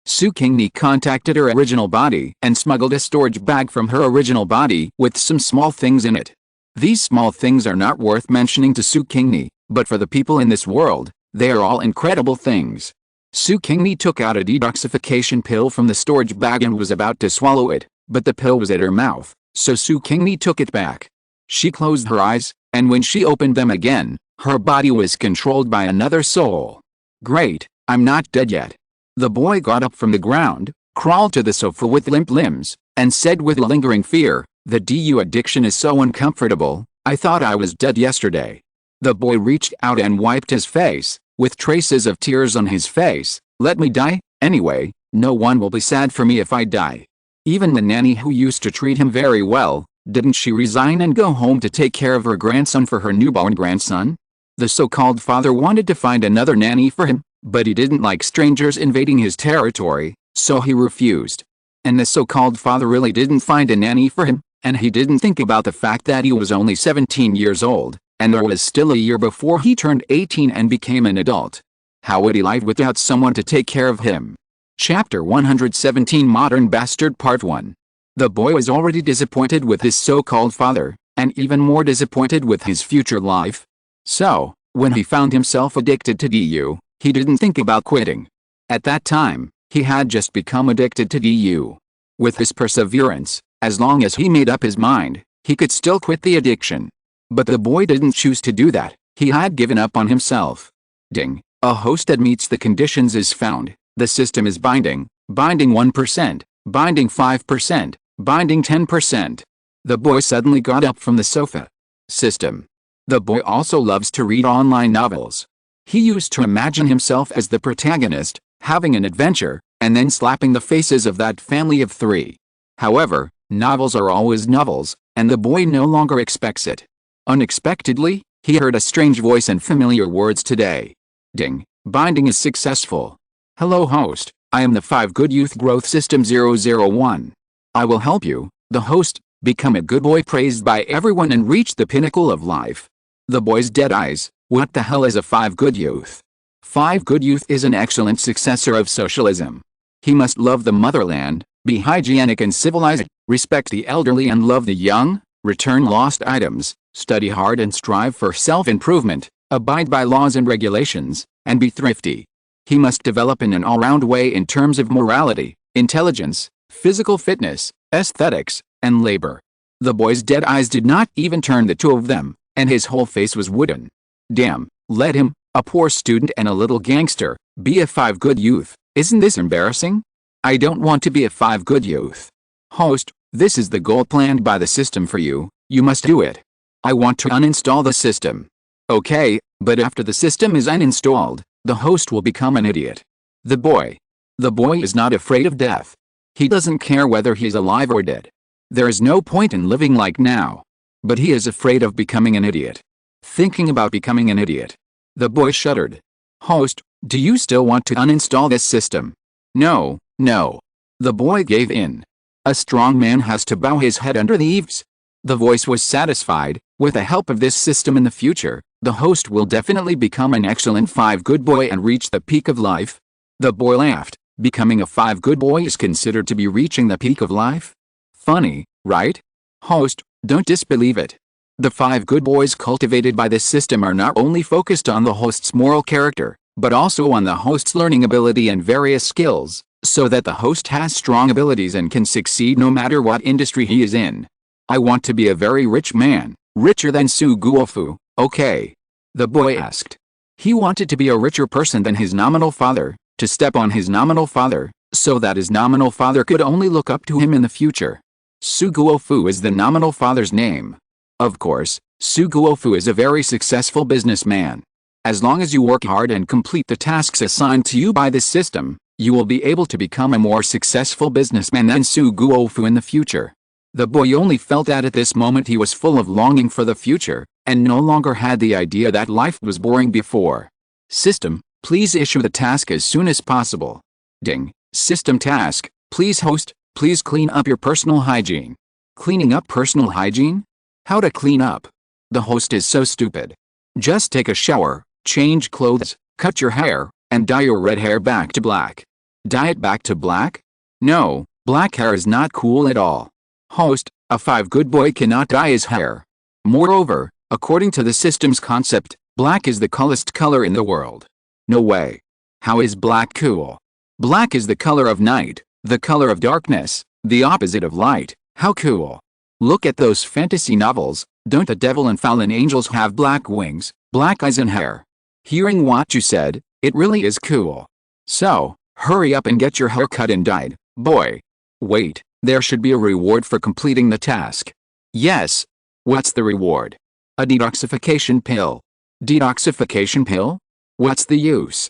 Speaker 1: Su Qingni contacted her original body and smuggled a storage bag from her original body with some small things in it. These small things are not worth mentioning to Su Qingni, but for the people in this world, they are all incredible things. Su Qingni took out a detoxification pill from the storage bag and was about to swallow it, but the pill was at her mouth, so Su Qingni took it back. She closed her eyes, and when she opened them again, her body was controlled by another soul. Great, I'm not dead yet. The boy got up from the ground, crawled to the sofa with limp limbs, and said with a lingering fear, "The DU addiction is so uncomfortable, I thought I was dead yesterday." The boy reached out and wiped his face, with traces of tears on his face. "Let me die, anyway, no one will be sad for me if I die." Even the nanny who used to treat him very well, didn't she resign and go home to take care of her grandson for her newborn grandson? The so-called father wanted to find another nanny for him, but he didn't like strangers invading his territory, so he refused. And the so-called father really didn't find a nanny for him, and he didn't think about the fact that he was only 17 years old, and there was still a year before he turned 18 and became an adult. How would he live without someone to take care of him? Chapter 117 Modern Bastard Part 1. The boy was already disappointed with his so-called father, and even more disappointed with his future life. So, when he found himself addicted to DU, he didn't think about quitting. At that time, he had just become addicted to DU. With his perseverance, as long as he made up his mind, he could still quit the addiction. But the boy didn't choose to do that. He had given up on himself. Ding. A host that meets the conditions is found. The system is binding. Binding 1%. Binding 5%. Binding 10%. The boy suddenly got up from the sofa. System. The boy also loves to read online novels. He used to imagine himself as the protagonist, having an adventure, and then slapping the faces of that family of 3. However, novels are always novels, and the boy no longer expects it. Unexpectedly, he heard a strange voice and familiar words today. Ding. Binding is successful. Hello host, I am the 5 Good Youth Growth System 001. I will help you, the host, become a good boy praised by everyone and reach the pinnacle of life. The boy's dead eyes. What the hell is a 5 Good Youth? 5 Good Youth is an excellent successor of socialism. He must love the motherland, be hygienic and civilized, respect the elderly and love the young, return lost items, study hard and strive for self-improvement, abide by laws and regulations, and be thrifty. He must develop in an all-round way in terms of morality, intelligence, physical fitness, aesthetics, and labor. The boy's dead eyes did not even turn the 2 of them, and his whole face was wooden. Damn, let him, a poor student and a little gangster, be a 5 Good Youth. Isn't this embarrassing? I don't want to be a 5 Good Youth. Host, this is the goal planned by the system for you, you must do it. I want to uninstall the system. Okay, but after the system is uninstalled, the host will become an idiot. The boy. The boy is not afraid of death. He doesn't care whether he's alive or dead. There is no point in living like now. But he is afraid of becoming an idiot. Thinking about becoming an idiot. The boy shuddered. Host, do you still want to uninstall this system? No, no. The boy gave in. A strong man has to bow his head under the eaves. The voice was satisfied. With the help of this system in the future, the host will definitely become an excellent 5 good boy and reach the peak of life. The boy laughed. Becoming a 5 good boy is considered to be reaching the peak of life? Funny, right? Host, don't disbelieve it. The 5 good boys cultivated by this system are not only focused on the host's moral character, but also on the host's learning ability and various skills, so that the host has strong abilities and can succeed no matter what industry he is in. I want to be a very rich man, richer than Su Guofu, okay? The boy asked. He wanted to be a richer person than his nominal father, to step on his nominal father, so that his nominal father could only look up to him in the future. Su Guofu is the nominal father's name. Of course, Su Guofu is a very successful businessman. As long as you work hard and complete the tasks assigned to you by this system, you will be able to become a more successful businessman than Su Guofu in the future. The boy only felt that at this moment he was full of longing for the future, and no longer had the idea that life was boring before. System, please issue the task as soon as possible. Ding. System task, please host, please clean up your personal hygiene. Cleaning up personal hygiene? How to clean up? The host is so stupid. Just take a shower, change clothes, cut your hair, and dye your red hair back to black. Dye it back to black? No, black hair is not cool at all. Host, a 5 good boy cannot dye his hair. Moreover, according to the system's concept, black is the coolest color in the world. No way. How is black cool? Black is the color of night, the color of darkness, the opposite of light. How cool. Look at those fantasy novels. Don't the devil and fallen angels have black wings, black eyes and hair? Hearing what you said, it really is cool. So, hurry up and get your hair cut and dyed, boy. Wait, there should be a reward for completing the task. Yes. What's the reward? A detoxification pill. Detoxification pill? What's the use?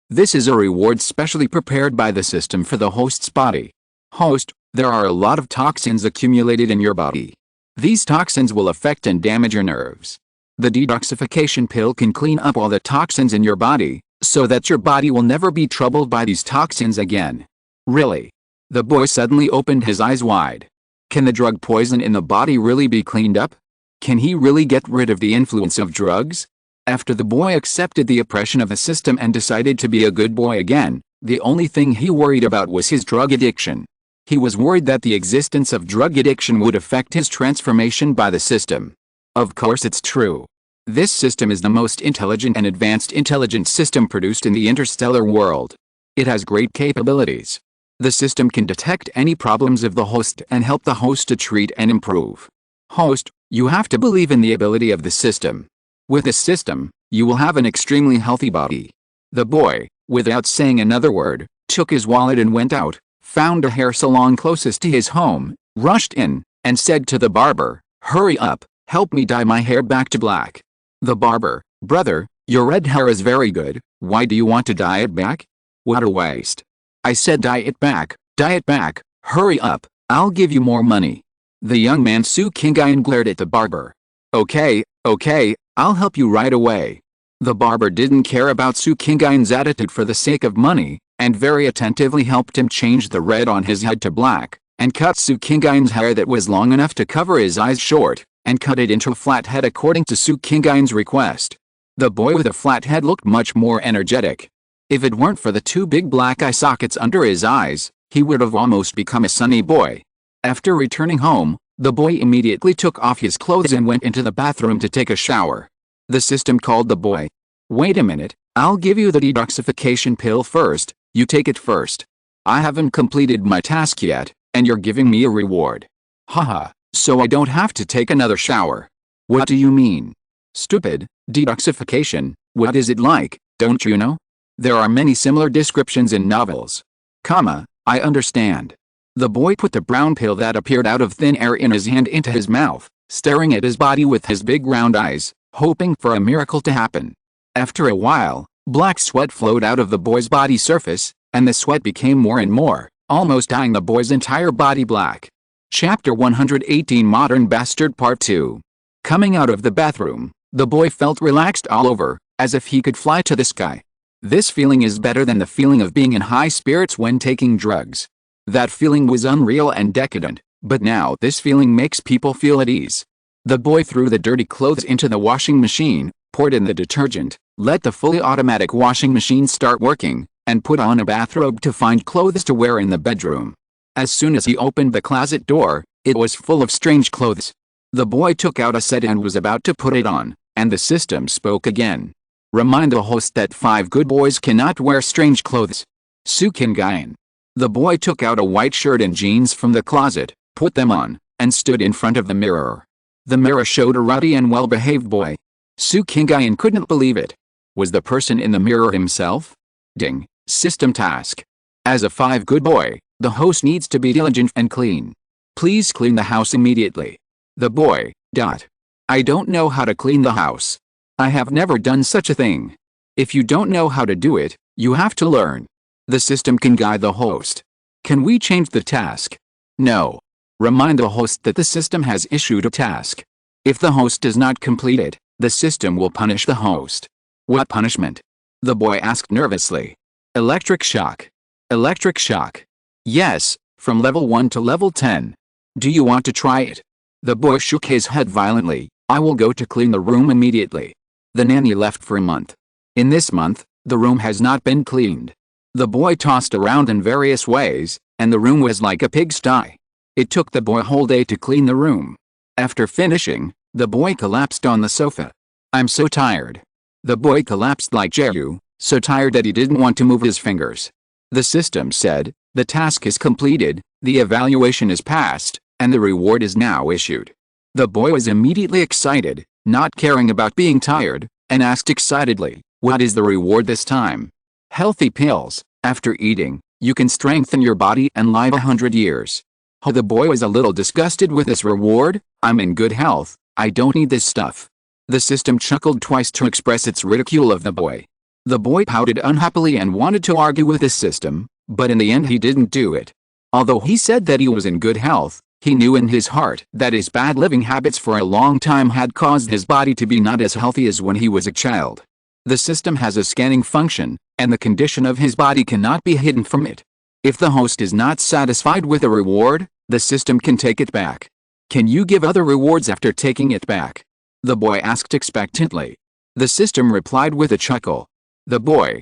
Speaker 1: This is a reward specially prepared by the system for the host's body. Host, there are a lot of toxins accumulated in your body. These toxins will affect and damage your nerves. The detoxification pill can clean up all the toxins in your body, so that your body will never be troubled by these toxins again. Really? The boy suddenly opened his eyes wide. Can the drug poison in the body really be cleaned up? Can he really get rid of the influence of drugs? After the boy accepted the oppression of the system and decided to be a good boy again, the only thing he worried about was his drug addiction. He was worried that the existence of drug addiction would affect his transformation by the system. Of course it's true. This system is the most intelligent and advanced intelligent system produced in the interstellar world. It has great capabilities. The system can detect any problems of the host and help the host to treat and improve. Host, you have to believe in the ability of the system. With this system, you will have an extremely healthy body. The boy, without saying another word, took his wallet and went out, found a hair salon closest to his home, rushed in, and said to the barber, "Hurry up, help me dye my hair back to black." The barber, "Brother, your red hair is very good, why do you want to dye it back?" "What a waste. I said dye it back, hurry up, I'll give you more money." The young man Su Qingni glared at the barber. Okay, I'll help you right away." The barber didn't care about Su Qingni's attitude for the sake of money, and very attentively helped him change the red on his head to black, and cut Su Qingni's hair that was long enough to cover his eyes short, and cut it into a flat head according to Su Qingni's request. The boy with a flat head looked much more energetic. If it weren't for the 2 big black eye sockets under his eyes, he would have almost become a sunny boy. After returning home, the boy immediately took off his clothes and went into the bathroom to take a shower. The system called the boy. "Wait a minute, I'll give you the detoxification pill first, you take it first. I haven't completed my task yet, and you're giving me a reward. Haha, so I don't have to take another shower. What do you mean? Stupid, detoxification, what is it like, don't you know? There are many similar descriptions in novels. I understand." The boy put the brown pill that appeared out of thin air in his hand into his mouth, staring at his body with his big round eyes, hoping for a miracle to happen. After a while, black sweat flowed out of the boy's body surface, and the sweat became more and more, almost dyeing the boy's entire body black. Chapter 118 Modern Bastard Part 2. Coming out of the bathroom, the boy felt relaxed all over, as if he could fly to the sky. This feeling is better than the feeling of being in high spirits when taking drugs. That feeling was unreal and decadent, but now this feeling makes people feel at ease. The boy threw the dirty clothes into the washing machine, poured in the detergent, let the fully automatic washing machine start working, and put on a bathrobe to find clothes to wear in the bedroom. As soon as he opened the closet door, it was full of strange clothes. The boy took out a set and was about to put it on, and the system spoke again. "Remind the host that 5 good boys cannot wear strange clothes." Su Qingni. The boy took out a white shirt and jeans from the closet, put them on, and stood in front of the mirror. The mirror showed a ruddy and well-behaved boy. Su Qingni couldn't believe it. Was the person in the mirror himself? Ding. System task. As a 5 good boy, the host needs to be diligent and clean. Please clean the house immediately. The boy. I don't know how to clean the house. I have never done such a thing. If you don't know how to do it, you have to learn. The system can guide the host. Can we change the task? No. Remind the host that the system has issued a task. If the host does not complete it, the system will punish the host. What punishment? The boy asked nervously. Electric shock. Electric shock. Yes, from level 1 to level 10. Do you want to try it? The boy shook his head violently. I will go to clean the room immediately. The nanny left for a month. In this month, the room has not been cleaned. The boy tossed around in various ways, and the room was like a pigsty. It took the boy a whole day to clean the room. After finishing, the boy collapsed on the sofa. "I'm so tired." The boy collapsed like Jehu, so tired that he didn't want to move his fingers. The system said, "The task is completed, the evaluation is passed, and the reward is now issued." The boy was immediately excited, not caring about being tired, and asked excitedly, "What is the reward this time?" "Healthy pills. After eating, you can strengthen your body and live 100 years. Oh, the boy was a little disgusted with this reward. "I'm in good health, I don't need this stuff." The system chuckled twice to express its ridicule of the boy. The boy pouted unhappily and wanted to argue with the system, but in the end he didn't do it. Although he said that he was in good health, he knew in his heart that his bad living habits for a long time had caused his body to be not as healthy as when he was a child. The system has a scanning function, and the condition of his body cannot be hidden from it. If the host is not satisfied with a reward, the system can take it back. "Can you give other rewards after taking it back?" the boy asked expectantly. The system replied with a chuckle. The boy,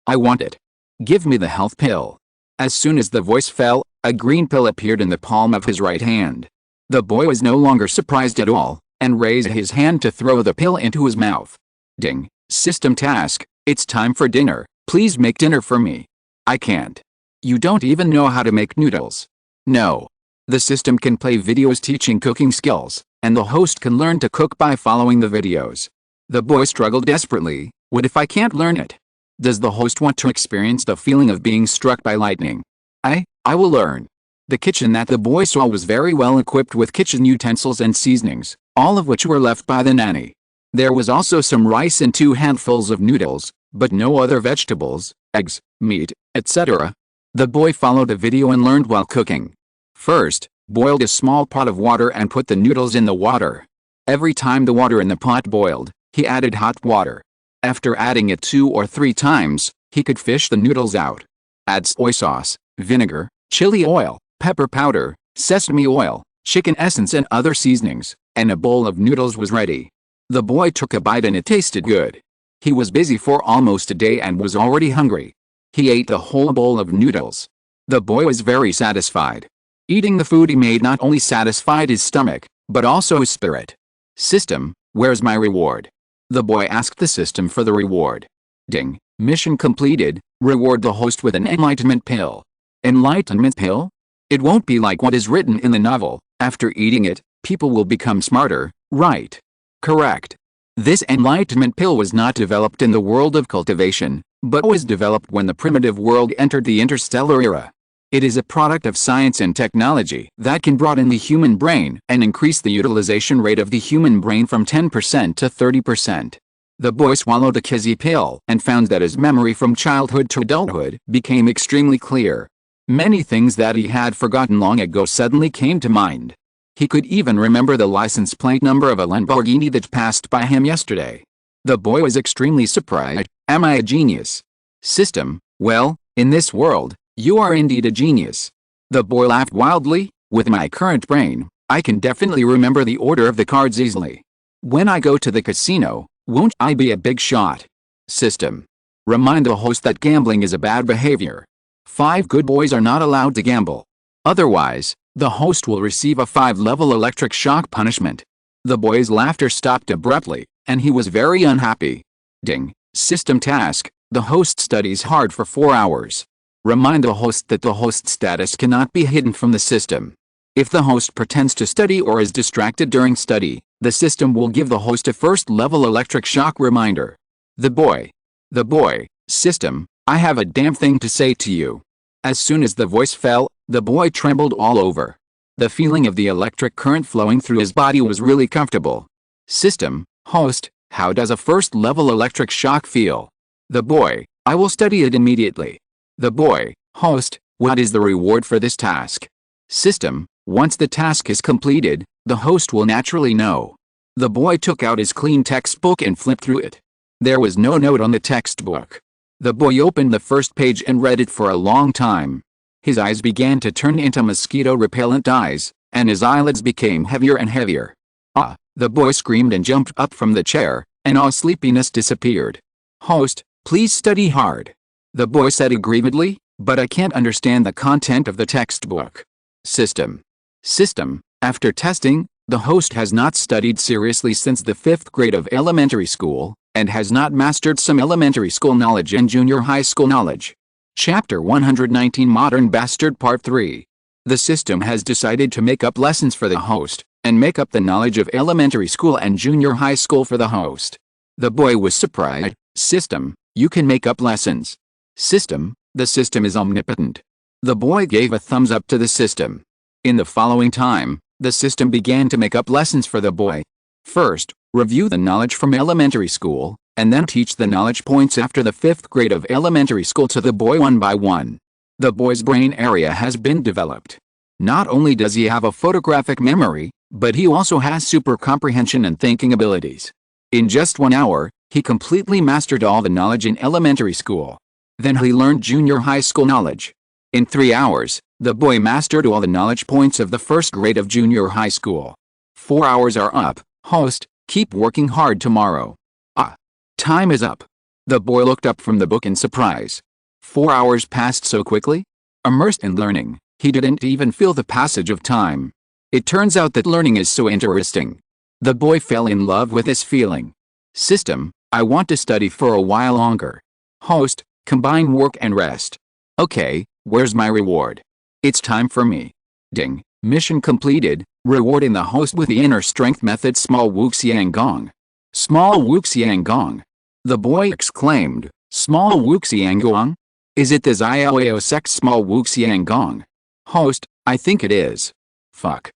Speaker 1: "I want it. Give me the health pill." As soon as the voice fell, a green pill appeared in the palm of his right hand. The boy was no longer surprised at all, and raised his hand to throw the pill into his mouth. Ding. System task, "It's time for dinner, please make dinner for me." "I can't. You don't even know how to make noodles." "No." The system can play videos teaching cooking skills, and the host can learn to cook by following the videos. The boy struggled desperately. "What if I can't learn it? Does the host want to experience the feeling of being struck by lightning?" I will learn." The kitchen that the boy saw was very well equipped with kitchen utensils and seasonings, all of which were left by the nanny. There was also some rice and 2 handfuls of noodles, but no other vegetables, eggs, meat, etc. The boy followed a video and learned while cooking. First, boiled a small pot of water and put the noodles in the water. Every time the water in the pot boiled, he added hot water. After adding it 2 or 3 times, he could fish the noodles out. Add soy sauce, vinegar, chili oil, pepper powder, sesame oil, chicken essence and other seasonings, and a bowl of noodles was ready. The boy took a bite and it tasted good. He was busy for almost a day and was already hungry. He ate the whole bowl of noodles. The boy was very satisfied. Eating the food he made not only satisfied his stomach, but also his spirit. "System, where's my reward?" The boy asked the system for the reward. Ding. Mission completed, reward the host with an enlightenment pill. Enlightenment pill? It won't be like what is written in the novel, "After eating it, people will become smarter," right? Correct. This enlightenment pill was not developed in the world of cultivation, but was developed when the primitive world entered the interstellar era. It is a product of science and technology that can broaden the human brain and increase the utilization rate of the human brain from 10% to 30%. The boy swallowed the kizzy pill and found that his memory from childhood to adulthood became extremely clear. Many things that he had forgotten long ago suddenly came to mind. He could even remember the license plate number of a Lamborghini that passed by him yesterday. The boy was extremely surprised. "Am I a genius?" System, "Well, in this world, you are indeed a genius." The boy laughed wildly. "With my current brain, I can definitely remember the order of the cards easily. When I go to the casino, won't I be a big shot?" System, "Remind the host that gambling is a bad behavior. 5 good boys are not allowed to gamble. Otherwise, the host will receive a 5-level electric shock punishment." The boy's laughter stopped abruptly, and he was very unhappy. Ding. System task, the host studies hard for 4 hours. Remind the host that the host status cannot be hidden from the system. If the host pretends to study or is distracted during study, the system will give the host a 1st-level electric shock reminder. The boy, "System, I have a damn thing to say to you." As soon as the voice fell, the boy trembled all over. The feeling of the electric current flowing through his body was really comfortable. System, "Host, how does a 1st-level electric shock feel?" The boy, "I will study it immediately." The boy, "Host, what is the reward for this task?" System, "Once the task is completed, the host will naturally know." The boy took out his clean textbook and flipped through it. There was no note on the textbook. The boy opened the first page and read it for a long time. His eyes began to turn into mosquito-repellent eyes, and his eyelids became heavier and heavier. "Ah!" The boy screamed and jumped up from the chair, and all sleepiness disappeared. "Host, please study hard." The boy said aggrievedly, but I can't understand the content of the textbook. System. After testing, the host has not studied seriously since the 5th grade of elementary school, and has not mastered some elementary school knowledge and junior high school knowledge. Chapter 119 Modern Bastard Part 3. The system has decided to make up lessons for the host, and make up the knowledge of elementary school and junior high school for the host. The boy was surprised. System, you can make up lessons. System, the system is omnipotent. The boy gave a thumbs up to the system. In the following time, the system began to make up lessons for the boy. First, review the knowledge from elementary school, and then teach the knowledge points after the 5th grade of elementary school to the boy one by one. The boy's brain area has been developed. Not only does he have a photographic memory, but he also has super comprehension and thinking abilities. In just 1 hour, he completely mastered all the knowledge in elementary school. Then he learned junior high school knowledge. In 3 hours, the boy mastered all the knowledge points of the 1st grade of junior high school. 4 hours are up. Host, keep working hard tomorrow. Time is up. The boy looked up from the book in surprise. 4 hours passed so quickly? Immersed in learning, he didn't even feel the passage of time. It turns out that learning is so interesting. The boy fell in love with this feeling. System, I want to study for a while longer. Host, combine work and rest. Okay, where's my reward? It's time for me. Ding, mission completed, rewarding the host with the inner strength method Small Wuxiang Gong. Small Wuxiang Gong. The boy exclaimed, Small Wuxiang Gong? Is it the Xiaoyao Sex Small Wuxiang Gong? Host, I think it is. Fuck.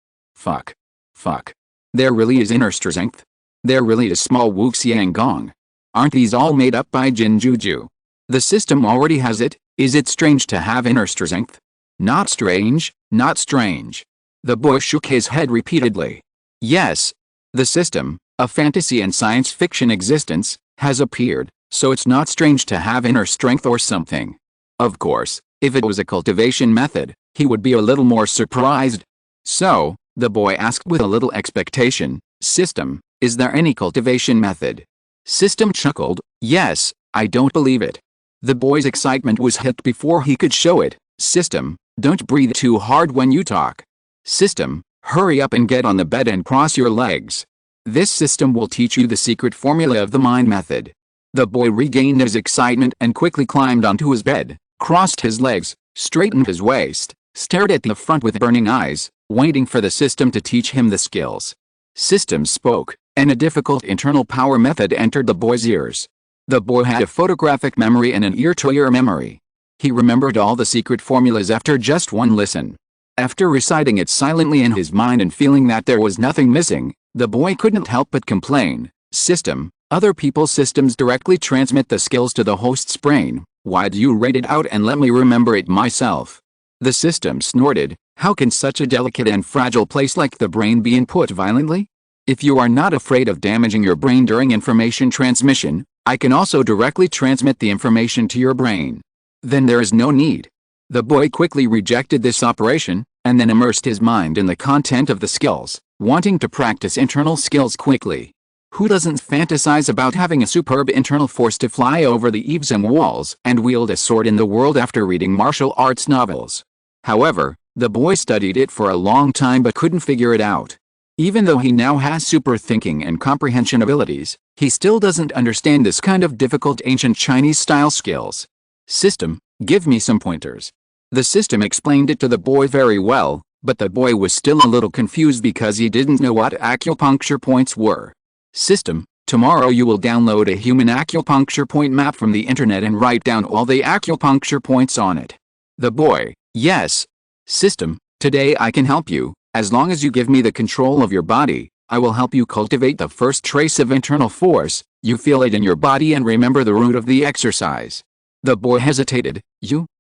Speaker 1: There really is inner strength? There really is Small Wuxiang Gong? Aren't these all made up by Jin Juju? The system already has it. Is it strange to have inner strength? Not strange, not strange. The boy shook his head repeatedly. Yes. The system, a fantasy and science fiction existence, has appeared, so it's not strange to have inner strength or something. Of course, if it was a cultivation method, he would be a little more surprised. So, the boy asked with a little expectation, System, is there any cultivation method? System chuckled, yes, I don't believe it. The boy's excitement was hit before he could show it. System, don't breathe too hard when you talk. System, hurry up and get on the bed and cross your legs. This system will teach you the secret formula of the mind method. The boy regained his excitement and quickly climbed onto his bed, crossed his legs, straightened his waist, stared at the front with burning eyes, waiting for the system to teach him the skills. System spoke, and a difficult internal power method entered the boy's ears. The boy had a photographic memory and an ear-to-ear memory. He remembered all the secret formulas after just one listen. After reciting it silently in his mind and feeling that there was nothing missing, the boy couldn't help but complain. System, other people's systems directly transmit the skills to the host's brain. Why do you write it out and let me remember it myself? The system snorted. How can such a delicate and fragile place like the brain be input violently? If you are not afraid of damaging your brain during information transmission, I can also directly transmit the information to your brain. Then there is no need. The boy quickly rejected this operation, and then immersed his mind in the content of the skills, wanting to practice internal skills quickly. Who doesn't fantasize about having a superb internal force to fly over the eaves and walls and wield a sword in the world after reading martial arts novels? However, the boy studied it for a long time but couldn't figure it out. Even though he now has super thinking and comprehension abilities, he still doesn't understand this kind of difficult ancient Chinese-style skills. System, give me some pointers. The system explained it to the boy very well, but the boy was still a little confused because he didn't know what acupuncture points were. System, tomorrow you will download a human acupuncture point map from the internet and write down all the acupuncture points on it. The boy, yes. System, today I can help you. As long as you give me the control of your body, I will help you cultivate the first trace of internal force. You feel it in your body and remember the root of the exercise. The boy hesitated.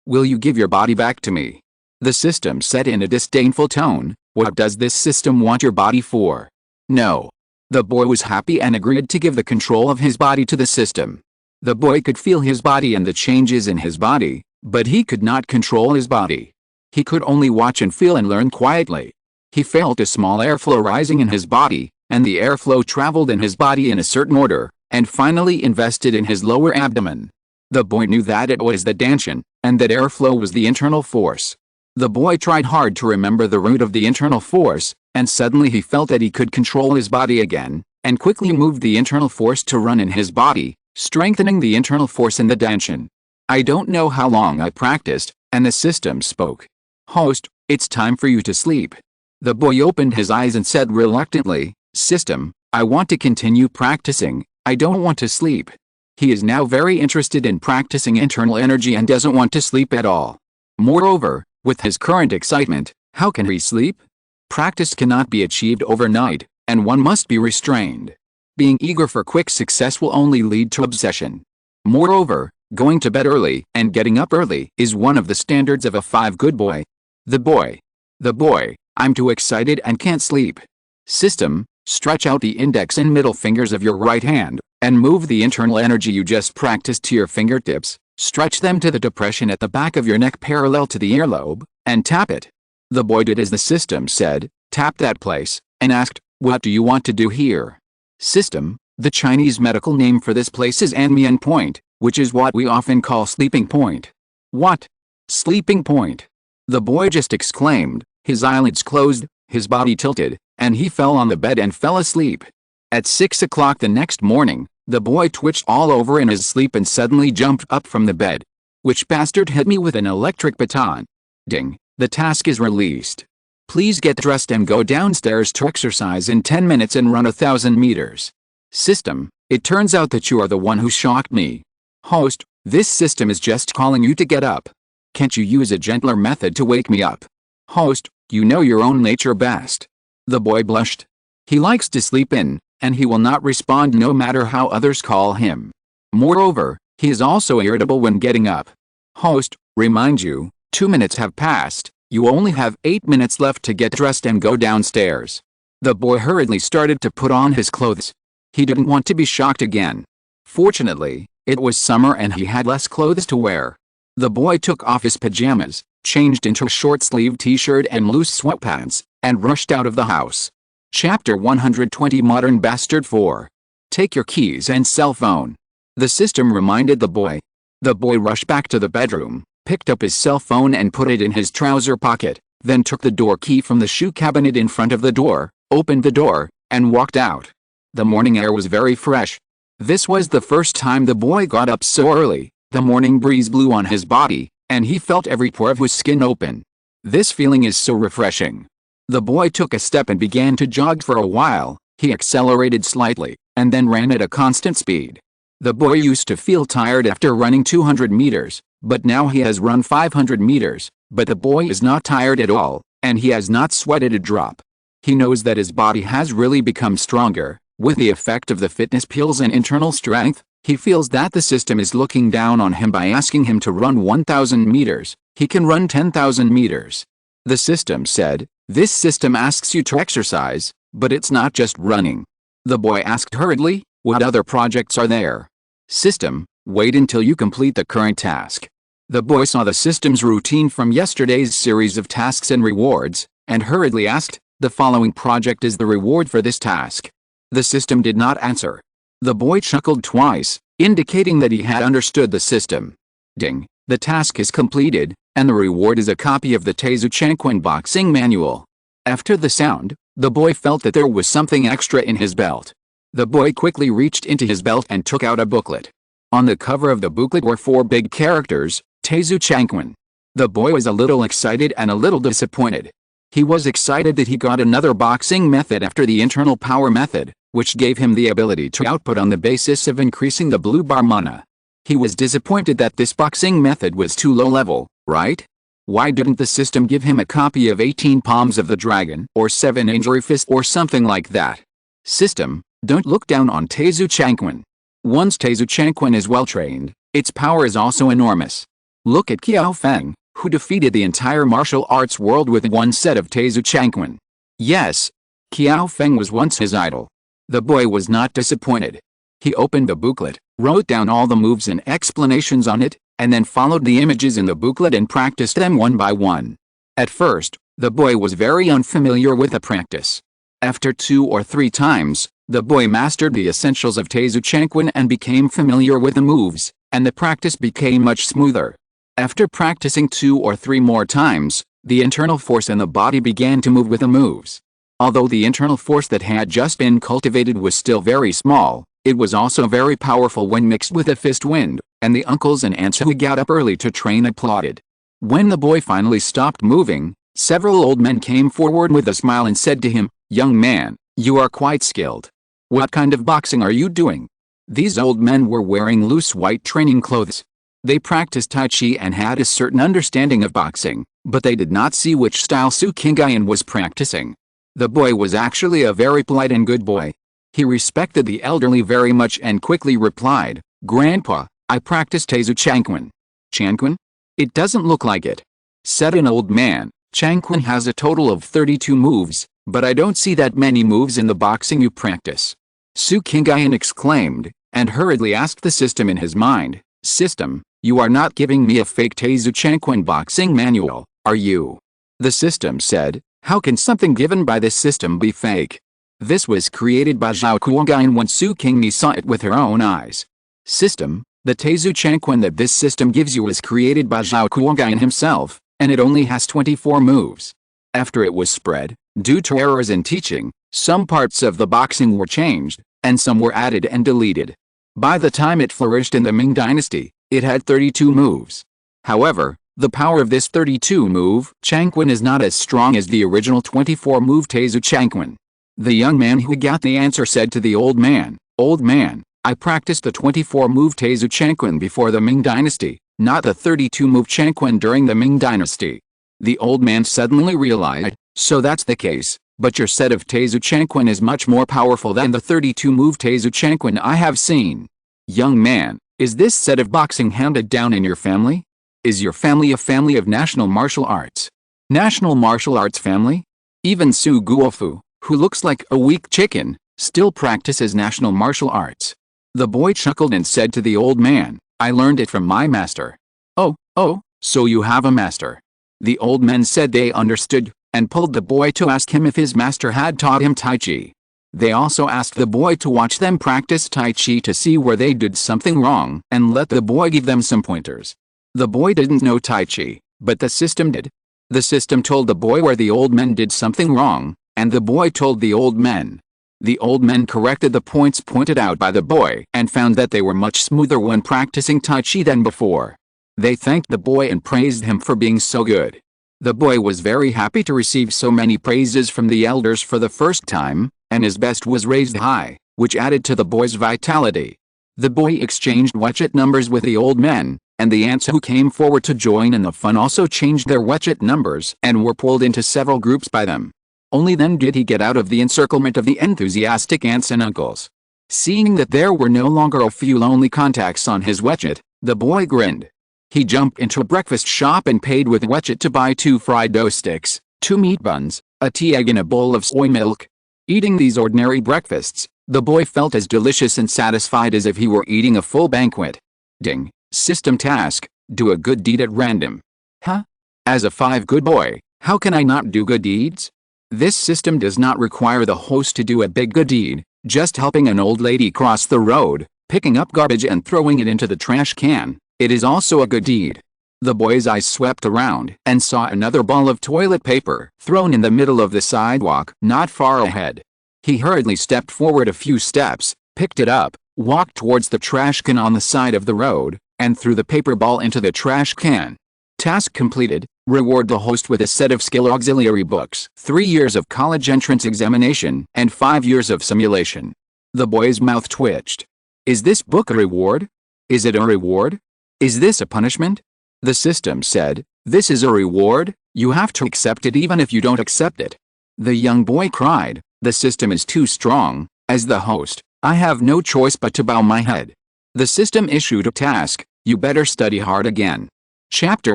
Speaker 1: Will you give your body back to me? The system said in a disdainful tone. What does this system want your body for? No. The boy was happy and agreed to give the control of his body to the system. The boy could feel his body and the changes in his body, but he could not control his body. He could only watch and feel and learn quietly. He felt a small airflow rising in his body, and the airflow traveled in his body in a certain order, and finally invested in his lower abdomen. The boy knew that it was the Danshan, and that airflow was the internal force. The boy tried hard to remember the root of the internal force, and suddenly he felt that he could control his body again, and quickly moved the internal force to run in his body, strengthening the internal force in the Danshan. I don't know how long I practiced, and the system spoke. Host, it's time for you to sleep. The boy opened his eyes and said reluctantly, System, I want to continue practicing, I don't want to sleep. He is now very interested in practicing internal energy and doesn't want to sleep at all. Moreover, with his current excitement, how can he sleep? Practice cannot be achieved overnight, and one must be restrained. Being eager for quick success will only lead to obsession. Moreover, going to bed early and getting up early is one of the standards of a 5 good boy. The boy, I'm too excited and can't sleep. System, stretch out the index and middle fingers of your right hand, and move the internal energy you just practiced to your fingertips, stretch them to the depression at the back of your neck parallel to the earlobe, and tap it. The boy did as the system said, tapped that place, and asked, what do you want to do here? System, the Chinese medical name for this place is Niangniang Point, which is what we often call sleeping point. What? Sleeping point? The boy just exclaimed, his eyelids closed, his body tilted, and he fell on the bed and fell asleep. At 6 o'clock the next morning, the boy twitched all over in his sleep and suddenly jumped up from the bed. Which bastard hit me with an electric baton? Ding, the task is released. Please get dressed and go downstairs to exercise in 10 minutes and run 1,000 meters. System, it turns out that you are the one who shocked me. Host, this system is just calling you to get up. Can't you use a gentler method to wake me up? Host, you know your own nature best. The boy blushed. He likes to sleep in, and he will not respond no matter how others call him. Moreover, he is also irritable when getting up. Host, remind you, 2 minutes have passed, you only have 8 minutes left to get dressed and go downstairs. The boy hurriedly started to put on his clothes. He didn't want to be shocked again. Fortunately, it was summer and he had less clothes to wear. The boy took off his pajamas, changed into a short-sleeved t-shirt and loose sweatpants, and rushed out of the house. Chapter 120 Modern Bastard 4. Take your keys and cell phone. The system reminded the boy. The boy rushed back to the bedroom, picked up his cell phone and put it in his trouser pocket, then took the door key from the shoe cabinet in front of the door, opened the door, and walked out. The morning air was very fresh. This was the first time the boy got up so early. The morning breeze blew on his body, and he felt every pore of his skin open. This feeling is so refreshing. The boy took a step and began to jog for a while. He accelerated slightly, and then ran at a constant speed. The boy used to feel tired after running 200 meters, but now he has run 500 meters, but the boy is not tired at all, and he has not sweated a drop. He knows that his body has really become stronger, with the effect of the fitness pills and internal strength. He feels that the system is looking down on him by asking him to run 1,000 meters. He can run 10,000 meters. The system said, this system asks you to exercise, but it's not just running. The boy asked hurriedly, what other projects are there? System, wait until you complete the current task. The boy saw the system's routine from yesterday's series of tasks and rewards, and hurriedly asked, the following project is the reward for this task. The system did not answer. The boy chuckled twice, indicating that he had understood the system. Ding, the task is completed, and the reward is a copy of the Su Qingni boxing manual. After the sound, the boy felt that there was something extra in his belt. The boy quickly reached into his belt and took out a booklet. On the cover of the booklet were 4 big characters, Su Qingni. The boy was a little excited and a little disappointed. He was excited that he got another boxing method after the internal power method, which gave him the ability to output on the basis of increasing the blue bar mana. He was disappointed that this boxing method was too low level, right? Why didn't the system give him a copy of 18 Palms of the Dragon or 7 Angry Fist or something like that? System, don't look down on Su Qingni. Once Su Qingni is well trained, its power is also enormous. Look at Qiao Feng, who defeated the entire martial arts world with one set of Su Qingni. Yes, Qiao Feng was once his idol. The boy was not disappointed. He opened the booklet, wrote down all the moves and explanations on it, and then followed the images in the booklet and practiced them one by one. At first, the boy was very unfamiliar with the practice. After 2 or 3 times, The boy mastered the essentials of Taizu Changquan and became familiar with the moves, and the practice became much smoother. After practicing 2 or 3 more times, the internal force in the body began to move with the moves. Although the internal force that had just been cultivated was still very small, it was also very powerful when mixed with a fist wind, and the uncles and aunts who got up early to train applauded. When the boy finally stopped moving, several old men came forward with a smile and said to him, "Young man, you are quite skilled. What kind of boxing are you doing?" These old men were wearing loose white training clothes. They practiced Tai Chi and had a certain understanding of boxing, but they did not see which style Su Qingni was practicing. The boy was actually a very polite and good boy. He respected the elderly very much and quickly replied, "Grandpa, I practice Taizu Changquan." "Changquan? It doesn't look like it," said an old man. "Changquan has a total of 32 moves, but I don't see that many moves in the boxing you practice." Su Qingni exclaimed, and hurriedly asked the system in his mind, "System, you are not giving me a fake Taizu Changquan boxing manual, are you?" The system said, "How can something given by this system be fake? This was created by Su Qingni when Su Qingni saw it with her own eyes." System, the Taizu Changquan that this system gives you was created by Su Qingni himself, and it only has 24 moves. After it was spread, due to errors in teaching, some parts of the boxing were changed, and some were added and deleted. By the time it flourished in the Ming Dynasty, it had 32 moves. However, the power of this 32-move Changquan is not as strong as the original 24-move Taizu Changquan. The young man who got the answer said to the old man, "Old man, I practiced the 24-move Taizu Changquan before the Ming Dynasty, not the 32-move Changquan during the Ming Dynasty." The old man suddenly realized, "So that's the case, but your set of Taizu Changquan is much more powerful than the 32-move Taizu Changquan I have seen. Young man, is this set of boxing handed down in your family? Is your family a family of national martial arts? National martial arts family? Even Su Guofu, who looks like a weak chicken, still practices national martial arts." The boy chuckled and said to the old man, "I learned it from my master." Oh, so you have a master." The old men said they understood, and pulled the boy to ask him if his master had taught him Tai Chi. They also asked the boy to watch them practice Tai Chi to see where they did something wrong and let the boy give them some pointers. The boy didn't know Tai Chi, but the system did. The system told the boy where the old men did something wrong, and the boy told the old men. The old men corrected the points pointed out by the boy and found that they were much smoother when practicing Tai Chi than before. They thanked the boy and praised him for being so good. The boy was very happy to receive so many praises from the elders for the first time, and his best was raised high, which added to the boy's vitality. The boy exchanged watchet numbers with the old men, and the aunts who came forward to join in the fun also changed their watchet numbers and were pulled into several groups by them. Only then did he get out of the encirclement of the enthusiastic aunts and uncles. Seeing that there were no longer a few lonely contacts on his watchet, the boy grinned. He jumped into a breakfast shop and paid with watchet to buy 2 fried dough sticks, 2 meat buns, a tea egg and a bowl of soy milk. Eating these ordinary breakfasts, the boy felt as delicious and satisfied as if he were eating a full banquet. Ding. System task, do a good deed at random. Huh? As a 5 good boy, how can I not do good deeds? This system does not require the host to do a big good deed, just helping an old lady cross the road, picking up garbage and throwing it into the trash can. It is also a good deed. The boy's eyes swept around and saw another ball of toilet paper thrown in the middle of the sidewalk not far ahead. He hurriedly stepped forward a few steps, picked it up, walked towards the trash can on the side of the road, and threw the paper ball into the trash can. Task completed. Reward the host with a set of skill auxiliary books, 3 years of college entrance examination, and 5 years of simulation. The boy's mouth twitched. Is this book a reward? Is it a reward? Is this a punishment? The system said, "This is a reward, you have to accept it even if you don't accept it." The young boy cried, "The system is too strong. As the host, I have no choice but to bow my head." The system issued a task, "You better study hard again." Chapter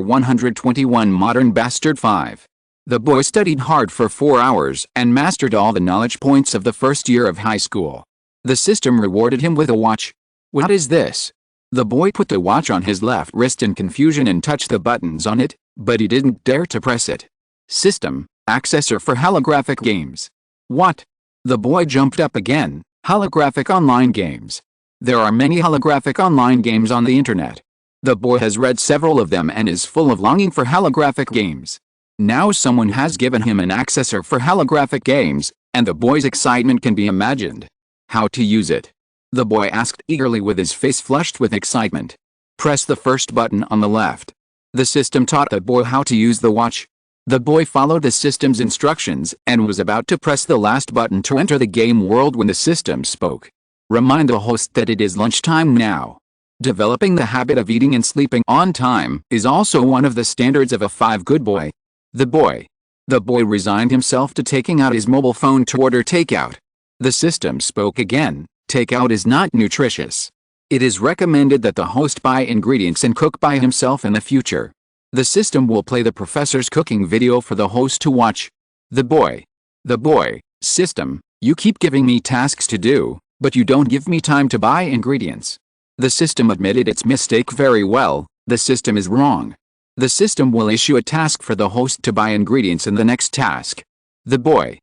Speaker 1: 121 Modern Bastard 5. The boy studied hard for 4 hours and mastered all the knowledge points of the first year of high school. The system rewarded him with a watch. What is this? The boy put the watch on his left wrist in confusion and touched the buttons on it, but he didn't dare to press it. System, accessor for holographic games. What? The boy jumped up again, Holographic online games. There are many holographic online games on the internet. The boy has read several of them and is full of longing for holographic games. Now someone has given him an accessor for holographic games, and the boy's excitement can be imagined. How to use it? The boy asked eagerly with his face flushed with excitement. Press the first button on the left. The system taught the boy how to use the watch. The boy followed the system's instructions and was about to press the last button to enter the game world when the system spoke. Remind the host that it is lunchtime now. Developing the habit of eating and sleeping on time is also one of the standards of a 5 good boy. The boy resigned himself to taking out his mobile phone to order takeout. The system spoke again. Takeout is not nutritious. It is recommended that the host buy ingredients and cook by himself in the future. The system will play the professor's cooking video for the host to watch. The boy, system, you keep giving me tasks to do, but you don't give me time to buy ingredients. The system admitted its mistake very well. The system is wrong. The system will issue a task for the host to buy ingredients in the next task. The boy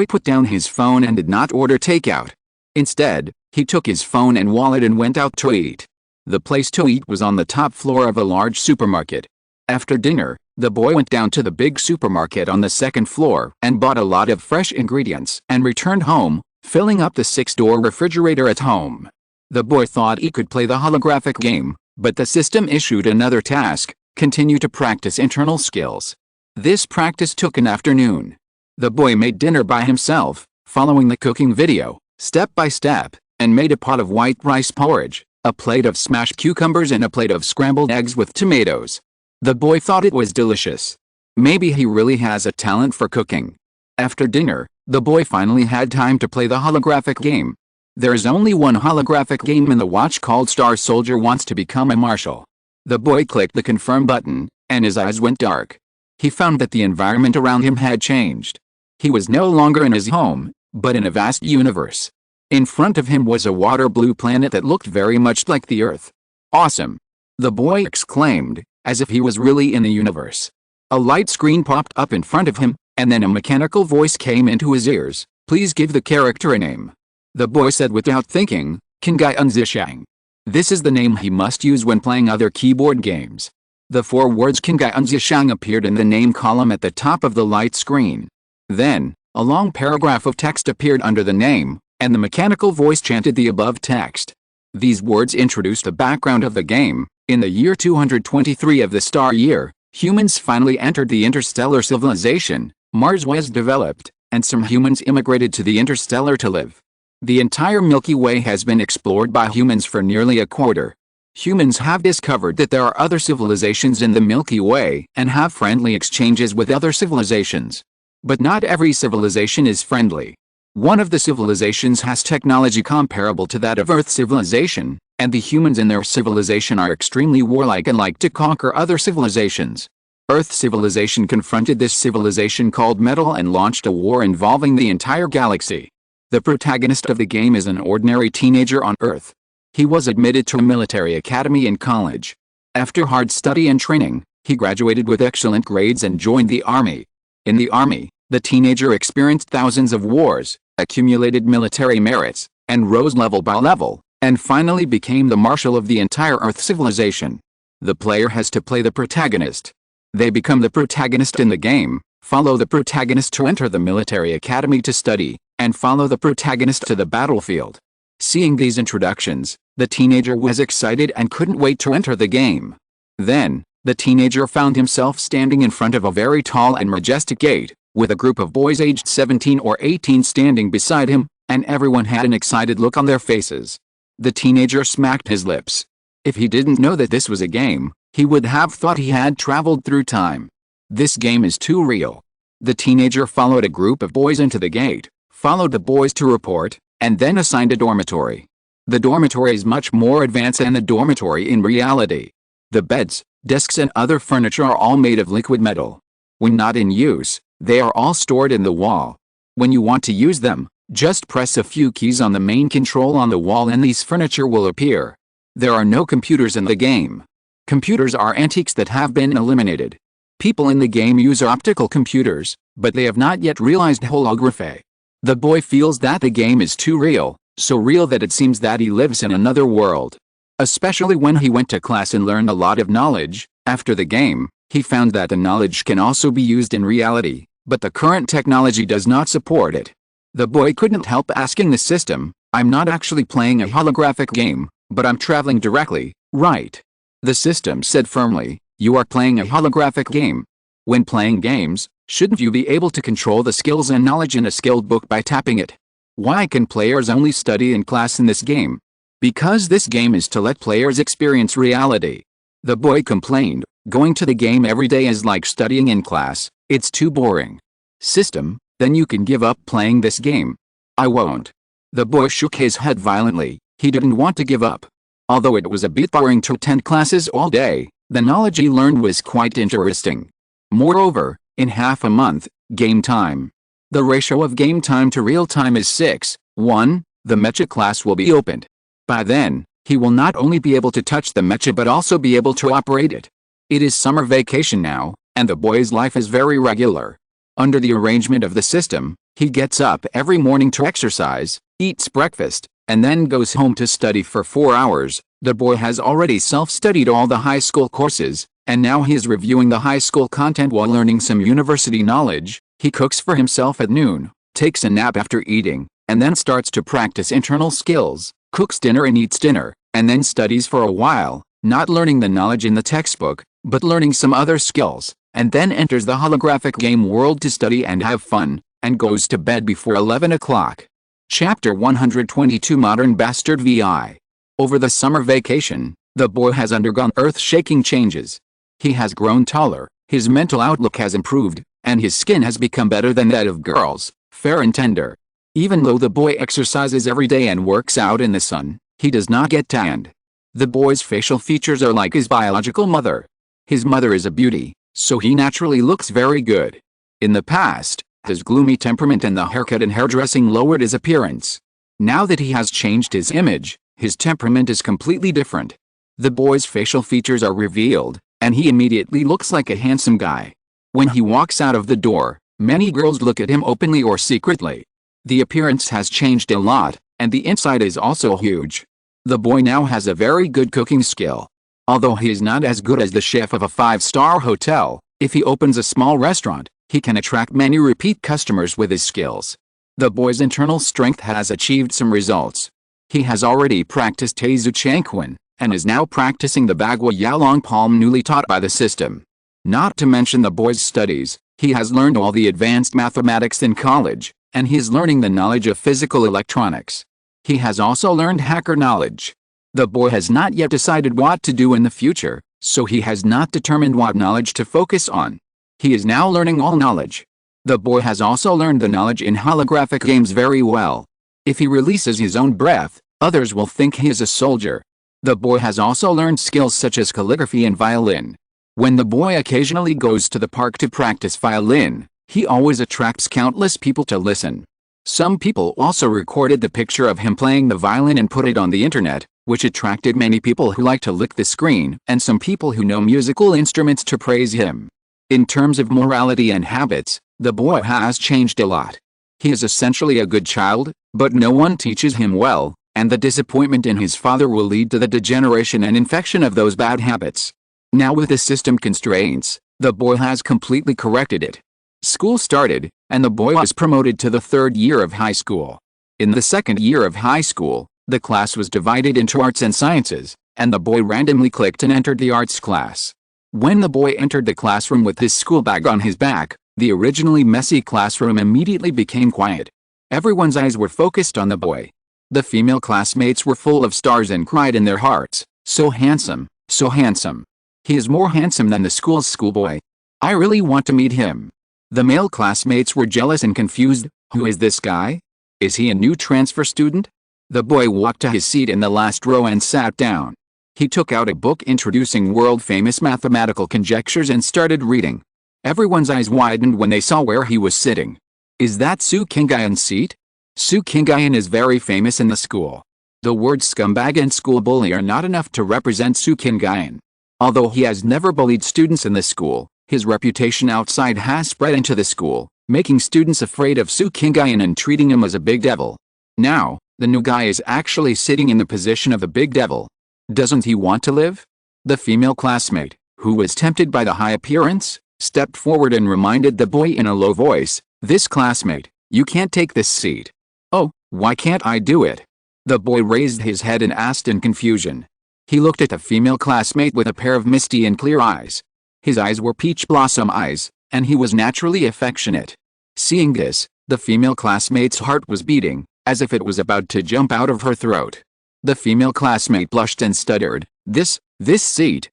Speaker 1: put down his phone and did not order takeout. Instead, he took his phone and wallet and went out to eat. The place to eat was on the top floor of a large supermarket. After dinner, the boy went down to the big supermarket on the second floor and bought a lot of fresh ingredients and returned home, filling up the 6-door refrigerator at home. The boy thought he could play the holographic game, but the system issued another task: continue to practice internal skills. This practice took an afternoon. The boy made dinner by himself, following the cooking video, step by step, and made a pot of white rice porridge, a plate of smashed cucumbers and a plate of scrambled eggs with tomatoes. The boy thought it was delicious. Maybe he really has a talent for cooking. After dinner, the boy finally had time to play the holographic game. There is only one holographic game in the watch called Star Soldier Wants to Become a Marshal. The boy clicked the confirm button, and his eyes went dark. He found that the environment around him had changed. He was no longer in his home, but in a vast universe. In front of him was a water blue planet that looked very much like the Earth. Awesome! The boy exclaimed, as if he was really in the universe. A light screen popped up in front of him, and then a mechanical voice came into his ears. Please give the character a name. The boy said without thinking, Niangniang Pingxin. This is the name he must use when playing other keyboard games. The 4 words Niangniang Pingxin appeared in the name column at the top of the light screen. Then, a long paragraph of text appeared under the name, and the mechanical voice chanted the above text. These words introduced the background of the game. In the year 223 of the star year, humans finally entered the interstellar civilization. Mars was developed, and some humans immigrated to the interstellar to live. The entire Milky Way has been explored by humans for nearly a quarter. Humans have discovered that there are other civilizations in the Milky Way and have friendly exchanges with other civilizations. But not every civilization is friendly. One of the civilizations has technology comparable to that of Earth civilization, and the humans in their civilization are extremely warlike and like to conquer other civilizations. Earth civilization confronted this civilization called Metal and launched a war involving the entire galaxy. The protagonist of the game is an ordinary teenager on Earth. He was admitted to a military academy in college. After hard study and training, he graduated with excellent grades and joined the army. In the army, the teenager experienced thousands of wars, accumulated military merits, and rose level by level, and finally became the marshal of the entire Earth civilization. The player has to play the protagonist. They become the protagonist in the game, follow the protagonist to enter the military academy to study, and follow the protagonist to the battlefield. Seeing these introductions, the teenager was excited and couldn't wait to enter the game. Then, the teenager found himself standing in front of a very tall and majestic gate, with a group of boys aged 17 or 18 standing beside him, and everyone had an excited look on their faces. The teenager smacked his lips. If he didn't know that this was a game, he would have thought he had traveled through time. This game is too real. The teenager followed a group of boys into the gate, followed the boys to report, and then assigned a dormitory. The dormitory is much more advanced than the dormitory in reality. The beds, desks and other furniture are all made of liquid metal. When not in use, they are all stored in the wall. When you want to use them, just press a few keys on the main control on the wall and these furniture will appear. There are no computers in the game. Computers are antiques that have been eliminated. People in the game use optical computers, but they have not yet realized holography. The boy feels that the game is too real, so real that it seems that he lives in another world. Especially when he went to class and learned a lot of knowledge. After the game, he found that the knowledge can also be used in reality, but the current technology does not support it. The boy couldn't help asking the system, "I'm not actually playing a holographic game, but I'm traveling directly, right?" The system said firmly, "You are playing a holographic game. When playing games, shouldn't you be able to control the skills and knowledge in a skilled book by tapping it? Why can players only study in class in this game? Because this game is to let players experience reality." The boy complained, "Going to the game every day is like studying in class, it's too boring." System, "Then you can give up playing this game." "I won't." The boy shook his head violently. He didn't want to give up. Although it was a bit boring to attend classes all day, the knowledge he learned was quite interesting. Moreover, in half a month, game time. The ratio of game time to real time is 6:1. The mecha class will be opened. By then, he will not only be able to touch the mecha but also be able to operate it. It is summer vacation now, and the boy's life is very regular. Under the arrangement of the system, he gets up every morning to exercise, eats breakfast, and then goes home to study for 4 hours. The boy has already self-studied all the high school courses, and now he is reviewing the high school content while learning some university knowledge. He cooks for himself at noon, takes a nap after eating, and then starts to practice internal skills, cooks dinner and eats dinner, and then studies for a while, not learning the knowledge in the textbook, but learning some other skills, and then enters the holographic game world to study and have fun, and goes to bed before 11 o'clock. Chapter 122 Modern Bastard VI. Over the summer vacation, the boy has undergone earth-shaking changes. He has grown taller, his mental outlook has improved, and his skin has become better than that of girls, fair and tender. Even though the boy exercises every day and works out in the sun, he does not get tanned. The boy's facial features are like his biological mother. His mother is a beauty, so he naturally looks very good. In the past, his gloomy temperament and the haircut and hairdressing lowered his appearance. Now that he has changed his image, his temperament is completely different. The boy's facial features are revealed, and he immediately looks like a handsome guy. When he walks out of the door, many girls look at him openly or secretly. The appearance has changed a lot, and the inside is also huge. The boy now has a very good cooking skill. Although he is not as good as the chef of a 5-star hotel, if he opens a small restaurant, he can attract many repeat customers with his skills. The boy's internal strength has achieved some results. He has already practiced Taizu Changquan, and is now practicing the Bagua Yalong Palm newly taught by the system. Not to mention the boy's studies, he has learned all the advanced mathematics in college, and he is learning the knowledge of physical electronics. He has also learned hacker knowledge. The boy has not yet decided what to do in the future, so he has not determined what knowledge to focus on. He is now learning all knowledge. The boy has also learned the knowledge in holographic games very well. If he releases his own breath, others will think he is a soldier. The boy has also learned skills such as calligraphy and violin. When the boy occasionally goes to the park to practice violin, he always attracts countless people to listen. Some people also recorded the picture of him playing the violin and put it on the internet, which attracted many people who like to lick the screen, and some people who know musical instruments to praise him. In terms of morality and habits, the boy has changed a lot. He is essentially a good child, but no one teaches him well, and the disappointment in his father will lead to the degeneration and infection of those bad habits. Now with the system constraints, the boy has completely corrected it. School started, and the boy was promoted to the 3rd year of high school. In the 2nd year of high school, the class was divided into arts and sciences, and the boy randomly clicked and entered the arts class. When the boy entered the classroom with his school bag on his back, the originally messy classroom immediately became quiet. Everyone's eyes were focused on the boy. The female classmates were full of stars and cried in their hearts, "So handsome, so handsome. He is more handsome than the school's schoolboy. I really want to meet him." The male classmates were jealous and confused. "Who is this guy? Is he a new transfer student?" The boy walked to his seat in the last row and sat down. He took out a book introducing world-famous mathematical conjectures and started reading. Everyone's eyes widened when they saw where he was sitting. "Is that Su Qingni's seat?" Su Qingni is very famous in the school. The words scumbag and school bully are not enough to represent Su Qingni. Although he has never bullied students in the school, his reputation outside has spread into the school, making students afraid of Su Qingni and treating him as a big devil. Now, The new guy is actually sitting in the position of the big devil. Doesn't he want to live? The female classmate, who was tempted by the high appearance, stepped forward and reminded the boy in a low voice, "This classmate, you can't take this seat." "Oh, why can't I do it?" The boy raised his head and asked in confusion. He looked at the female classmate with a pair of misty and clear eyes. His eyes were peach blossom eyes, and he was naturally affectionate. Seeing this, the female classmate's heart was beating, as if it was about to jump out of her throat. The female classmate blushed and stuttered, This seat,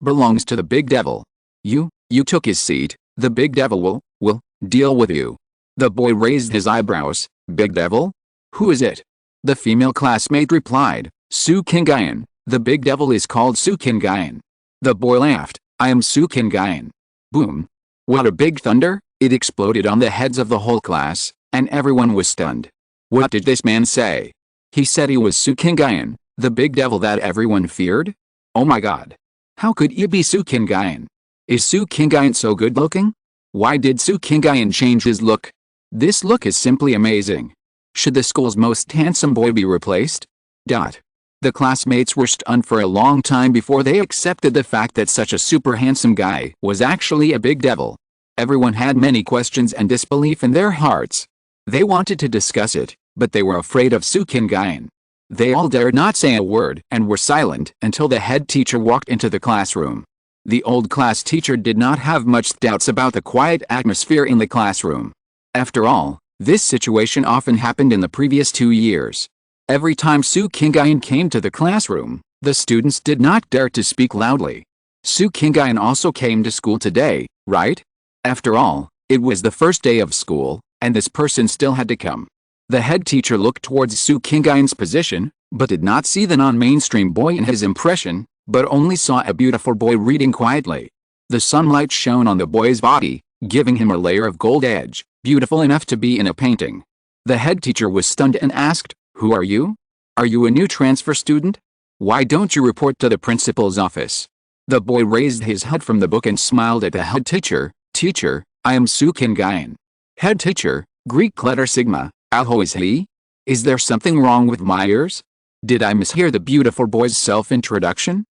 Speaker 1: belongs to the big devil. You took his seat, the big devil will deal with you." The boy raised his eyebrows, "Big devil? Who is it?" The female classmate replied, "Su Qingni, the big devil is called Su Qingni." The boy laughed, "I am Su Qingni." Boom! What a big thunder! It exploded on the heads of the whole class, and everyone was stunned. What did this man say? He said he was Su Qingni, the big devil that everyone feared? Oh my god! How could he be Su Qingni? Is Su Qingni so good looking? Why did Su Qingni change his look? This look is simply amazing. Should the school's most handsome boy be replaced? The classmates were stunned for a long time before they accepted the fact that such a super handsome guy was actually a big devil. Everyone had many questions and disbelief in their hearts. They wanted to discuss it, but they were afraid of Su Qingni. They all dared not say a word and were silent until the head teacher walked into the classroom. The old class teacher did not have much doubts about the quiet atmosphere in the classroom. After all, this situation often happened in the previous 2 years. Every time Su Qingni came to the classroom, the students did not dare to speak loudly. Su Qingni also came to school today, right? After all, it was the first day of school, and this person still had to come. The head teacher looked towards Su Qingni's position, but did not see the non-mainstream boy in his impression, but only saw a beautiful boy reading quietly. The sunlight shone on the boy's body, giving him a layer of gold edge, beautiful enough to be in a painting. The head teacher was stunned and asked, "Who are you? Are you a new transfer student? Why don't you report to the principal's office?" The boy raised his head from the book and smiled at the head teacher. "Teacher, I am Su Qingni." Head teacher, Greek letter sigma, "How is he? Is there something wrong with my ears? Did I mishear the beautiful boy's self-introduction?"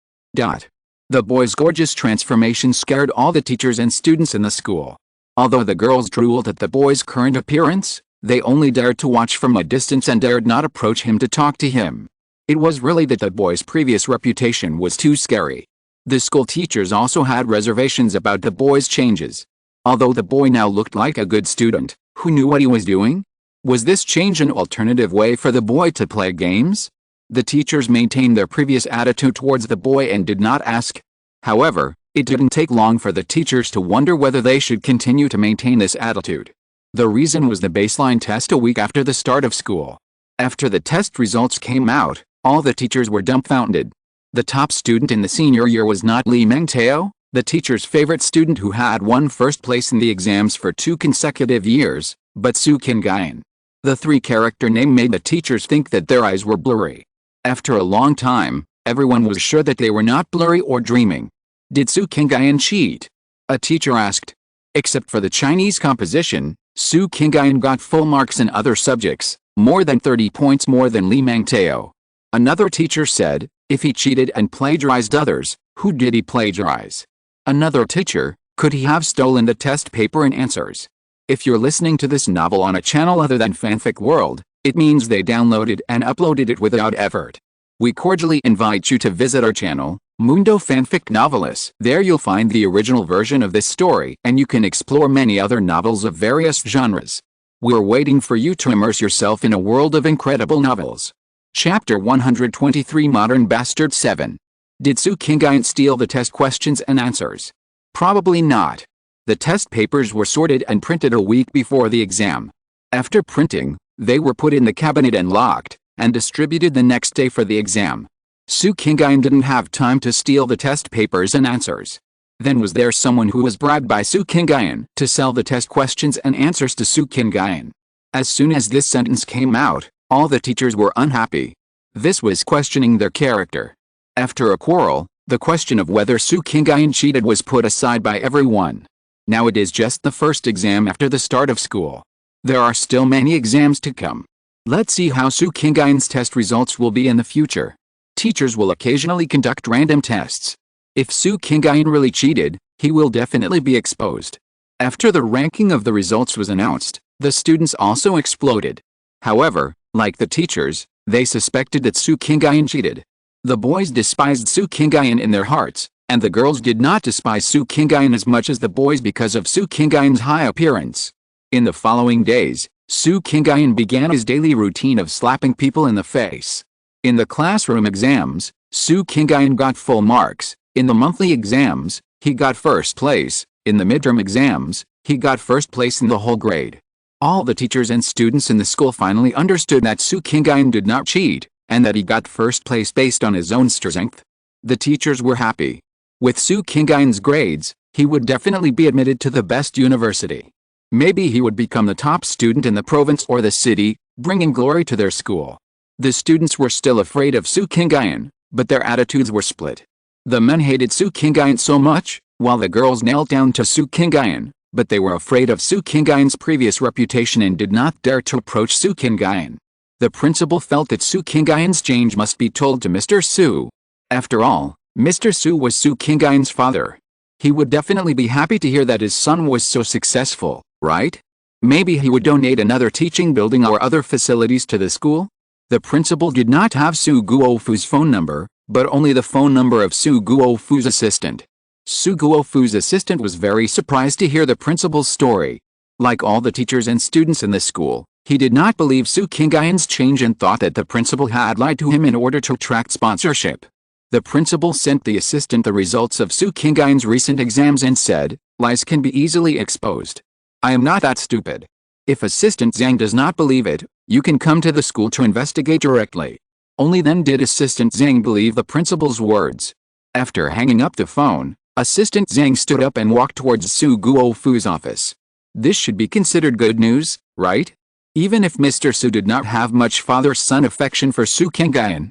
Speaker 1: The boy's gorgeous transformation scared all the teachers and students in the school. Although the girls drooled at the boy's current appearance, they only dared to watch from a distance and dared not approach him to talk to him. It was really that the boy's previous reputation was too scary. The school teachers also had reservations about the boy's changes. Although the boy now looked like a good student, who knew what he was doing? Was this change an alternative way for the boy to play games? The teachers maintained their previous attitude towards the boy and did not ask. However, it didn't take long for the teachers to wonder whether they should continue to maintain this attitude. The reason was the baseline test a week after the start of school. After the test results came out, all the teachers were dumbfounded. The top student in the senior year was not Li Mengtao, the teacher's favorite student who had won first place in the exams for 2 consecutive years, but Su Qingni. The 3-character name made the teachers think that their eyes were blurry. After a long time, everyone was sure that they were not blurry or dreaming. Did Su Qingni cheat? A teacher asked. Except for the Chinese composition, Su Qingni got full marks in other subjects, more than 30 points more than Li Mengtao. Another teacher said, if he cheated and plagiarized others, who did he plagiarize? Another teacher, could he have stolen the test paper and answers? If you're listening to this novel on a channel other than Fanfic World, it means they downloaded and uploaded it without effort. We cordially invite you to visit our channel, Mundo Fanfic Novelis. There you'll find the original version of this story and you can explore many other novels of various genres. We're waiting for you to immerse yourself in a world of incredible novels. Chapter 123 Modern Bastard 7. Did Su Qingni steal the test questions and answers? Probably not. The test papers were sorted and printed a week before the exam. After printing, they were put in the cabinet and locked, and distributed the next day for the exam. Su Qingni didn't have time to steal the test papers and answers. Then was there someone who was bribed by Su Qingni to sell the test questions and answers to Su Qingni? As soon as this sentence came out, all the teachers were unhappy. This was questioning their character. After a quarrel, the question of whether Su Qingni cheated was put aside by everyone. Now it is just the first exam after the start of school. There are still many exams to come. Let's see how Su Qingni's test results will be in the future. Teachers will occasionally conduct random tests. If Su Qingni really cheated, he will definitely be exposed. After the ranking of the results was announced, the students also exploded. However, like the teachers, they suspected that Su Qingni cheated. The boys despised Su Qingni in their hearts, and the girls did not despise Su Qingni as much as the boys because of Su Qingni's high appearance. In the following days, Su Qingni began his daily routine of slapping people in the face. In the classroom exams, Su Qingni got full marks. In the monthly exams, he got first place. In the midterm exams, he got first place in the whole grade. All the teachers and students in the school finally understood that Su Qingni did not cheat, and that he got first place based on his own strength. The teachers were happy. With Su Qingni's grades, he would definitely be admitted to the best university. Maybe he would become the top student in the province or the city, bringing glory to their school. The students were still afraid of Su Qingni, but their attitudes were split. The men hated Su Qingni so much, while the girls knelt down to Su Qingni, but they were afraid of Su Qingni's previous reputation and did not dare to approach Su Qingni. The principal felt that Su Qingni's change must be told to Mr. Su. After all, Mr. Su was Su Qingni's father. He would definitely be happy to hear that his son was so successful, right? Maybe he would donate another teaching building or other facilities to the school? The principal did not have Su Guofu's phone number, but only the phone number of Su Guofu's assistant. Su Guofu's assistant was very surprised to hear the principal's story. Like all the teachers and students in the school, he did not believe Su Qingni's change and thought that the principal had lied to him in order to attract sponsorship. The principal sent the assistant the results of Su Qingni's recent exams and said, "Lies can be easily exposed. I am not that stupid. If Assistant Zhang does not believe it, you can come to the school to investigate directly." Only then did Assistant Zhang believe the principal's words. After hanging up the phone, Assistant Zhang stood up and walked towards Su Guofu's office. This should be considered good news, right? Even if Mr. Su did not have much father-son affection for Su Qingni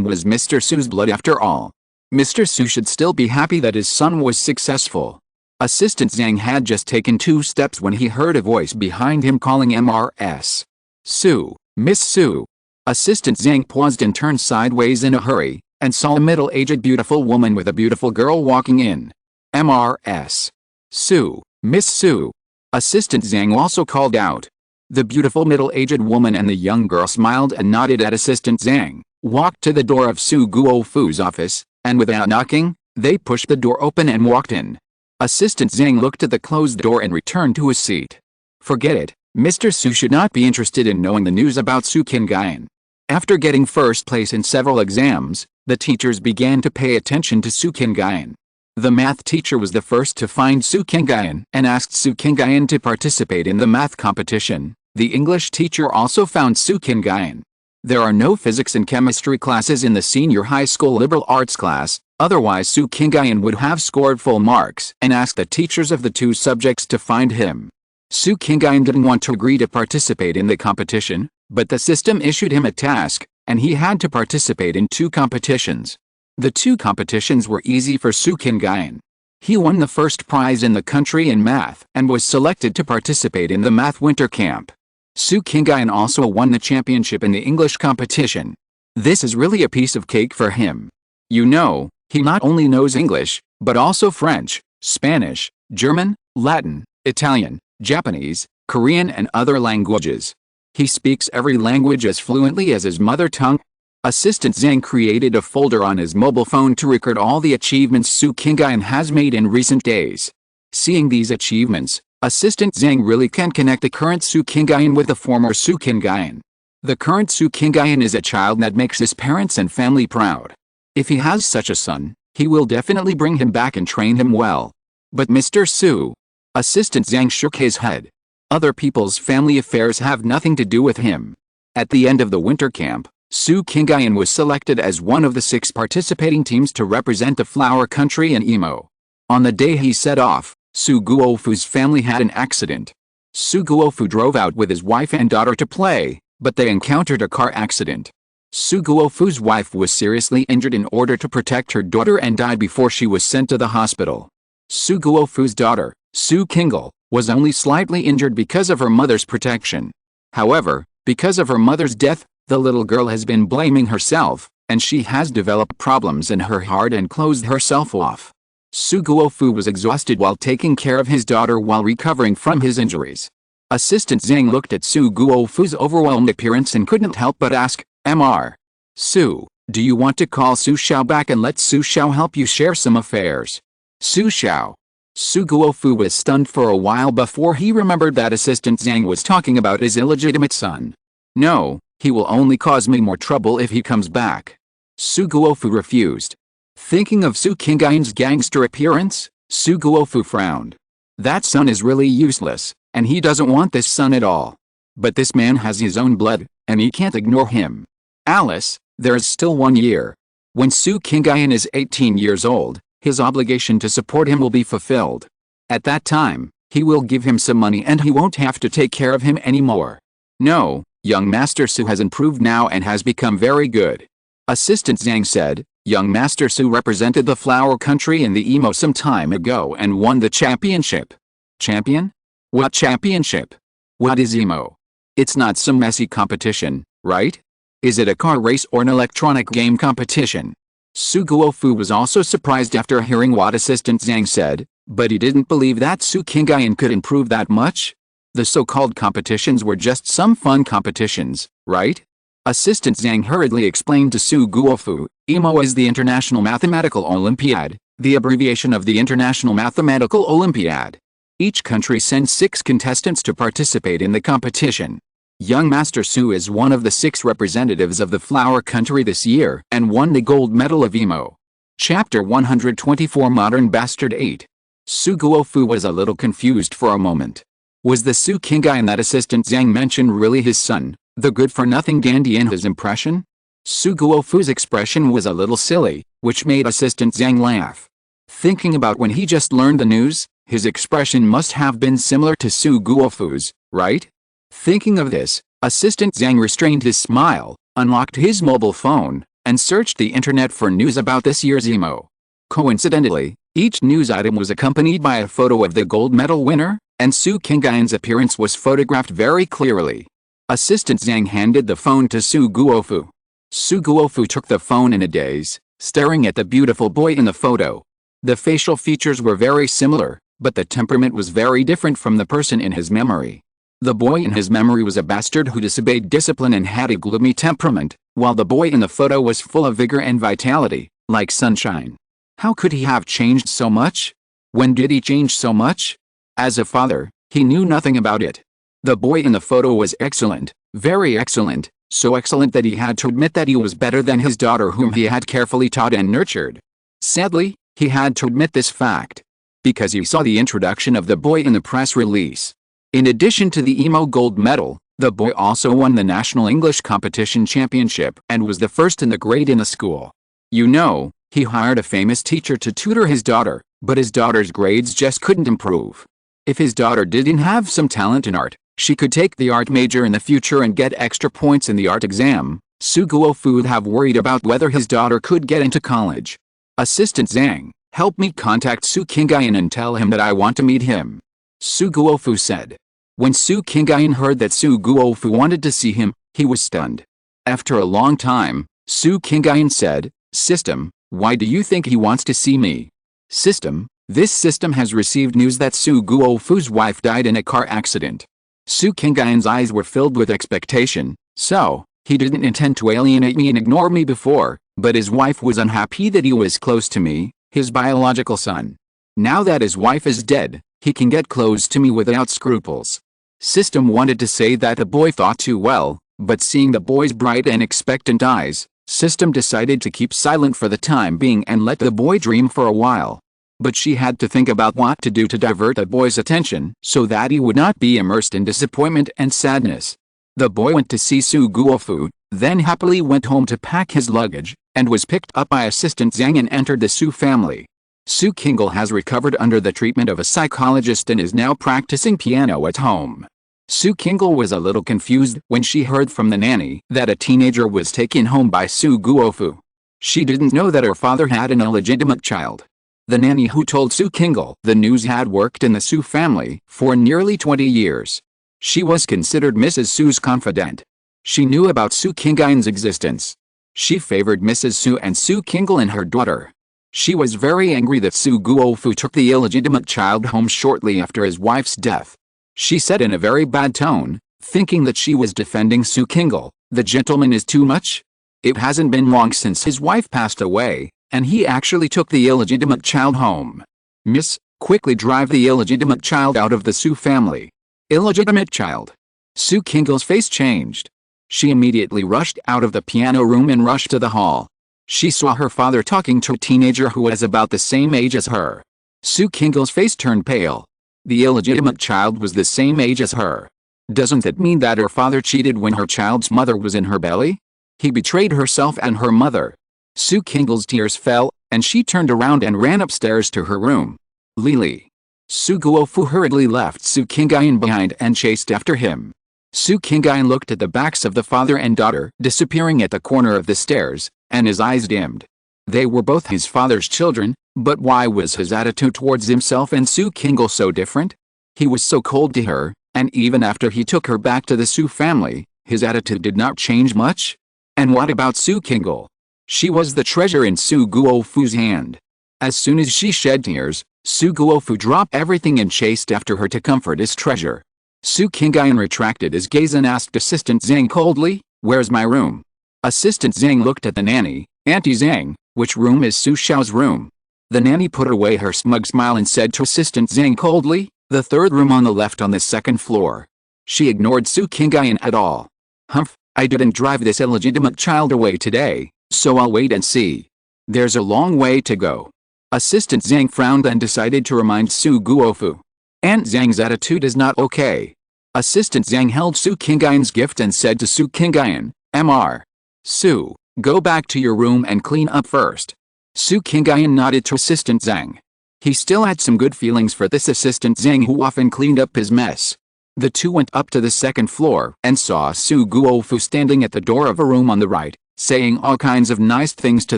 Speaker 1: was Mr. Su's blood after all. Mr. Su should still be happy that his son was successful. Assistant Zhang had just taken 2 steps when he heard a voice behind him calling MRS. "Su, Miss Su." Assistant Zhang paused and turned sideways in a hurry, and saw a middle-aged beautiful woman with a beautiful girl walking in. MRS. "Su, Miss Su." Assistant Zhang also called out. The beautiful middle-aged woman and the young girl smiled and nodded at Assistant Zhang, walked to the door of Su Guofu's office, and without knocking, they pushed the door open and walked in. Assistant Zhang looked at the closed door and returned to his seat. Forget it, Mr. Su should not be interested in knowing the news about Su Qingni. After getting first place in several exams, the teachers began to pay attention to Su Qingni. The math teacher was the first to find Su Qingni and asked Su Qingni to participate in the math competition. The English teacher also found Su Qingni. There are no physics and chemistry classes in the senior high school liberal arts class, otherwise Su Qingni would have scored full marks, and asked the teachers of the 2 subjects to find him. Su Qingni didn't want to agree to participate in the competition, but the system issued him a task, and he had to participate in 2 competitions. The 2 competitions were easy for Su Qingni. He won the first prize in the country in math and was selected to participate in the math winter camp. Su Qingni also won the championship in the English competition. This is really a piece of cake for him. You know, he not only knows English, but also French, Spanish, German, Latin, Italian, Japanese, Korean and other languages. He speaks every language as fluently as his mother tongue. Assistant Zhang created a folder on his mobile phone to record all the achievements Su Qingni has made in recent days. Seeing these achievements, Assistant Zhang really can connect the current Su Qingni with the former Su Qingni. The current Su Qingni is a child that makes his parents and family proud. If he has such a son, he will definitely bring him back and train him well. But Mr. Su. Assistant Zhang shook his head. Other people's family affairs have nothing to do with him. At the end of the winter camp, Su Qingni was selected as one of the 6 participating teams to represent the flower country in Imo. On the day he set off, Su Guofu's family had an accident. Su Guofu drove out with his wife and daughter to play, but they encountered a car accident. Su Guofu's wife was seriously injured in order to protect her daughter and died before she was sent to the hospital. Su Guofu's daughter, Su Qingni, was only slightly injured because of her mother's protection. However, Because of her mother's death, the little girl has been blaming herself, and she has developed problems in her heart and closed herself off. Su Guofu was exhausted while taking care of his daughter while recovering from his injuries. Assistant Zhang looked at Su Guofu's overwhelmed appearance and couldn't help but ask, Mr. Su, do you want to call Su Xiao back and let Su Xiao help you share some affairs? Su Xiao. Su Guofu was stunned for a while before he remembered that Assistant Zhang was talking about his illegitimate son. No, he will only cause me more trouble if he comes back. Su Guofu refused. Thinking of Su Qingni's gangster appearance, Su Guofu frowned. That son is really useless, and he doesn't want this son at all. But this man has his own blood, and he can't ignore him. Alice, there is still 1 year. When Su Qingni is 18 years old, his obligation to support him will be fulfilled. At that time, he will give him some money and he won't have to take care of him anymore. No, young Master Su has improved now and has become very good. Assistant Zhang said, young Master Su represented the flower country in the Emo some time ago and won the championship. Champion? What championship? What is Emo? It's not some messy competition, right? Is it a car race or an electronic game competition? Su Guofu was also surprised after hearing what Assistant Zhang said, but he didn't believe that Su Qingni could improve that much. The so-called competitions were just some fun competitions, right? Assistant Zhang hurriedly explained to Su Guofu, EMO is the International Mathematical Olympiad, the abbreviation of the International Mathematical Olympiad. Each country sends 6 contestants to participate in the competition. Young Master Su is one of the 6 representatives of the flower country this year and won the gold medal of EMO. Chapter 124 Modern Bastard 8. Su Guofu was a little confused for a moment. Was the Su Qingni that Assistant Zhang mentioned really his son, the good-for-nothing dandy in his impression? Su Guofu's expression was a little silly, which made Assistant Zhang laugh. Thinking about when he just learned the news, his expression must have been similar to Su Guofu's, right? Thinking of this, Assistant Zhang restrained his smile, unlocked his mobile phone, and searched the internet for news about this year's EMO. Coincidentally, each news item was accompanied by a photo of the gold medal winner, and Su Qingni's appearance was photographed very clearly. Assistant Zhang handed the phone to Su Guofu. Su Guofu took the phone in a daze, staring at the beautiful boy in the photo. The facial features were very similar, but the temperament was very different from the person in his memory. The boy in his memory was a bastard who disobeyed discipline and had a gloomy temperament, while the boy in the photo was full of vigor and vitality, like sunshine. How could he have changed so much? When did he change so much? As a father, he knew nothing about it. The boy in the photo was excellent, very excellent, so excellent that he had to admit that he was better than his daughter whom he had carefully taught and nurtured. Sadly, he had to admit this fact, because he saw the introduction of the boy in the press release. In addition to the EMO gold medal, the boy also won the National English Competition Championship and was the first in the grade in the school. You know, he hired a famous teacher to tutor his daughter, but his daughter's grades just couldn't improve. If his daughter didn't have some talent in art, she could take the art major in the future and get extra points in the art exam. Su Guofu would have worried about whether his daughter could get into college. Assistant Zhang, help me contact Su Qingni and tell him that I want to meet him. Su Guofu said. When Su Qingni heard that Su Guofu wanted to see him, he was stunned. After a long time, Su Qingni said, System, why do you think he wants to see me? System, this system has received news that Su Guofu's wife died in a car accident. Su Qingni's eyes were filled with expectation, so, he didn't intend to alienate me and ignore me before, but his wife was unhappy that he was close to me, his biological son. Now that his wife is dead, he can get close to me without scruples. System wanted to say that the boy thought too well, but seeing the boy's bright and expectant eyes, System decided to keep silent for the time being and let the boy dream for a while. But she had to think about what to do to divert the boy's attention so that he would not be immersed in disappointment and sadness. The boy went to see Su Guofu, then happily went home to pack his luggage, and was picked up by Assistant Zhang and entered the Su family. Su Qingni has recovered under the treatment of a psychologist and is now practicing piano at home. Su Qingni was a little confused when she heard from the nanny that a teenager was taken home by Su Guofu. She didn't know that her father had an illegitimate child. The nanny who told Su Qingni the news had worked in the Su family for nearly 20 years. She was considered Mrs. Su's confidant. She knew about Su Qingni's existence. She favored Mrs. Su and Su Qingni and her daughter. She was very angry that Su Guofu took the illegitimate child home shortly after his wife's death. She said in a very bad tone, thinking that she was defending Su Qingni, "The gentleman is too much. It hasn't been long since his wife passed away, and he actually took the illegitimate child home. Miss, quickly drive the illegitimate child out of the Su family." Illegitimate child. Su Qingni's face changed. She immediately rushed out of the piano room and rushed to the hall. She saw her father talking to a teenager who was about the same age as her. Su Qingni's face turned pale. The illegitimate child was the same age as her. Doesn't that mean that her father cheated when her child's mother was in her belly? He betrayed herself and her mother. Su Qingni's tears fell, and she turned around and ran upstairs to her room. Lili. Su Guofu hurriedly left Su Qingni behind and chased after him. Su Qingni looked at the backs of the father and daughter disappearing at the corner of the stairs, and his eyes dimmed. They were both his father's children, but why was his attitude towards himself and Su Qingni so different? He was so cold to her, and even after he took her back to the Su family, his attitude did not change much? And what about Su Qingni? She was the treasure in Su Guofu's hand. As soon as she shed tears, Su Guofu dropped everything and chased after her to comfort his treasure. Su Qingni retracted his gaze and asked Assistant Zhang coldly, "Where's my room?" Assistant Zhang looked at the nanny. "Auntie Zhang, which room is Su Xiao's room?" The nanny put away her smug smile and said to Assistant Zhang coldly, "The third room on the left on the second floor." She ignored Su Qingni at all. "Humph, I didn't drive this illegitimate child away today, so I'll wait and see. There's a long way to go." Assistant Zhang frowned and decided to remind Su Guofu. "Aunt Zhang's attitude is not okay." Assistant Zhang held Su Qingni's gift and said to Su Qingni, "Mr. Su, go back to your room and clean up first." Su Qingni nodded to Assistant Zhang. He still had some good feelings for this Assistant Zhang who often cleaned up his mess. The two went up to the second floor and saw Su Guofu standing at the door of a room on the right, saying all kinds of nice things to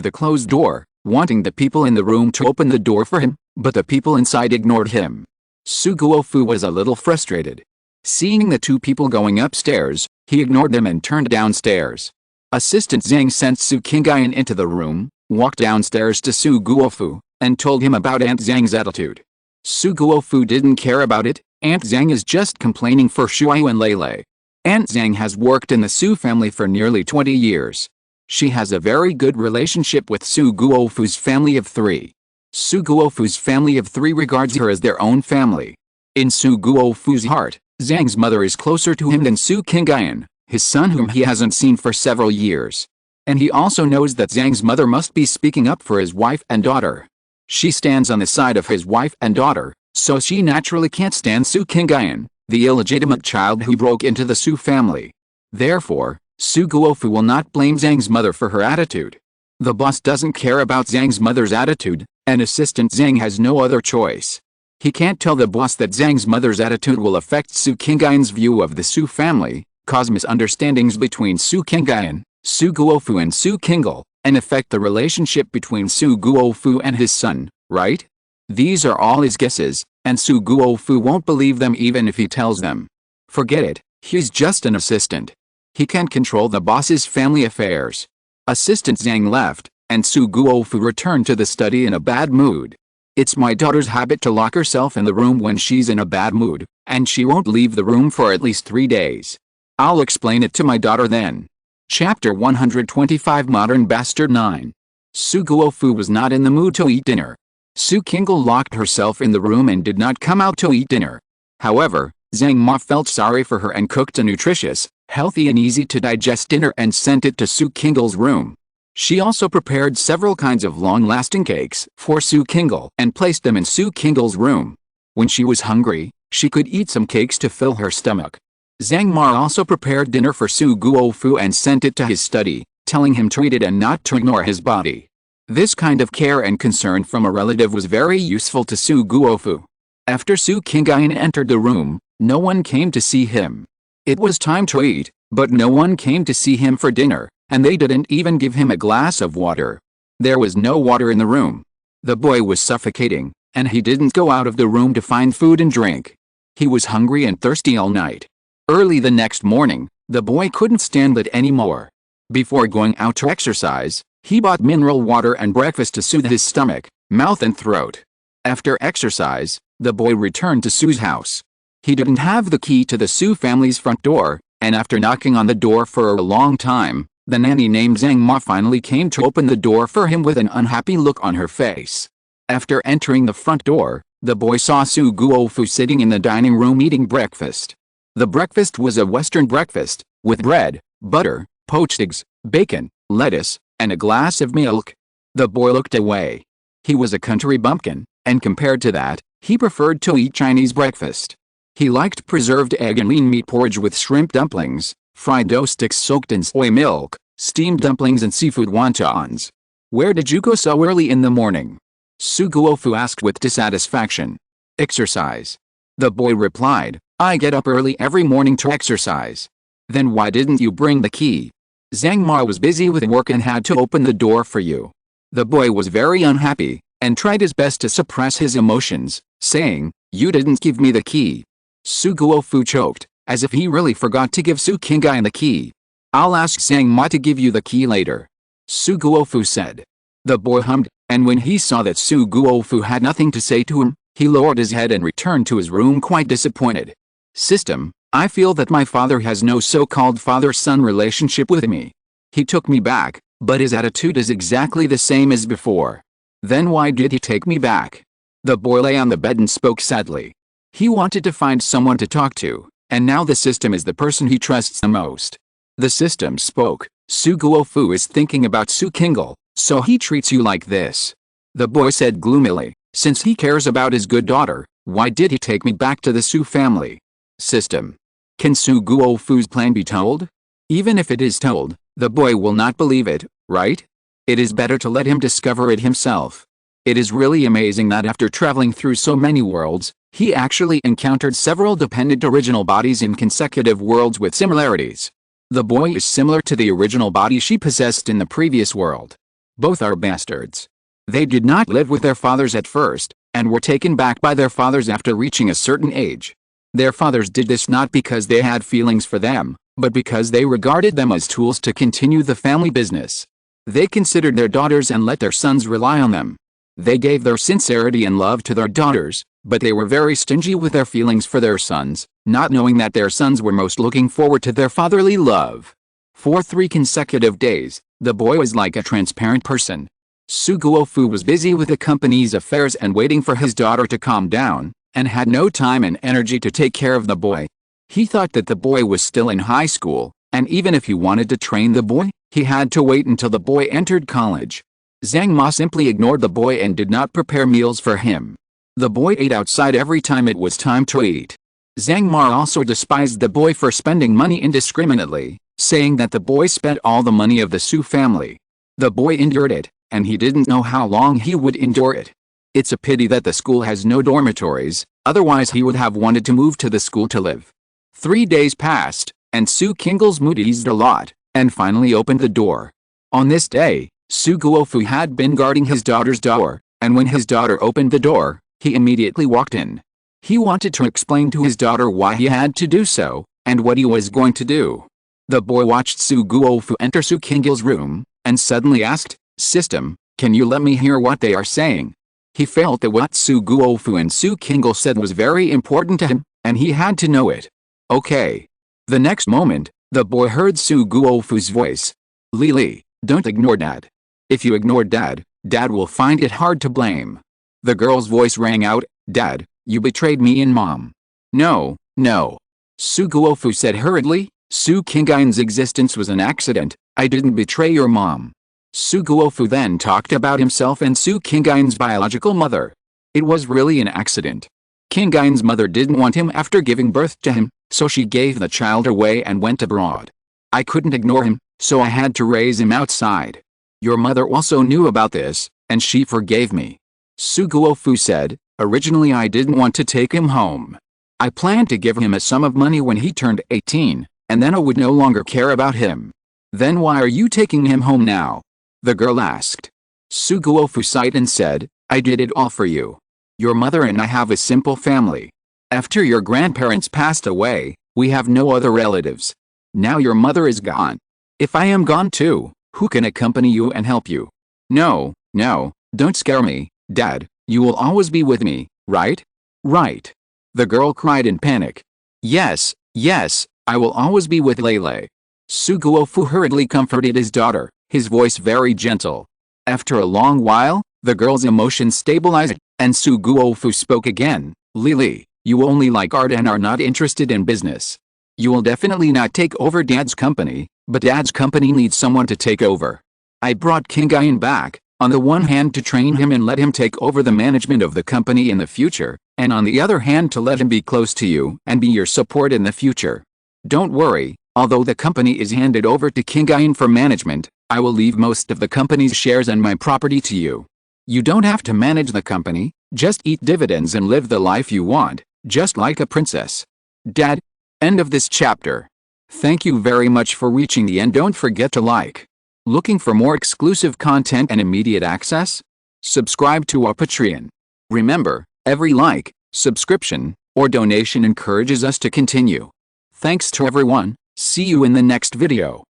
Speaker 1: the closed door, wanting the people in the room to open the door for him, but the people inside ignored him. Su Guofu was a little frustrated. Seeing the two people going upstairs, he ignored them and turned downstairs. Assistant Zhang sent Su Qingni into the room, walked downstairs to Su Guofu, and told him about Aunt Zhang's attitude. Su Guofu didn't care about it. Aunt Zhang is just complaining for Shuai and Lele. Aunt Zhang has worked in the Su family for nearly 20 years. She has a very good relationship with Su Guofu's family of 3. Su Guofu's family of 3 regards her as their own family. In Su Guofu's heart, Zhang's mother is closer to him than Su Qingni, his son whom he hasn't seen for several years. And he also knows that Zhang's mother must be speaking up for his wife and daughter. She stands on the side of his wife and daughter, so she naturally can't stand Su Qingni, the illegitimate child who broke into the Su family. Therefore, Su Guofu will not blame Zhang's mother for her attitude. The boss doesn't care about Zhang's mother's attitude, and Assistant Zhang has no other choice. He can't tell the boss that Zhang's mother's attitude will affect Su Qingni's view of the Su family, cause misunderstandings between Su Qingni, Su Guofu and Su Qingni, and affect the relationship between Su Guofu and his son, right? These are all his guesses, and Su Guofu won't believe them even if he tells them. Forget it, he's just an assistant. He can't control the boss's family affairs. Assistant Zhang left, and Su Guofu returned to the study in a bad mood. It's my daughter's habit to lock herself in the room when she's in a bad mood, and she won't leave the room for at least 3 days. I'll explain it to my daughter then. Chapter 125 Modern Bastard 9. Su Guofu was not in the mood to eat dinner. Su Qingni locked herself in the room and did not come out to eat dinner. However, Zhang Ma felt sorry for her and cooked a nutritious, healthy and easy to digest dinner and sent it to Su Qingni's room. She also prepared several kinds of long-lasting cakes for Su Qingni and placed them in Su Qingni's room. When she was hungry, she could eat some cakes to fill her stomach. Zhang Ma also prepared dinner for Su Guofu and sent it to his study, telling him to eat it and not to ignore his body. This kind of care and concern from a relative was very useful to Su Guofu. After Su Qingni entered the room, no one came to see him. It was time to eat, but no one came to see him for dinner, and they didn't even give him a glass of water. There was no water in the room. The boy was suffocating, and he didn't go out of the room to find food and drink. He was hungry and thirsty all night. Early the next morning, The boy couldn't stand it anymore. Before going out to exercise, he bought mineral water and breakfast to soothe his stomach, mouth and throat. After exercise, the boy returned to Su's house. He didn't have the key to the Su family's front door, and after knocking on the door for a long time, the nanny named Zhang Ma finally came to open the door for him with an unhappy look on her face. After entering the front door, the boy saw Su Guofu sitting in the dining room eating breakfast. The breakfast was a Western breakfast, with bread, butter, poached eggs, bacon, lettuce, and a glass of milk. The boy looked away. He was a country bumpkin, and compared to that, he preferred to eat Chinese breakfast. He liked preserved egg and lean meat porridge with shrimp dumplings, fried dough sticks soaked in soy milk, steamed dumplings and seafood wontons. Where did you go so early in the morning? Su Guofu asked with dissatisfaction. Exercise. The boy replied, I get up early every morning to exercise. Then why didn't you bring the key? Zhang Ma was busy with work and had to open the door for you. The boy was very unhappy, and tried his best to suppress his emotions, saying, You didn't give me the key. Su Guofu choked, as if he really forgot to give Su Qingni the key. I'll ask Zhang Ma to give you the key later. Su Guofu said. The boy hummed, and when he saw that Su Guofu had nothing to say to him, he lowered his head and returned to his room quite disappointed. System, I feel that my father has no so-called father-son relationship with me. He took me back, but his attitude is exactly the same as before. Then why did he take me back? The boy lay on the bed and spoke sadly. He wanted to find someone to talk to, and now the system is the person he trusts the most. The system spoke, Su Guofu is thinking about Su Qingni, so he treats you like this. The boy said gloomily, since he cares about his good daughter, why did he take me back to the Su family? System. Can Su Guofu's plan be told? Even if it is told, the boy will not believe it, right? It is better to let him discover it himself. It is really amazing that after traveling through so many worlds, he actually encountered several dependent original bodies in consecutive worlds with similarities. The boy is similar to the original body she possessed in the previous world. Both are bastards. They did not live with their fathers at first, and were taken back by their fathers after reaching a certain age. Their fathers did this not because they had feelings for them, but because they regarded them as tools to continue the family business. They considered their daughters and let their sons rely on them. They gave their sincerity and love to their daughters, but they were very stingy with their feelings for their sons, not knowing that their sons were most looking forward to their fatherly love. For 3 consecutive days, the boy was like a transparent person. Su Guofu was busy with the company's affairs and waiting for his daughter to calm down, and had no time and energy to take care of the boy. He thought that the boy was still in high school, and even if he wanted to train the boy, he had to wait until the boy entered college. Zhang Ma simply ignored the boy and did not prepare meals for him. The boy ate outside every time it was time to eat. Zhang Ma also despised the boy for spending money indiscriminately, saying that the boy spent all the money of the Su family. The boy endured it, and he didn't know how long he would endure it. It's a pity that the school has no dormitories, otherwise he would have wanted to move to the school to live. 3 days passed, and Su Qingni's mood eased a lot, and finally opened the door. On this day, Su Guofu had been guarding his daughter's door, and when his daughter opened the door, he immediately walked in. He wanted to explain to his daughter why he had to do so, and what he was going to do. The boy watched Su Guofu enter Su Qingni's room, and suddenly asked, System, can you let me hear what they are saying? He felt that what Su Guofu and Su Qingni said was very important to him, and he had to know it. Okay. The next moment, the boy heard Su Guofu's voice. Lily, don't ignore Dad. If you ignore Dad, Dad will find it hard to blame. The girl's voice rang out, Dad, you betrayed me and Mom. No, no. Su Guofu said hurriedly, Su Qingni's existence was an accident, I didn't betray your mom. Su Guofu then talked about himself and Su Qingni's biological mother. It was really an accident. Qingni's mother didn't want him after giving birth to him, so she gave the child away and went abroad. I couldn't ignore him, so I had to raise him outside. Your mother also knew about this, and she forgave me. Su Guofu said, originally I didn't want to take him home. I planned to give him a sum of money when he turned 18, and then I would no longer care about him. Then why are you taking him home now? The girl asked. Su Guofu sighed and said, I did it all for you. Your mother and I have a simple family. After your grandparents passed away, we have no other relatives. Now your mother is gone. If I am gone too, who can accompany you and help you? No, no, don't scare me, Dad. You will always be with me, right? Right. The girl cried in panic. Yes, yes, I will always be with Lele. Su Guofu hurriedly comforted his daughter, his voice very gentle. After a long while, the girl's emotions stabilized, and Su Guofu spoke again. Lily, you only like art and are not interested in business. You will definitely not take over Dad's company, but Dad's company needs someone to take over. I brought Qingni back, on the one hand to train him and let him take over the management of the company in the future, and on the other hand to let him be close to you and be your support in the future. Don't worry, although the company is handed over to Qingni for management, I will leave most of the company's shares and my property to you. You don't have to manage the company, just eat dividends and live the life you want, just like a princess. Dad. End of this chapter. Thank you very much for reaching the end. Don't forget to like. Looking for more exclusive content and immediate access? Subscribe to our Patreon. Remember, every like, subscription, or donation encourages us to continue. Thanks to everyone. See you in the next video.